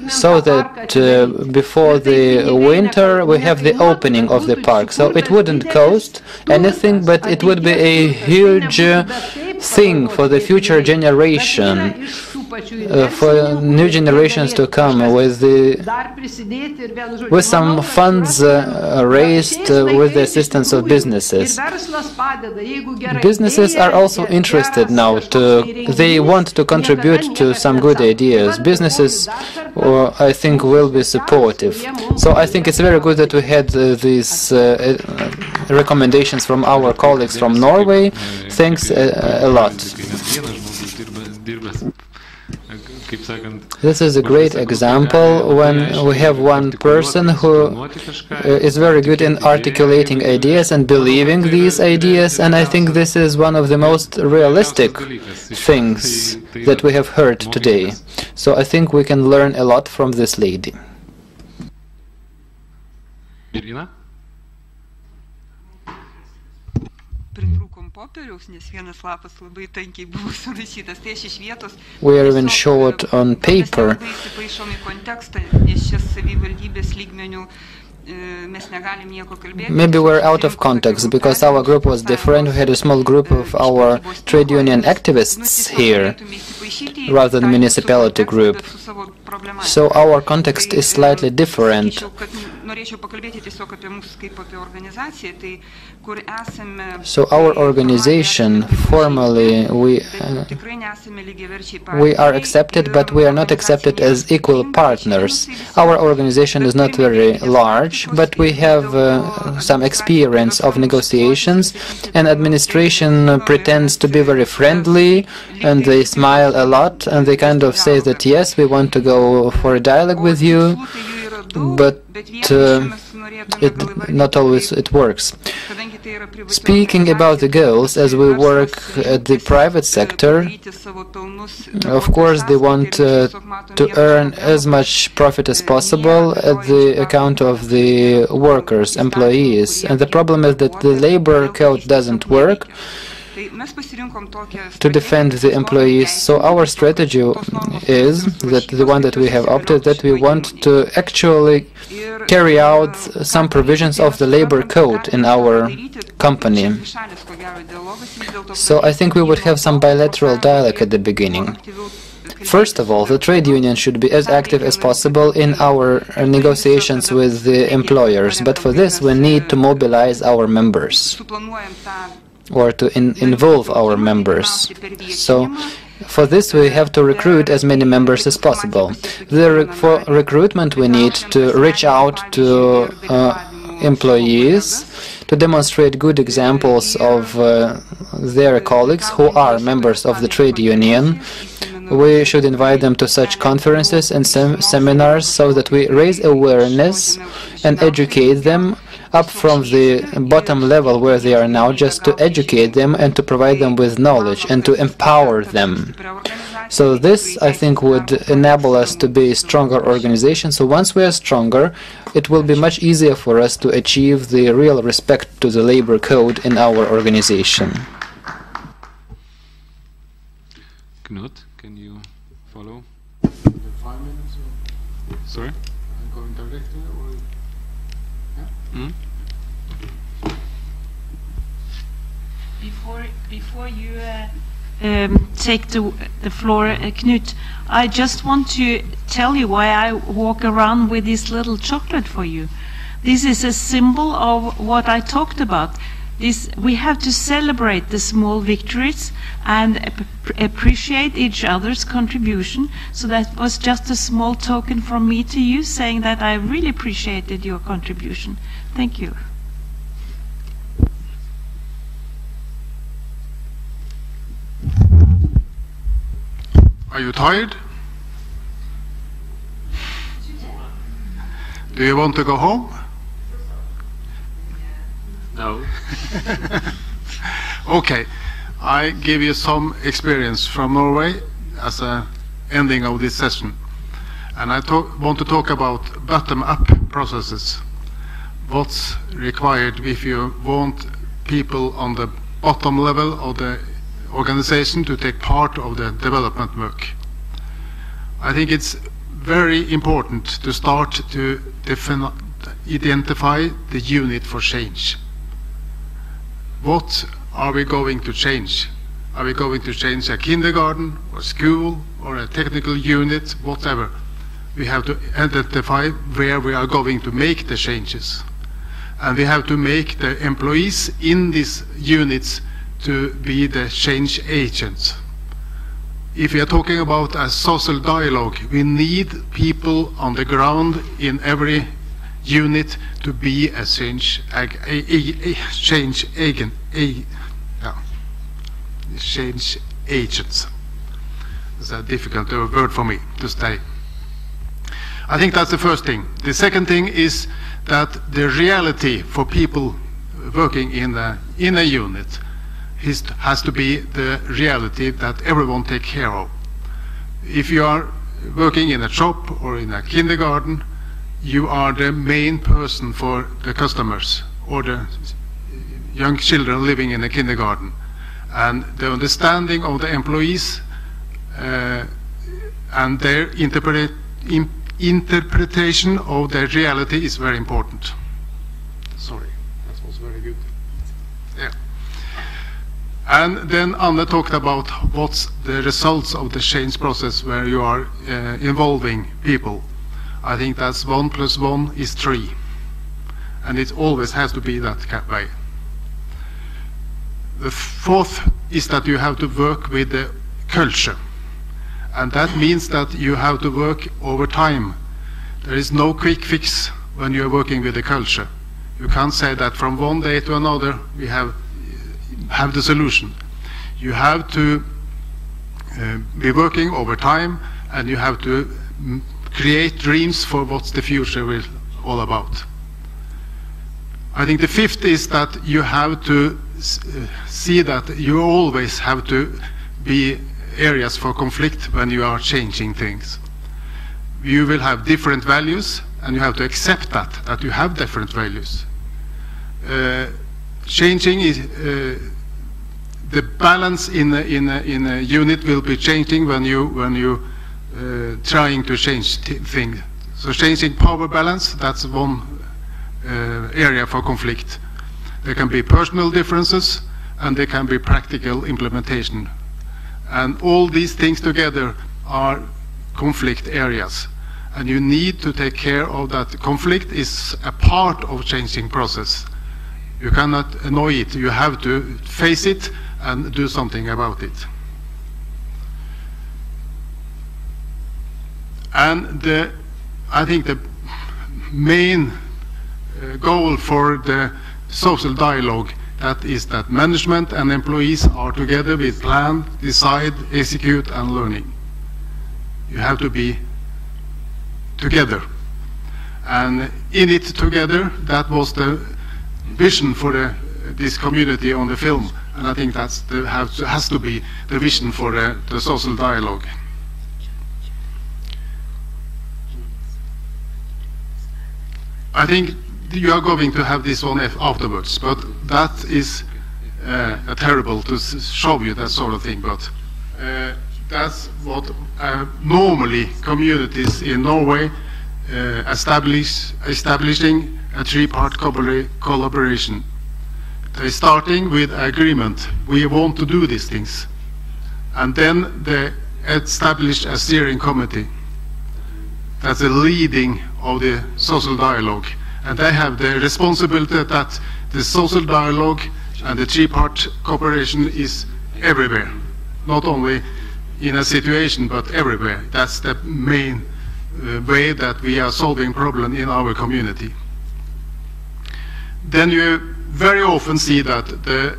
S1: so that before the winter we have the opening of the park. So it wouldn't cost anything, but it would be a huge thing for the future generation, for new generations to come, with some funds raised with the assistance of businesses. Businesses are also interested now. They want to contribute to some good ideas. Businesses, I think, will be supportive. So I think it's very good that we had these recommendations from our colleagues from Norway. Thanks a lot. This is a great example when we have one person who is very good in articulating ideas and believing these ideas, and I think this is one of the most realistic things that we have heard today. So I think we can learn a lot from this lady.
S17: Irina?
S1: We are even short on paper. Maybe we're out of context, because our group was different. We had a small group of our trade union activists here, rather than municipality group. So our context is slightly different. So our organization, formally, we are accepted, but we are not accepted as equal partners. Our organization is not very large, but we have some experience of negotiations, and administration pretends to be very friendly, and they smile a lot, and they kind of say that yes, we want to go for a dialogue with you, but not always it works. Speaking about the girls, as we work at the private sector, of course they want to earn as much profit as possible at the account of the workers, employees, and the problem is that the labor code doesn't work to defend the employees. So our strategy is that the one that we have opted, that we want to actually carry out some provisions of the labor code in our company. So I think we would have some bilateral dialogue at the beginning. First of all, the trade union should be as active as possible in our negotiations with the employers, but for this we need to mobilize our members, or to involve our members. So for this we have to recruit as many members as possible. For recruitment we need to reach out to employees, to demonstrate good examples of their colleagues who are members of the trade union. We should invite them to such conferences and seminars, so that we raise awareness and educate them up from the bottom level where they are now, just to educate them and to provide them with knowledge and to empower them. So this, I think, would enable us to be a stronger organization. So once we are stronger, it will be much easier for us to achieve the real respect to the labor code in our organization.
S2: Knut, can you follow?
S4: 5 minutes? Or...
S2: Sorry?
S4: I'm going directly, or... Yeah?
S5: Before you take the floor, Knut, I just want to tell you why I walk around with this little chocolate for you. This is a symbol of what I talked about. We have to celebrate the small victories and appreciate each other's contribution. So that was just a small token from me to you, saying that I really appreciated your contribution. Thank you.
S4: Are you tired? Do you want to go home?
S2: No.
S4: Okay, I give you some experience from Norway as a ending of this session. And I want to talk about bottom-up processes. What's required if you want people on the bottom level of the organization to take part of the development work. I think it's very important to start to identify the unit for change. What are we going to change? Are we going to change a kindergarten or school or a technical unit, whatever? We have to identify where we are going to make the changes. And we have to make the employees in these units to be the change agents. If we are talking about a social dialogue, we need people on the ground in every unit to be a change agent. Change agents. It's a difficult word for me to say. I think that's the first thing. The second thing is that the reality for people working in a unit has to be the reality that everyone takes care of. If you are working in a shop or in a kindergarten, you are the main person for the customers or the young children living in a kindergarten. And the understanding of the employees and their interpretation of their reality is very important. Sorry, that was very good. Yeah. And then Anne talked about what's the results of the change process where you are involving people. I think that's 1 + 1 is 3. And it always has to be that way. The fourth is that you have to work with the culture. And that means that you have to work over time. There is no quick fix when you are working with the culture. You can't say that from one day to another we have the solution. You have to be working over time, and you have to create dreams for what the future will all about. I think the fifth is that you have to see that you always have to be areas for conflict when you are changing things. You will have different values, and you have to accept that you have different values. Changing is the balance in a unit will be changing when you trying to change things. So changing power balance, that's one area for conflict. There can be personal differences, and there can be practical implementation. And all these things together are conflict areas. And you need to take care of that. Conflict is a part of changing process. You cannot annoy it. You have to face it and do something about it. And I think the main goal for the social dialogue, that is that management and employees are together with plan, decide, execute, and learning. You have to be together. And in it together, that was the vision for this community on the film. And I think that's has to be the vision for the social dialogue. I think you are going to have this one afterwards, but that is terrible to show you that sort of thing. But that's what normally communities in Norway establishing a three-part collaboration. They're starting with agreement. We want to do these things. And then they establish a steering committee. That's the leading of the social dialogue. And they have the responsibility that the social dialogue and the three-part cooperation is everywhere. Not only in a situation, but everywhere. That's the main way that we are solving problems in our community. Then you very often see that they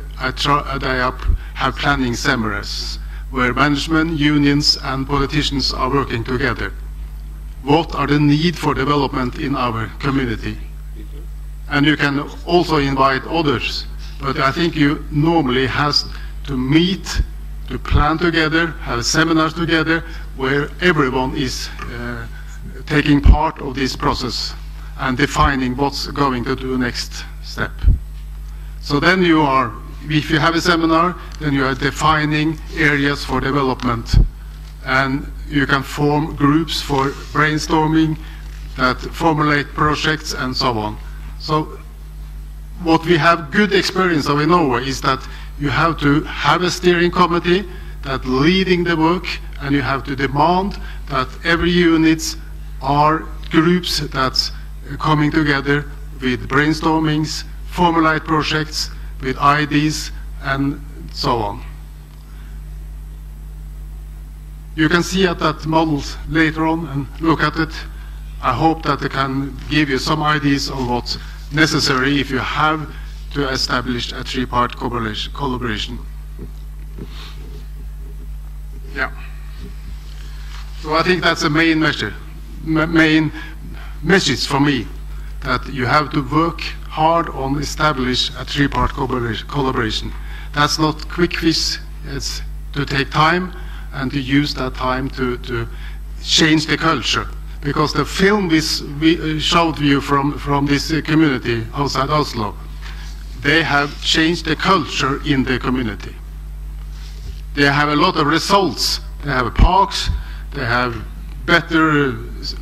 S4: have planning seminars. where management, unions and politicians are working together. What are the needs for development in our community? And you can also invite others, but I think you normally have to meet, to plan together, have seminars together, where everyone is taking part of this process and defining what's going to do next step. So then you are, if you have a seminar, then you are defining areas for development, and you can form groups for brainstorming that formulate projects and so on. So what we have good experience of in Norway is that you have to have a steering committee that leading the work, and you have to demand that every units are groups that's coming together with brainstormings, formulate projects with ideas and so on. You can see at that model later on and look at it. I hope that I can give you some ideas of what's necessary if you have to establish a three-part collaboration. Yeah. So I think that's the main message for me, that you have to work hard on establish a three-part collaboration. That's not quick fix. It's to take time and to use that time to change the culture. Because the film we showed you from this community outside Oslo, they have changed the culture in the community. They have a lot of results. They have parks, they have better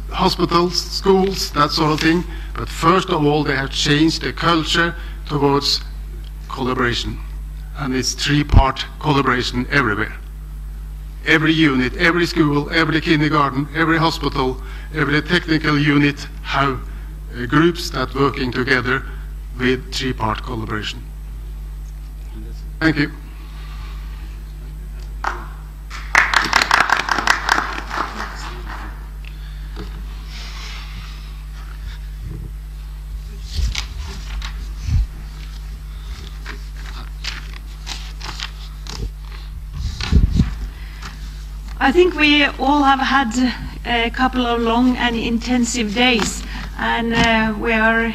S4: hospitals, schools, that sort of thing. But first of all, they have changed the culture towards collaboration. And it's three-part collaboration everywhere. Every unit, every school, every kindergarten, every hospital, every technical unit have groups that working together with three-part collaboration. Thank you.
S5: I think we all have had a couple of long and intensive days, and we are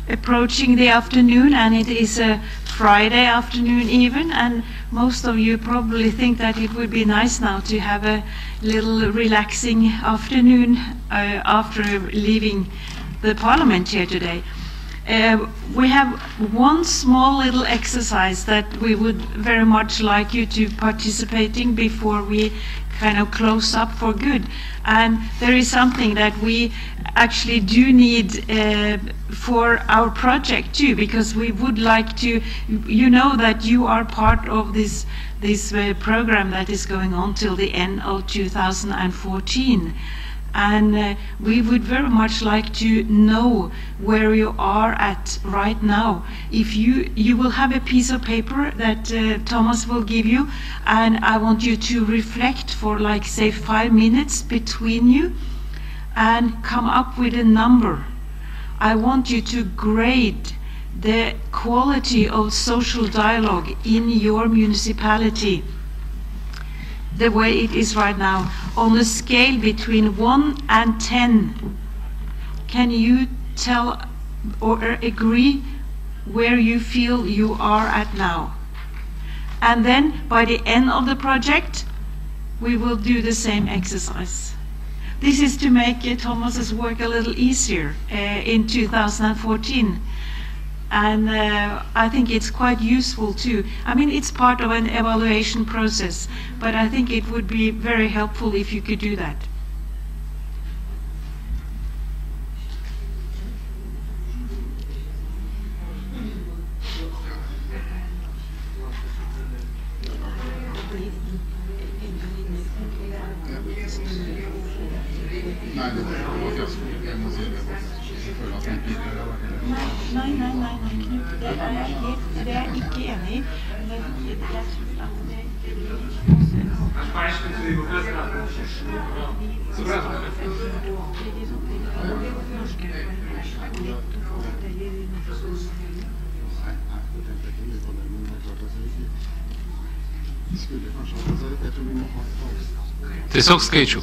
S5: approaching the afternoon, and it is a Friday afternoon even, and most of you probably think that it would be nice now to have a little relaxing afternoon after leaving the Parliament here today. We have one small little exercise that we would very much like you to participate in before we kind of close up for good. And there is something that we actually do need for our project too, because we would like to, you know that you are part of this program that is going on till the end of 2014. And we would very much like to know where you are at right now. If you will have a piece of paper that Thomas will give you, and I want you to reflect for, like, say 5 minutes between you and come up with a number. I want you to grade the quality of social dialogue in your municipality the way it is right now, on a scale between 1 and 10. Can you tell or agree where you feel you are at now? And then by the end of the project, we will do the same exercise. This is to make Thomas's work a little easier in 2014. And I think it's quite useful too. I mean, it's part of an evaluation process, but I think it would be very helpful if you could do that. Nei, Knut, det er jeg ikke enig i.
S2: Tiesiog skaičių.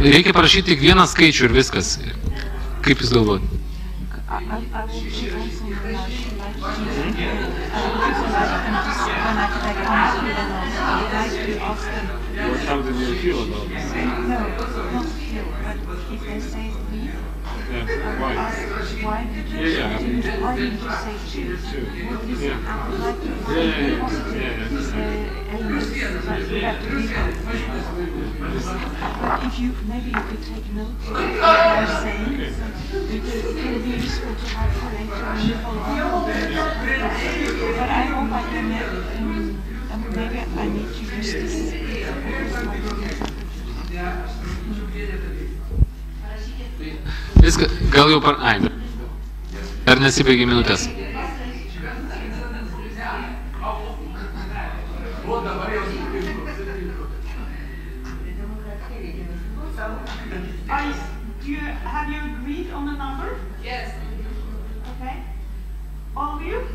S2: Reikia parašyti tik vieną skaičių ir viskas. Kaip jūs galvojate?
S10: How do you feel about this?
S5: No, not feel, but if they say me,
S10: why?
S5: Why did you say or did you say two? What is it? I would like to find positive elements that we have to be but if you, maybe you could take notes of what I'm saying, because it can be useful to have for later on the follow-up. But I hope I can, maybe I need to use this.
S2: Viską, gal jau par... Ai, dar nesibaigė minutės.
S5: Have you agreed on a number? Yes. Okay. All of you?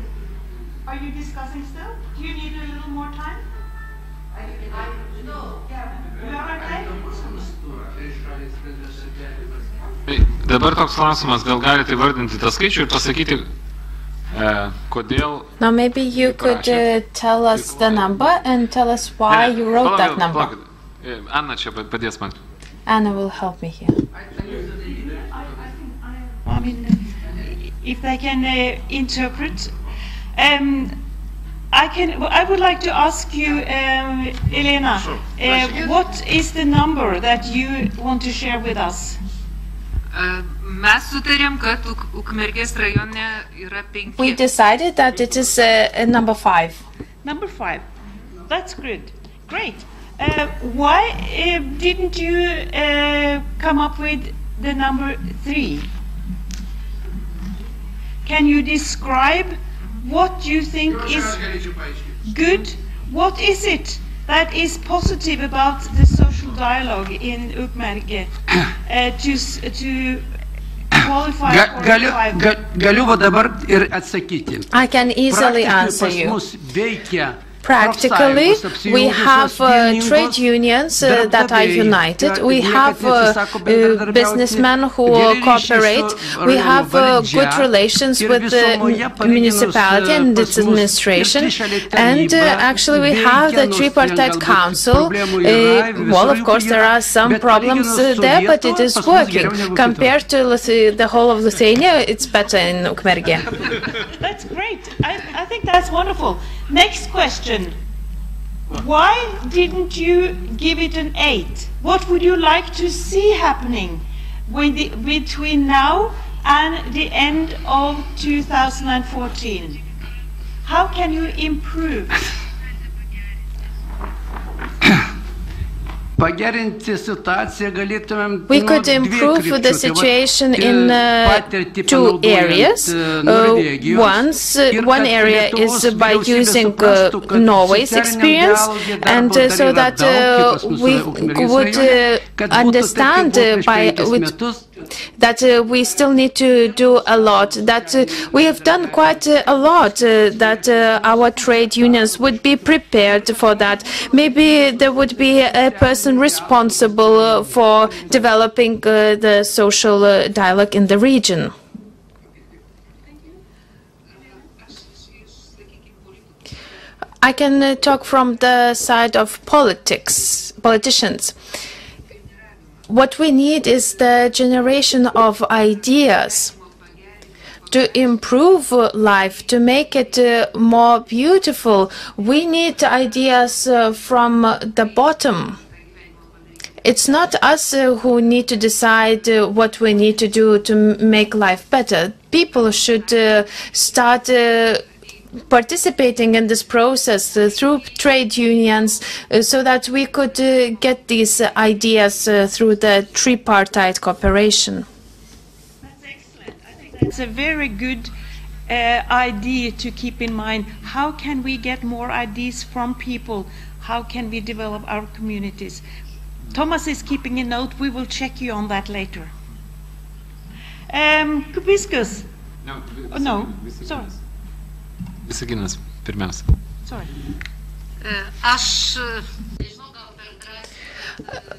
S5: Are you discussing still? Do you need a little more time? No. You are okay?
S2: Dabar toks klausimas, gal galite įvardinti tą skaičių ir pasakyti, kodėl...
S7: Now maybe you could tell us the number and tell us why you wrote that number.
S2: Anna čia padės man.
S7: Anna will help me here.
S5: I mean, if they can interpret, I would like to ask you, Elena, what is the number that you want to share with us?
S17: Mes sutarėm, kad Ukmergės rajone yra 5.
S7: We decided that it is number 5.
S5: Number 5. That's good. Great. Why didn't you come up with the number 3? Can you describe what you think is good? What is it that is positive about the social dialogue in Ukmergė to qualify for
S20: Galiu va dabar ir atsakyti.
S7: I can easily answer you. Practically, we have trade unions that are united. We have businessmen who cooperate. We have good relations with the municipality and its administration. And actually, we have the tripartite council. Well, of course, there are some problems there, but it is working. Compared to the whole of Lithuania, it's better in Ukmergė.
S5: That's great. I think that's wonderful. Next question. Why didn't you give it an 8? What would you like to see happening between now and the end of 2014? How can you improve?
S7: We could improve the situation in 2 areas. One area is by using Norway's experience, and so that we would understand that we still need to do a lot, that we have done quite a lot, that our trade unions would be prepared for that. Maybe there would be a person responsible for developing the social dialogue in the region. I can talk from the side of politicians. What we need is the generation of ideas to improve life, to make it more beautiful. We need ideas from the bottom. It's not us who need to decide what we need to do to make life better. People should start participating in this process through trade unions so that we could get these ideas through the tripartite cooperation.
S5: That's excellent. I think that's a very good idea to keep in mind. How can we get more ideas from people? How can we develop our communities? Thomas is keeping a note. We will check you on that later. Kubiskus?
S2: No.
S5: Oh, no. Sorry.
S2: Visaginas, pirmiausia.
S5: Sorry.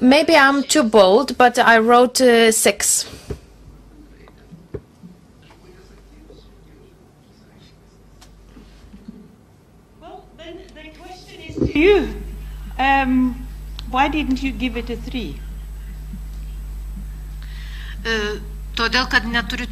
S7: Maybe I'm too bold, but I wrote 6.
S5: Well, then the question is to you. Why didn't you give it a 3?
S19: Todėl, kad neturiu.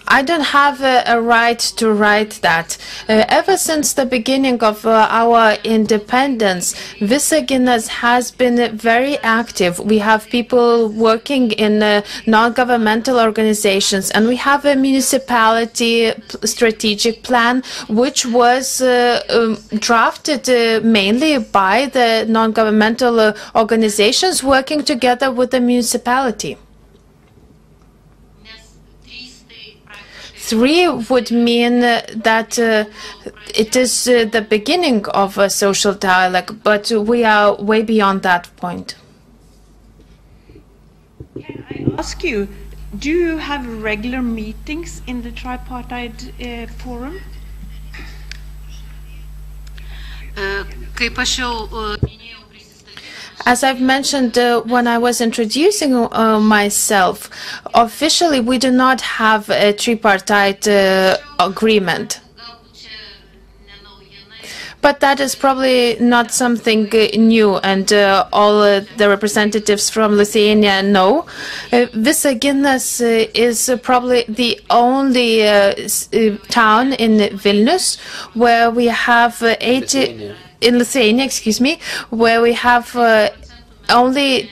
S7: I don't have a right to write that. Ever since the beginning of our independence, Visaginas has been very active. We have people working in non-governmental organizations, and we have a municipality strategic plan, which was drafted mainly by the non-governmental organizations working together with the municipality. 3 would mean that it is the beginning of a social dialogue, but we are way beyond that point.
S5: Can I ask you, do you have regular meetings in the tripartite forum?
S19: Kaip aš jau
S7: As I've mentioned when I was introducing myself, officially we do not have a tripartite agreement. But that is probably not something new, and all the representatives from Lithuania know. Visaginas is probably the only town in Vilnius where we have 80... In Lithuania, excuse me, where we have only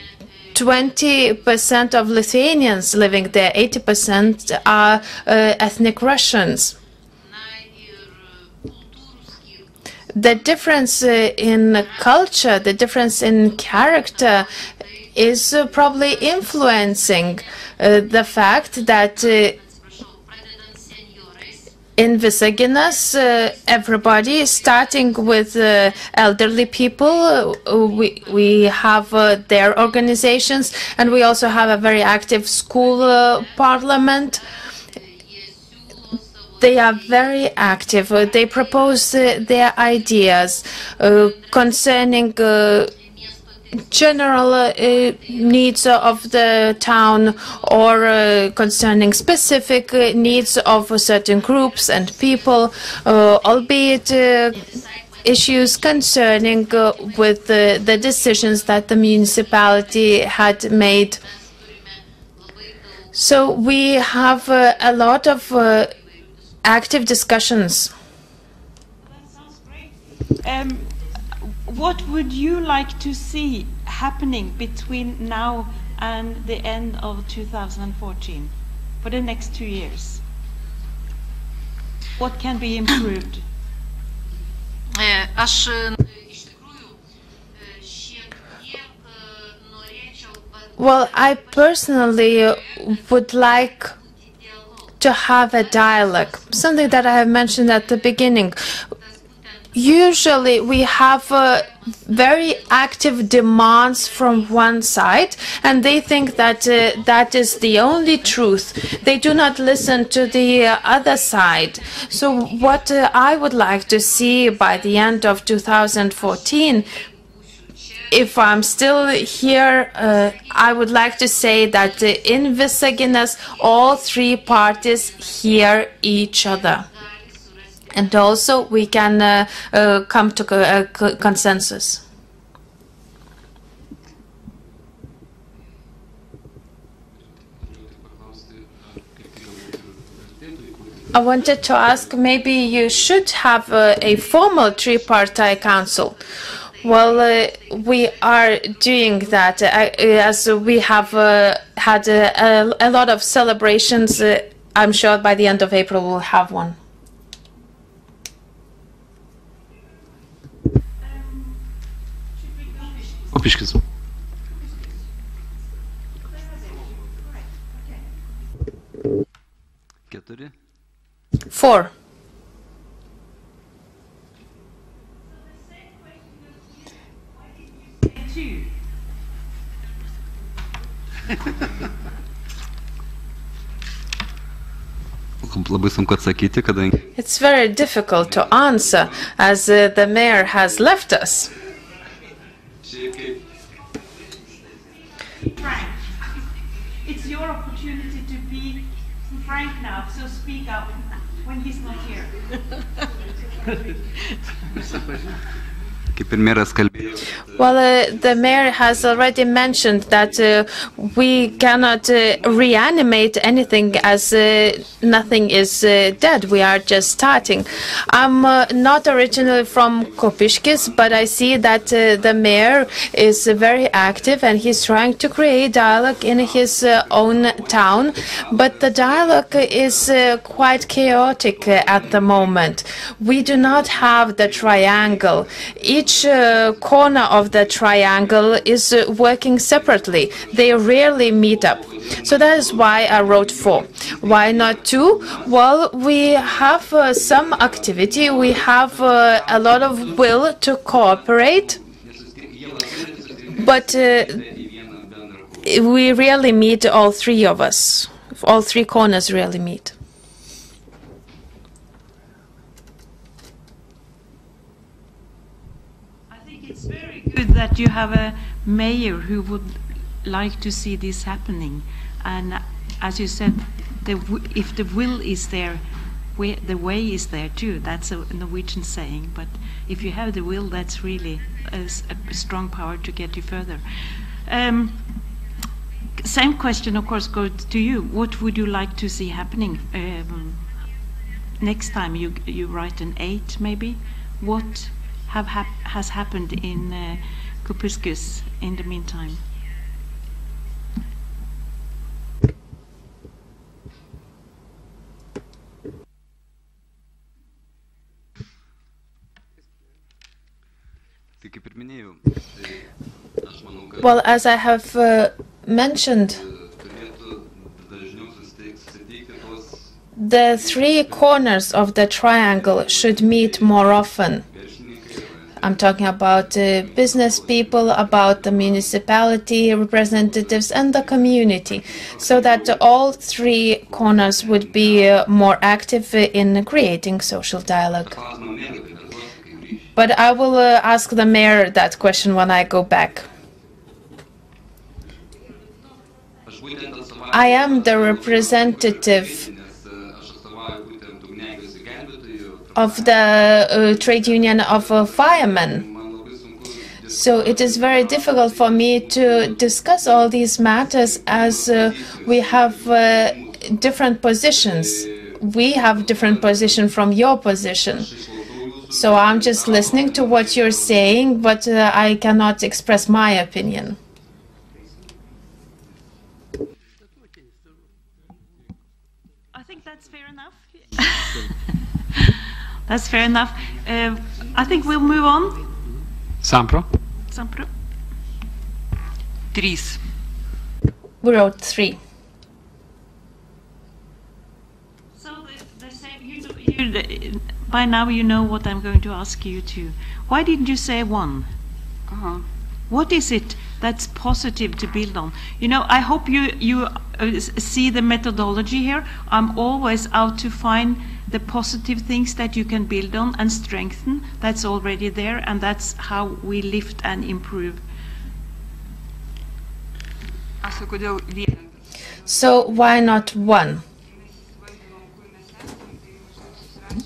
S7: 20% of Lithuanians living there. 80% are ethnic Russians. The difference in culture, the difference in character is probably influencing the fact that in Visaginas, everybody, starting with elderly people, we have their organizations, and we also have a very active school parliament. They are very active. They propose their ideas concerning general needs of the town, or concerning specific needs of certain groups and people, albeit issues concerning with the decisions that the municipality had made. So we have a lot of active discussions.
S5: That sounds great. What would you like to see happening between now and the end of 2014, for the next 2 years? What can be improved?
S7: Well, I personally would like to have a dialogue, something that I have mentioned at the beginning. Usually we have very active demands from one side, and they think that that is the only truth. They do not listen to the other side. So what I would like to see by the end of 2014, if I'm still here, I would like to say that in Visaginas, all 3 parties hear each other. And also we can come to a consensus. I wanted to ask, maybe you should have a formal tripartite council. Well, we are doing that as we have had a lot of celebrations. I'm sure by the end of April we'll have one.
S2: Opiškis.
S7: 4. It's very difficult to answer as the mayor has left us.
S5: Frank, it's your opportunity to be frank now, so speak up when he's not here.
S7: Well, the mayor has already mentioned that we cannot reanimate anything as nothing is dead. We are just starting. I'm not originally from Kopiškis, but I see that the mayor is very active and he's trying to create dialogue in his own town. But the dialogue is quite chaotic at the moment. We do not have the triangle. Each corner of the triangle is working separately. They rarely meet up. So that is why I wrote 4. Why not 2? Well, we have some activity. We have a lot of will to cooperate. But we rarely meet, all 3 of us. All 3 corners rarely meet.
S5: Good that you have a mayor who would like to see this happening, and as you said, if the will is there, the way is there too. That's a Norwegian saying, but if you have the will, that's really a strong power to get you further. Same question, of course, goes to you. What would you like to see happening next time you write an 8, maybe? What has happened in Kopiškis in the meantime?
S7: Well, as I have mentioned, the 3 corners of the triangle should meet more often. I'm talking about business people, about the municipality representatives and the community, so that all 3 corners would be more active in creating social dialogue. But I will ask the mayor that question when I go back. I am the representative of the trade union of firemen. So it is very difficult for me to discuss all these matters as we have different positions. We have different position from your position. So I'm just listening to what you're saying, but I cannot express my opinion.
S5: I think that's fair enough. That's fair enough. I think we'll move on.
S2: Sampro?
S5: Sampro.
S17: 3.
S7: We wrote 3.
S5: So the same. By now you know what I'm going to ask you too. Why didn't you say 1? What is it that's positive to build on? You know, I hope you see the methodology here. I'm always out to find the positive things that you can build on and strengthen. That's already there, and that's how we lift and improve.
S7: So why not 1?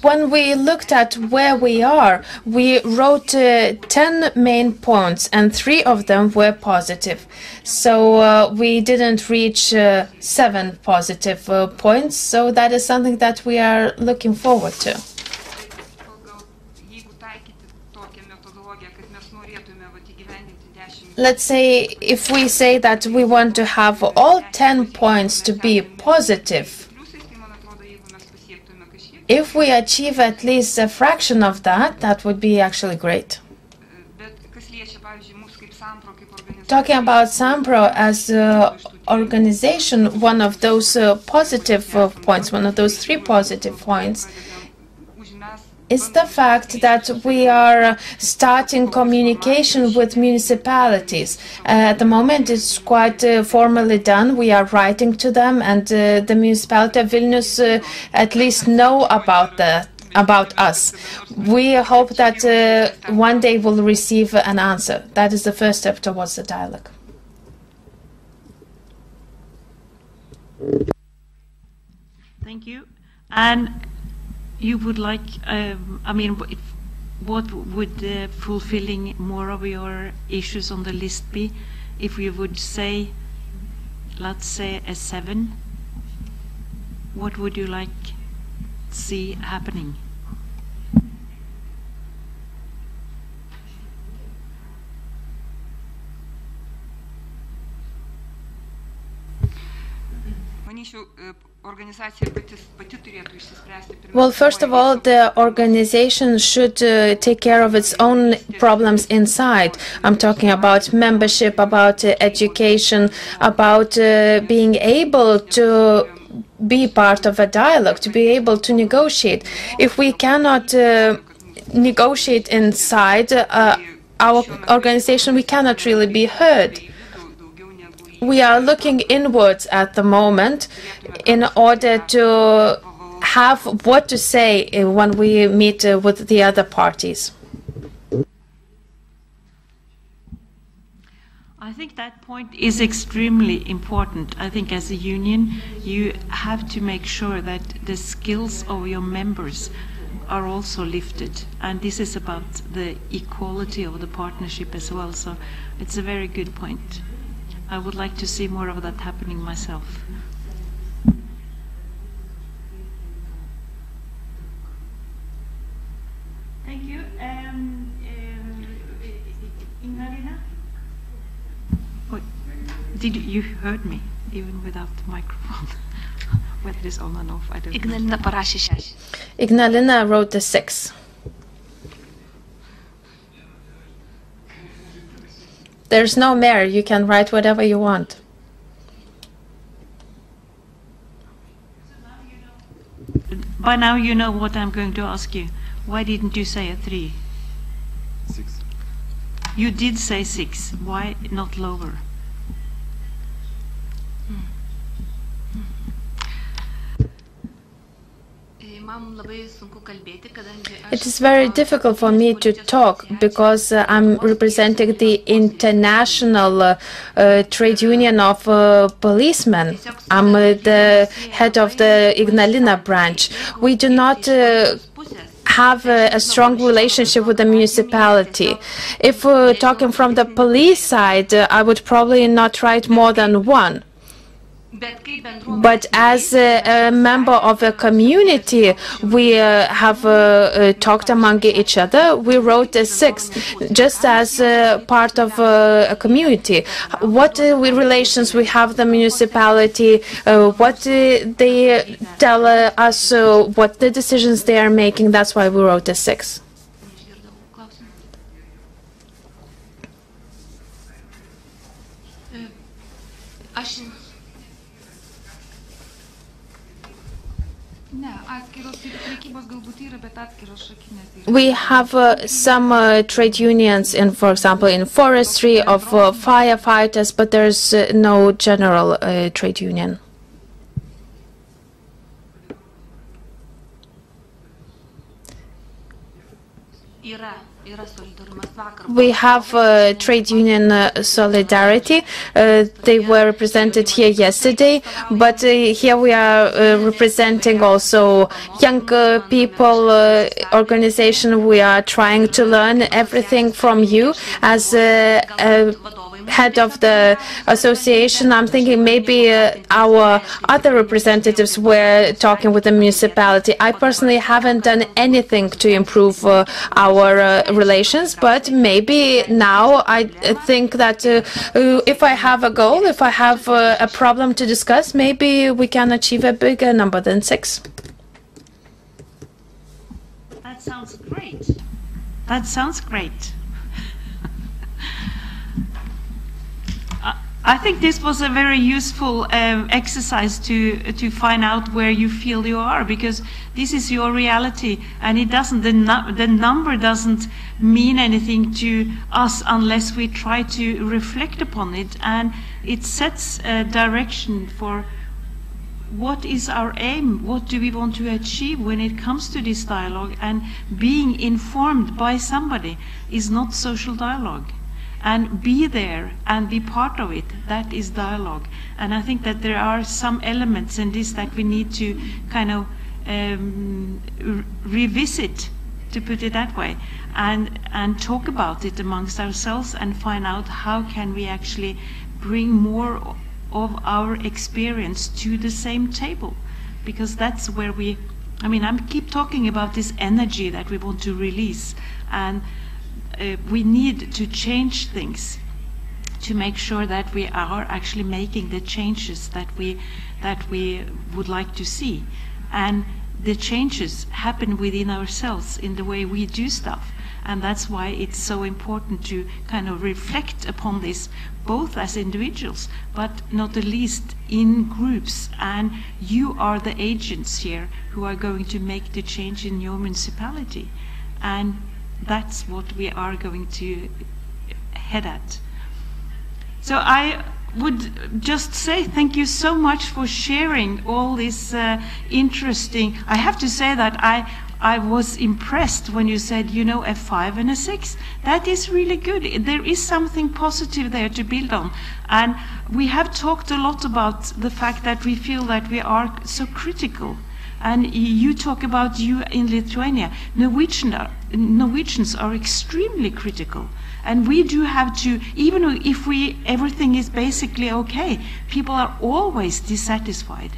S7: When we looked at where we are, we wrote 10 main points, and 3 of them were positive. So we didn't reach 7 positive points, so that is something that we are looking forward to. Let's say if we say that we want to have all 10 points to be positive, if we achieve at least a fraction of that, that would be actually great. Talking about Sampro as an organization, one of those positive points, one of those 3 positive points, is the fact that we are starting communication with municipalities. At the moment, it's quite formally done. We are writing to them, and the municipality of Vilnius at least know about us. We hope that one day we'll receive an answer. That is the first step towards the dialogue.
S5: Thank you. And you would like, I mean, what would fulfilling more of your issues on the list be? If we would say, let's say a 7, what would you like to see happening?
S7: Well, first of all, the organization should take care of its own problems inside. I'm talking about membership, about education, about being able to be part of a dialogue, to be able to negotiate. If we cannot negotiate inside our organization, we cannot really be heard. We are looking inwards at the moment in order to have what to say when we meet with the other parties.
S5: I think that point is extremely important. I think as a union, you have to make sure that the skills of your members are also lifted. And this is about the equality of the partnership as well. So it's a very good point. I would like to see more of that happening myself. Thank you. Ignalina? Did you heard me even without the microphone? Whether it's on and off, I don't know.
S7: Ignalina wrote the 6. There's no mayor. You can write whatever you want.
S5: By now you know what I'm going to ask you. Why didn't you say a 3?
S6: 6.
S5: You did say 6. Why not lower?
S7: It is very difficult for me to talk because I'm representing the international trade union of policemen. I'm the head of the Ignalina branch. We do not have a strong relationship with the municipality. If we're talking from the police side, I would probably not write more than 1. But as a member of a community, we have talked among each other. We wrote a 6, just as part of a community. What relations we have the municipality, what they tell us, what the decisions they are making. That's why we wrote a 6. We have some trade unions in, for example, in forestry, of firefighters, but there's no general trade union. We have trade union solidarity. They were represented here yesterday, but here we are representing also young people organization. We are trying to learn everything from you as head of the association. I'm thinking maybe our other representatives were talking with the municipality. I personally haven't done anything to improve our relations, but maybe now I think that if I have a goal, if I have a problem to discuss, maybe we can achieve a bigger number than 6.
S5: That sounds great. That sounds great. I think this was a very useful exercise to find out where you feel you are, because this is your reality, and it doesn't. The number doesn't mean anything to us unless we try to reflect upon it, and it sets a direction for what is our aim, what do we want to achieve when it comes to this dialogue. And being informed by somebody is not social dialogue. And be there and be part of it, that is dialogue. And I think that there are some elements in this that we need to kind of revisit, to put it that way, and talk about it amongst ourselves and find out how can we actually bring more of our experience to the same table. Because that's where we, I mean, I keep talking about this energy that we want to release, and we need to change things to make sure that we are actually making the changes that we would like to see. And the changes happen within ourselves in the way we do stuff. And that's why it's so important to kind of reflect upon this, both as individuals, but not the least in groups. And you are the agents here who are going to make the change in your municipality. And that's what we are going to head at. So I would just say thank you so much for sharing all this interesting. I have to say that I was impressed when you said, you know, a 5 and a 6. That is really good. There is something positive there to build on. And we have talked a lot about the fact that we feel that we are so critical. And you talk about you in Lithuania. Norwegians are extremely critical. And we do have to, even if everything is basically okay, people are always dissatisfied.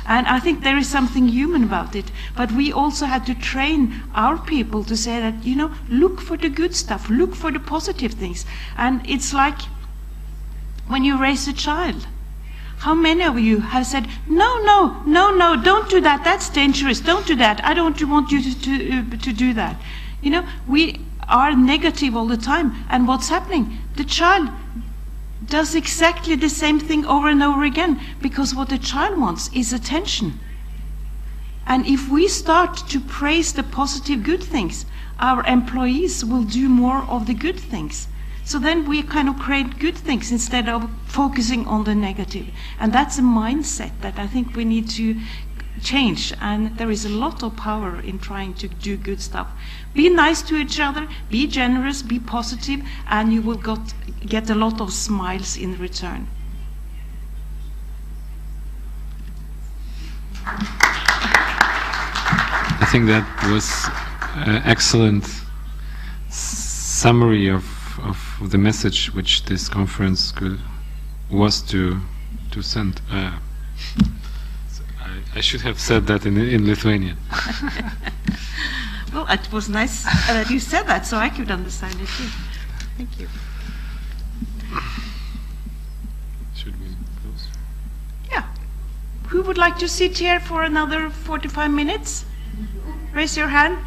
S5: And I think there is something human about it. But we also had to train our people to say that, you know, look for the good stuff, look for the positive things. And it's like when you raise a child. How many of you have said, no, no, no, no, don't do that, that's dangerous, don't do that, I don't want you to do that. You know, we are negative all the time, and what's happening? The child does exactly the same thing over and over again, because what the child wants is attention. And if we start to praise the positive good things, our employees will do more of the good things. So then we kind of create good things instead of focusing on the negative. And that's a mindset that I think we need to change. And there is a lot of power in trying to do good stuff. Be nice to each other, be generous, be positive, and you will get a lot of smiles in return.
S2: I think that was an excellent summary of the message which this conference was to send. I should have said that in Lithuanian.
S5: Well, it was nice that you said that, so I could understand it too. Thank you.
S2: Should we close?
S5: Yeah. Who would like to sit here for another 45 minutes? Raise your hand.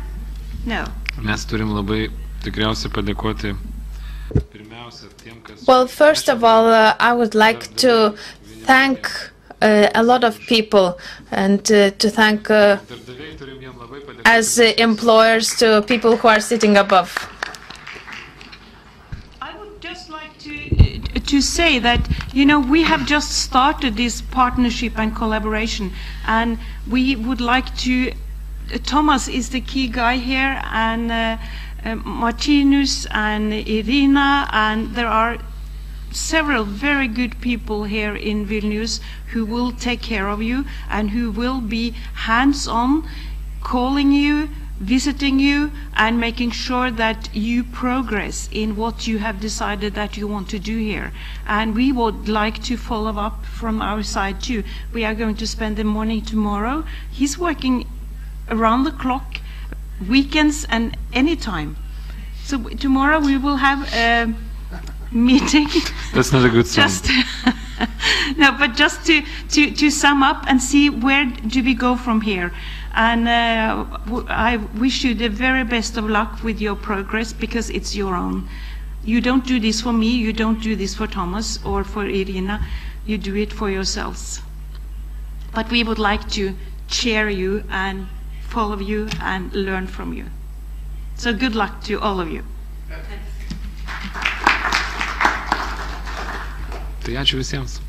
S5: No.
S2: Mes turim labai tikriausiai padėkoti.
S7: Well, first of all, I would like to thank a lot of people, and to thank as employers to people who are sitting above.
S5: I would just like to say that, you know, we have just started this partnership and collaboration, and we would like to, Thomas is the key guy here, and Martinus and Irina, and there are several very good people here in Vilnius who will take care of you and who will be hands-on, calling you, visiting you, and making sure that you progress in what you have decided that you want to do here. And we would like to follow up from our side too. We are going to spend the morning tomorrow. He's working around the clock, weekends and any time. So tomorrow we will have a meeting.
S2: That's not a good sign.
S5: No, but just to sum up and see where do we go from here. And I wish you the very best of luck with your progress, because it's your own. You don't do this for me, you don't do this for Thomas or for Irina, you do it for yourselves. But we would like to cheer you and follow you and learn from you. So good luck to all of you.
S2: Tai ačiū visiems.